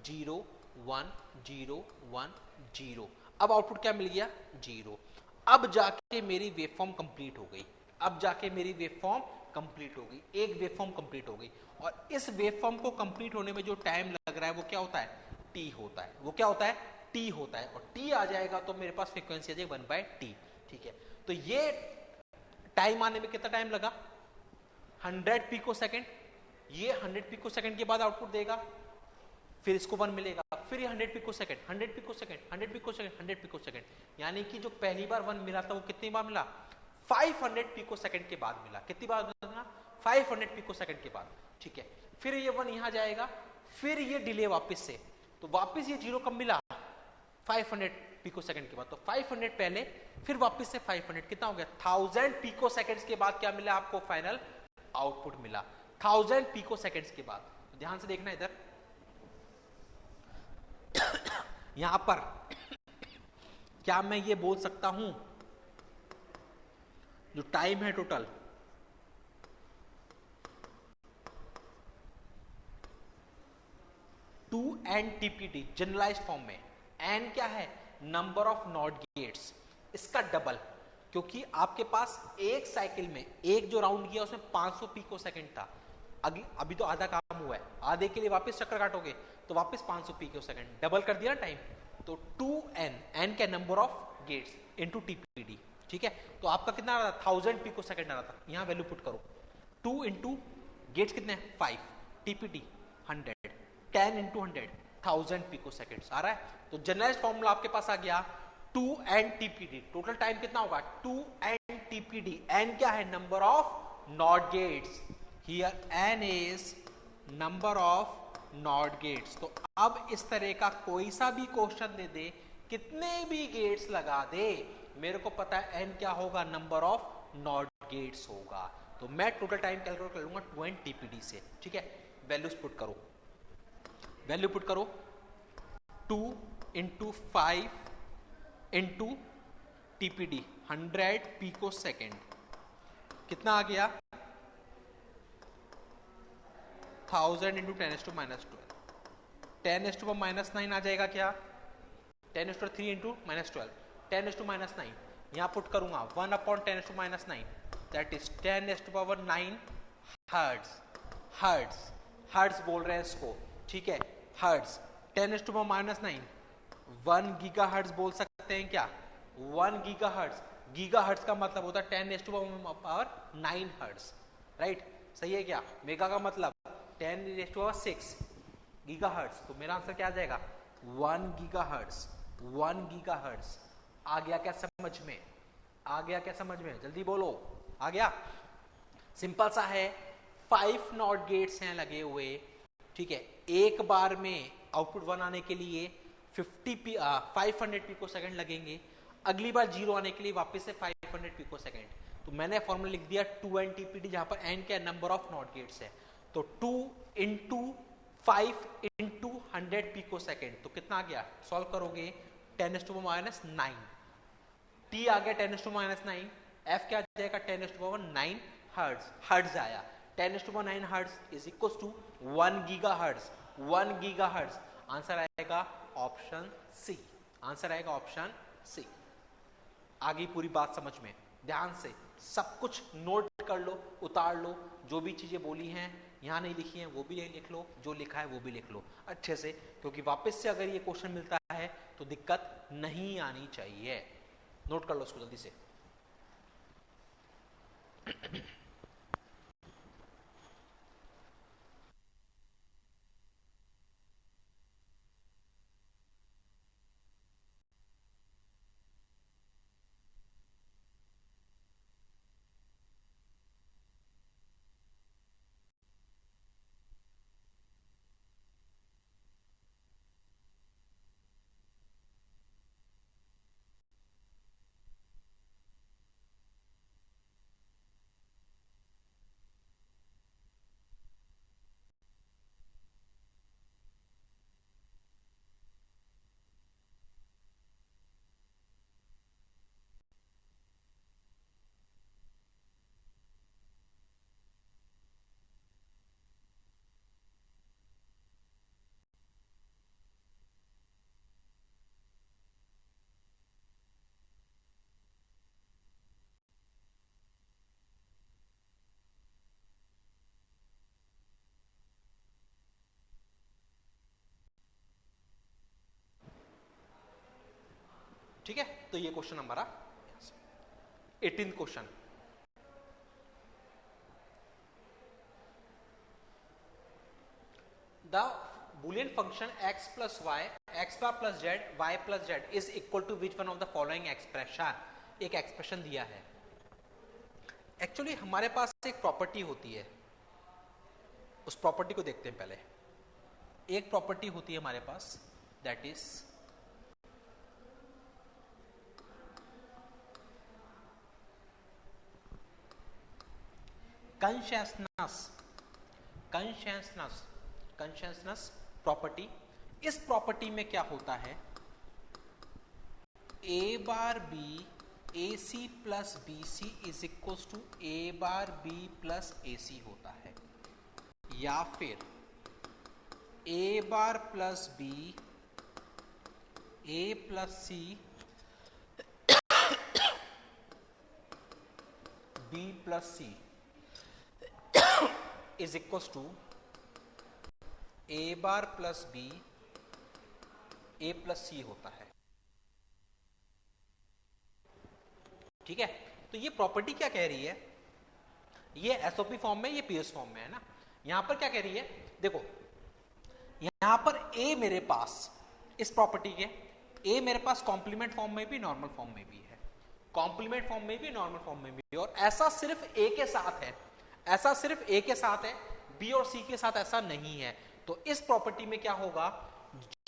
0 1 0 1 0, अब आउटपुट क्या मिल गया? 0। अब जाके मेरी वेवफॉर्म कंप्लीट हो गई, एक वेवफॉर्म कंप्लीट हो गई। और इस वेवफॉर्म को कंप्लीट होने में जो टाइम लग रहा है वो क्या होता है? T होता है। वो क्या होता है? T होता है। और T आ जाएगा तो मेरे पास फ्रीक्वेंसी आ जाएगी 1/T, ठीक है। तो ये टाइम आने में कितना टाइम लगा? 100 पिको सेकेंड। ये 100 पिको सेकेंड के बाद आउटपुट देगा, फिर इसको 1 मिलेगा, फिर ये 100 picosecond, 100 picosecond, 100 picosecond, 100 picosecond, यानी कि जो पहली बार 1 मिला था वो कितनी बार मिला? 500 पिको सेकेंड के बाद मिला। कितनी बार मिला? 500 पिको सेकेंड के बाद, ठीक है। फिर ये 1 यहां जाएगा, फिर ये डिले वापस से, तो वापस ये 0 कब मिला? 500 पिको सेकेंड के बाद। तो 500 पहले, फिर वापस से 500, कितना हो गया? 1000 पिको सेकेंड्स के बाद क्या मिला आपको? फाइनल आउटपुट मिला 1000 पिको सेकेंड्स के बाद। तो ध्यान से देखना इधर, यहां पर क्या मैं ये बोल सकता हूं जो टाइम है total, two N TPT generalised form में, एन क्या है? नंबर ऑफ नॉट गेट्स, इसका डबल, क्योंकि आपके पास एक साइकिल में एक जो राउंड किया उसमें 500 पिको सेकेंड था, अभी तो आधा काम हुआ है, आधे के लिए वापस चक्कर काटोगे तो वापस 500 पिको सेकंड, डबल कर दिया टाइम। तो 2n, n क्या number of gates into TPD, ठीक है। तो आपका कितना आ रहा था, 1000 पिको सेकंड आ रहा था। यहां वैल्यू पुट करो, 2 इंटू गेट्स कितने हैं 5, टीपीडी 100, 10 इंटू 100 1000 पिको सेकंड्स आ रहा है। तो जनरलाइज्ड फॉर्मूला आपके पास आ गया 2n टीपीडी। टोटल टाइम कितना होगा 2n टीपीडी। n क्या है, number of not gates, here n is number of not gates. तो अब इस तरह का कोई सा भी क्वेश्चन दे दे, कितने भी गेट्स लगा दे, मेरे को पता है n क्या होगा, नंबर ऑफ नॉट गेट्स होगा। तो मैं टोटल टाइम कैलकुलेट कर लूंगा 2n टीपीडी से, ठीक है। वैल्यूज पुट करो, वैल्यू पुट करो, 2 into 5 into TPD 100 picosecond, कितना आ गया 1000 इंटू 10⁻12, 10⁻9 आ जाएगा क्या, 10⁻3 इंटू -12, 10⁻9 यहां पुट करूंगा 1/10⁻9, that is 10⁻9 hertz. Hertz, hertz बोल रहे हैं इसको, ठीक है। हर्ट्ज 10⁻9 1 गीगा हर्ट्ज बोल सकते हैं क्या, 1 गीगा हर्ट्ज। गीगा हर्ट्ज का मतलब होता है 10⁻9 हर्ट्ज, राइट, सही है क्या। मेगा का मतलब 10�6 गीगा हर्ट्ज। तो मेरा आंसर क्या आ जाएगा 1 गीगा हर्ट्ज, 1 गीगा हर्ट्ज। आ गया क्या समझ में, आ गया क्या समझ में, जल्दी बोलो, आ गया। सिंपल सा है, 5 नॉट गेट्स हैं लगे हुए, ठीक है। एक बार में आउटपुट 1 आने के लिए 500 पिको सेकंड लगेंगे, अगली बार 0 आने के लिए वापस से 500 पिको सेकंड। तो मैंने फॉर्मूला लिख दिया 2n टीपीडी, जहां पर n क्या नंबर ऑफ नॉट गेट्स है। तो 2 इंटू 5 इंटू 100 पिको सेकंड, तो कितना आ गया, सॉल्व करोगे 10⁻9, t आ गया 10⁻9, f क्या आ जाएगा 10⁻9 हर्ट्ज, हर्ट्ज आया 10⁻9 hertz is equal to 1 gigahertz, 1 gigahertz. Answer आएगा ऑप्शन सी, आंसर आएगा ऑप्शन सी। आगे पूरी बात समझ में, ध्यान से सब कुछ नोट कर लो, उतार लो, जो भी चीजें बोली हैं यहां नहीं लिखी हैं वो भी लिख लो, जो लिखा है वो भी लिख लो अच्छे से, क्योंकि वापस से अगर ये क्वेश्चन मिलता है तो दिक्कत नहीं आनी चाहिए। नोट कर लो उसको जल्दी से। ठीक है, तो ये क्वेश्चन हमारा 18th question. The boolean function x plus y, x bar plus z, y plus z is equal to which one of the following expression। एक एक्सप्रेशन दिया है। एक्चुअली हमारे पास एक प्रॉपर्टी होती है, उस प्रॉपर्टी को देखते हैं पहले। एक प्रॉपर्टी होती है हमारे पास, दैट इज कंसेंसस प्रॉपर्टी। इस प्रॉपर्टी में क्या होता है, A bar B A C plus B C is equal to A bar B plus A C होता है, या फिर A bar plus B A plus C B plus C is equal to A bar plus B A plus C होता है। ठीक है, तो ये प्रॉपर्टी क्या कह रही है, ये एसओपी फॉर्म में, ये पीएस फॉर्म में है ना। यहां पर क्या कह रही है, देखो यहां पर ए मेरे पास इस प्रॉपर्टी के ए मेरे पास कॉम्प्लीमेंट फॉर्म में भी नॉर्मल फॉर्म में भी है, कॉम्प्लीमेंट फॉर्म में भी नॉर्मल फॉर्म में भी, और ऐसा सिर्फ ए के साथ है, ऐसा सिर्फ ए के साथ है, बी और सी के साथ ऐसा नहीं है। तो इस प्रॉपर्टी में क्या होगा,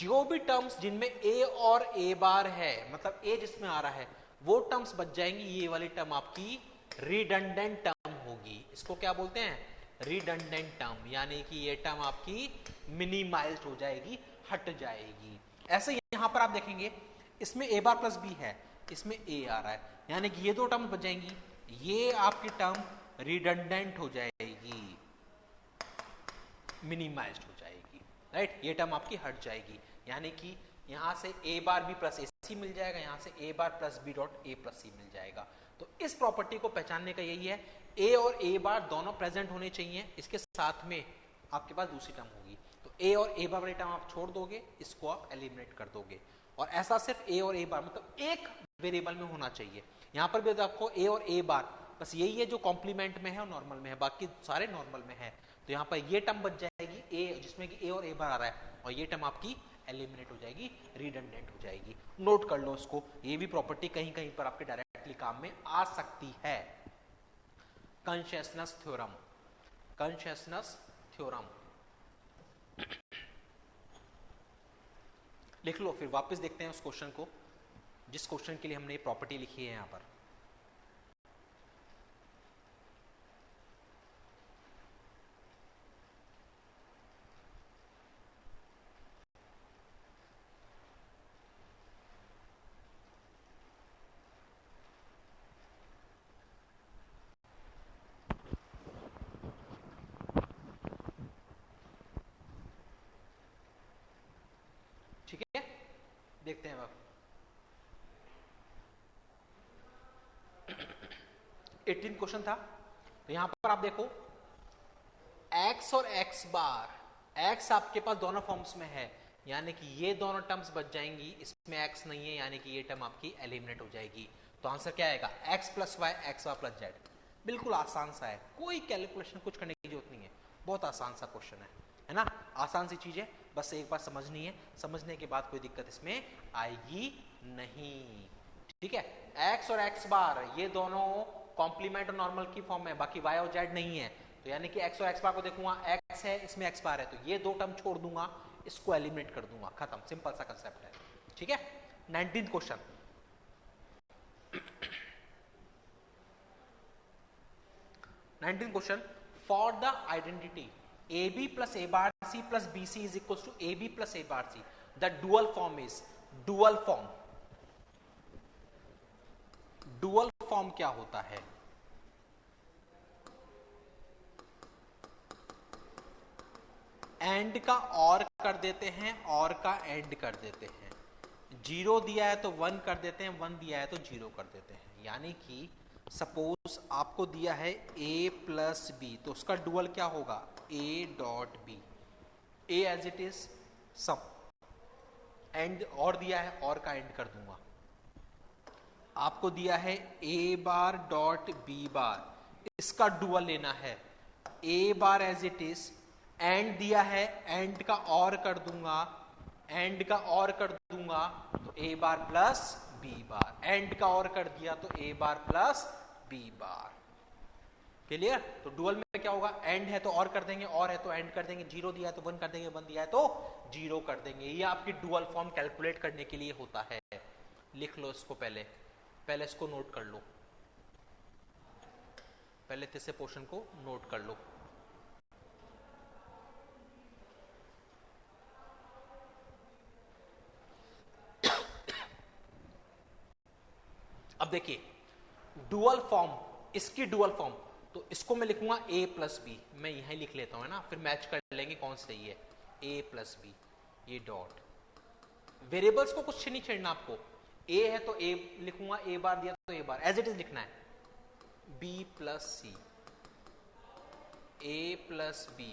जो भी टर्म्स जिनमें ए और ए बार है, मतलब ए जिसमें आ रहा है, वो टर्म्स बच जाएंगी, ये वाली टर्म आपकी रिडंडेंट टर्म होगी। इसको क्या बोलते हैं, रिडंडेंट टर्म, यानी कि ये टर्म आपकी मिनिमाइज्ड हो जाएगी, हट जाएगी। ऐसे यहां पर आप देखेंगे इसमें ए बार प्लस बी है, इसमें ए आ रहा है, यानी कि ये दो टर्म बच जाएंगी, ये आपकी टर्म रिडंडेंट हो जाएगी, मिनिमाइज्ड हो जाएगी, राइट, ये टर्म आपकी हट जाएगी, यानी कि यहां से A bar B plus A सी मिल जाएगा, यहां से A bar plus B dot A plus C मिल जाएगा। तो इस प्रॉपर्टी को पहचानने का यही है, ए और ए बार दोनों प्रेजेंट होने चाहिए, इसके साथ में आपके पास दूसरी टर्म होगी, तो ए और ए बार वाली टर्म आप छोड़ दोगे, इसको आप एलिमिनेट कर दोगे, और ऐसा सिर्फ ए और ए बार मतलब एक वेरिएबल में होना चाहिए। यहां पर भी आपको ए और ए बार बस यही है जो कॉम्प्लीमेंट में है और नॉर्मल में है, बाकी सारे नॉर्मल में है। तो यहां पर ये टर्म बच जाएगी ए, जिसमें कि ए और ए बार आ रहा है, और ये टर्म आपकी एलिमिनेट हो जाएगी, रिडंडेंट हो जाएगी। नोट कर लो उसको, ये भी प्रॉपर्टी कहीं कहीं पर आपके डायरेक्टली काम में आ सकती है। कॉन्शियसनेस थ्योरम, कॉन्शियसनेस थ्योरम लिख लो, फिर वापस देखते हैं उस क्वेश्चन को, जिस क्वेश्चन के लिए हमने प्रॉपर्टी लिखी है यहां पर। ठीक है, देखते हैं अब 18 क्वेश्चन था। तो यहां पर आप देखो x और x बार, x आपके पास दोनों फॉर्म्स में है, यानी कि ये दोनों टर्म्स बच जाएंगी, इसमें x नहीं है, यानी कि ये टर्म आपकी एलिमिनेट हो जाएगी। तो आंसर क्या आएगा, x plus Y X Y plus Z. बिल्कुल आसान सा है, कोई कैलकुलेशन कुछ करने की जरूरत नहीं है, बहुत आसान सा क्वेश्चन है ना, आसान सी चीज है, बस एक बार समझनी है, समझने के बाद कोई दिक्कत इसमें आएगी नहीं। ठीक है, x और x बार ये दोनों कॉम्प्लीमेंट और नॉर्मल की फॉर्म में, बाकी y और z नहीं है, तो यानी कि x और x बार को देखूंगा, x है इसमें x बार है, तो ये दो टर्म छोड़ दूंगा, इसको एलिमिनेट कर दूंगा, खत्म, सिंपल सा कंसेप्ट है। ठीक है, 19th question, for the identity AB plus A bar C plus BC is equal to AB plus A bar C, the dual form is, dual form, dual form क्या होता है, एंड का और कर देते हैं, और का एंड कर देते हैं, 0 दिया है तो 1 कर देते हैं, 1 दिया है तो 0 कर देते हैं। यानी कि सपोज आपको दिया है a प्लस बी, तो उसका डुअल क्या होगा, a dot B, a as it is sum, and और दिया है, और का एंड कर दूंगा। आपको दिया है a bar dot B bar, इसका डुअल लेना है, a bar as it is, and दिया है, एंड का और कर दूंगा, एंड का और कर दूंगा तो a bar plus b bar, and का और कर दिया तो a bar plus b bar. Clear, तो डुअल में क्या होगा, एंड है तो और कर देंगे, और है तो एंड कर देंगे, 0 दिया है तो 1 कर देंगे, 1 दिया है तो 0 कर देंगे। ये आपकी डुअल फॉर्म कैलकुलेट करने के लिए होता है। लिख लो इसको, पहले इसको नोट कर लो, पहले तीसरे पोर्शन को नोट कर लो। अब देखिए डुअल फॉर्म, इसकी डुअल फॉर्म, तो इसको मैं लिखूंगा a प्लस बी, मैं यहीं लिख लेता हूं, है ना, फिर मैच कर लेंगे कौन सही है, a प्लस बी, ये डॉट, वेरिएबल्स को कुछ नहीं छेड़ना आपको, a है तो a लिखूंगा, a बार दिया तो a bar, as it is लिखना है, b plus C, A plus B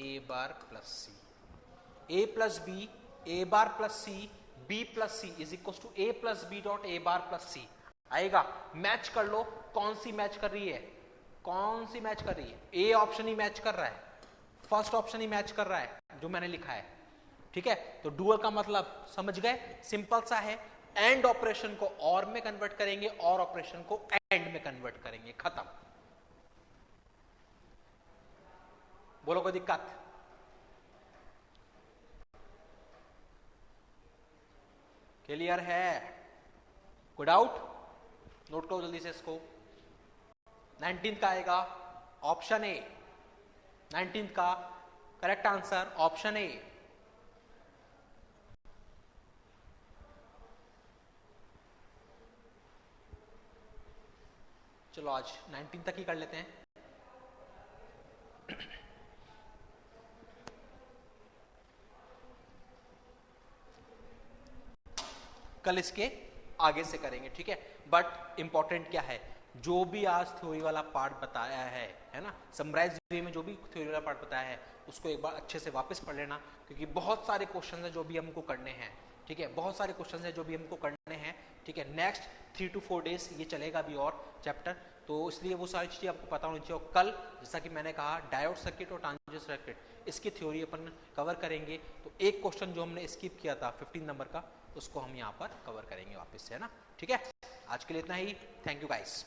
A bar plus C, A plus B A bar plus C B plus C is equal to A plus B dot A bar plus C आएगा। मैच कर लो, कौन सी मैच कर रही है, कौन सी मैच कर रही है, ए ऑप्शन ही मैच कर रहा है, फर्स्ट ऑप्शन ही मैच कर रहा है जो मैंने लिखा है। ठीक है, तो डुअल का मतलब समझ गए, सिंपल सा है। एंड ऑपरेशन को और में कन्वर्ट करेंगे, और ऑपरेशन को एंड में कन्वर्ट करेंगे, खत्म। बोलो कोई दिक्कत? क्लियर है? कोई डाउट? नोट करो जल्दी से इसको। 19th का आएगा ऑप्शन ए, 19th का करेक्ट आंसर ऑप्शन ए। चलो आज 19 तक ही कर लेते हैं। कल इसके आगे से करेंगे, ठीक है। बट इंपॉर्टेंट क्या है, जो भी आज थ्योरी वाला पार्ट बताया है ना, समराइज वे में जो भी थ्योरी वाला पार्ट बताया है उसको एक बार अच्छे से वापस पढ़ लेना, क्योंकि बहुत सारे क्वेश्चन है जो भी हमको करने हैं। ठीक है, बहुत सारे क्वेश्चन है जो भी हमको करने हैं। ठीक है, नेक्स्ट 3 to 4 डेज ये चलेगा अभी और चैप्टर, तो इसलिए वो सारी चीजें आपको पता होनी चाहिए। और कल जैसा कि मैंने कहा डायोड सर्किट और ट्रांजिस्टर सर्किट, इसकी थ्योरी अपन कवर करेंगे। तो एक क्वेश्चन जो हमने स्किप किया था 15 नंबर का, उसको हम यहाँ पर कवर करेंगे वापस से, है ना। ठीक है, आज के लिए इतना ही। Thank you guys.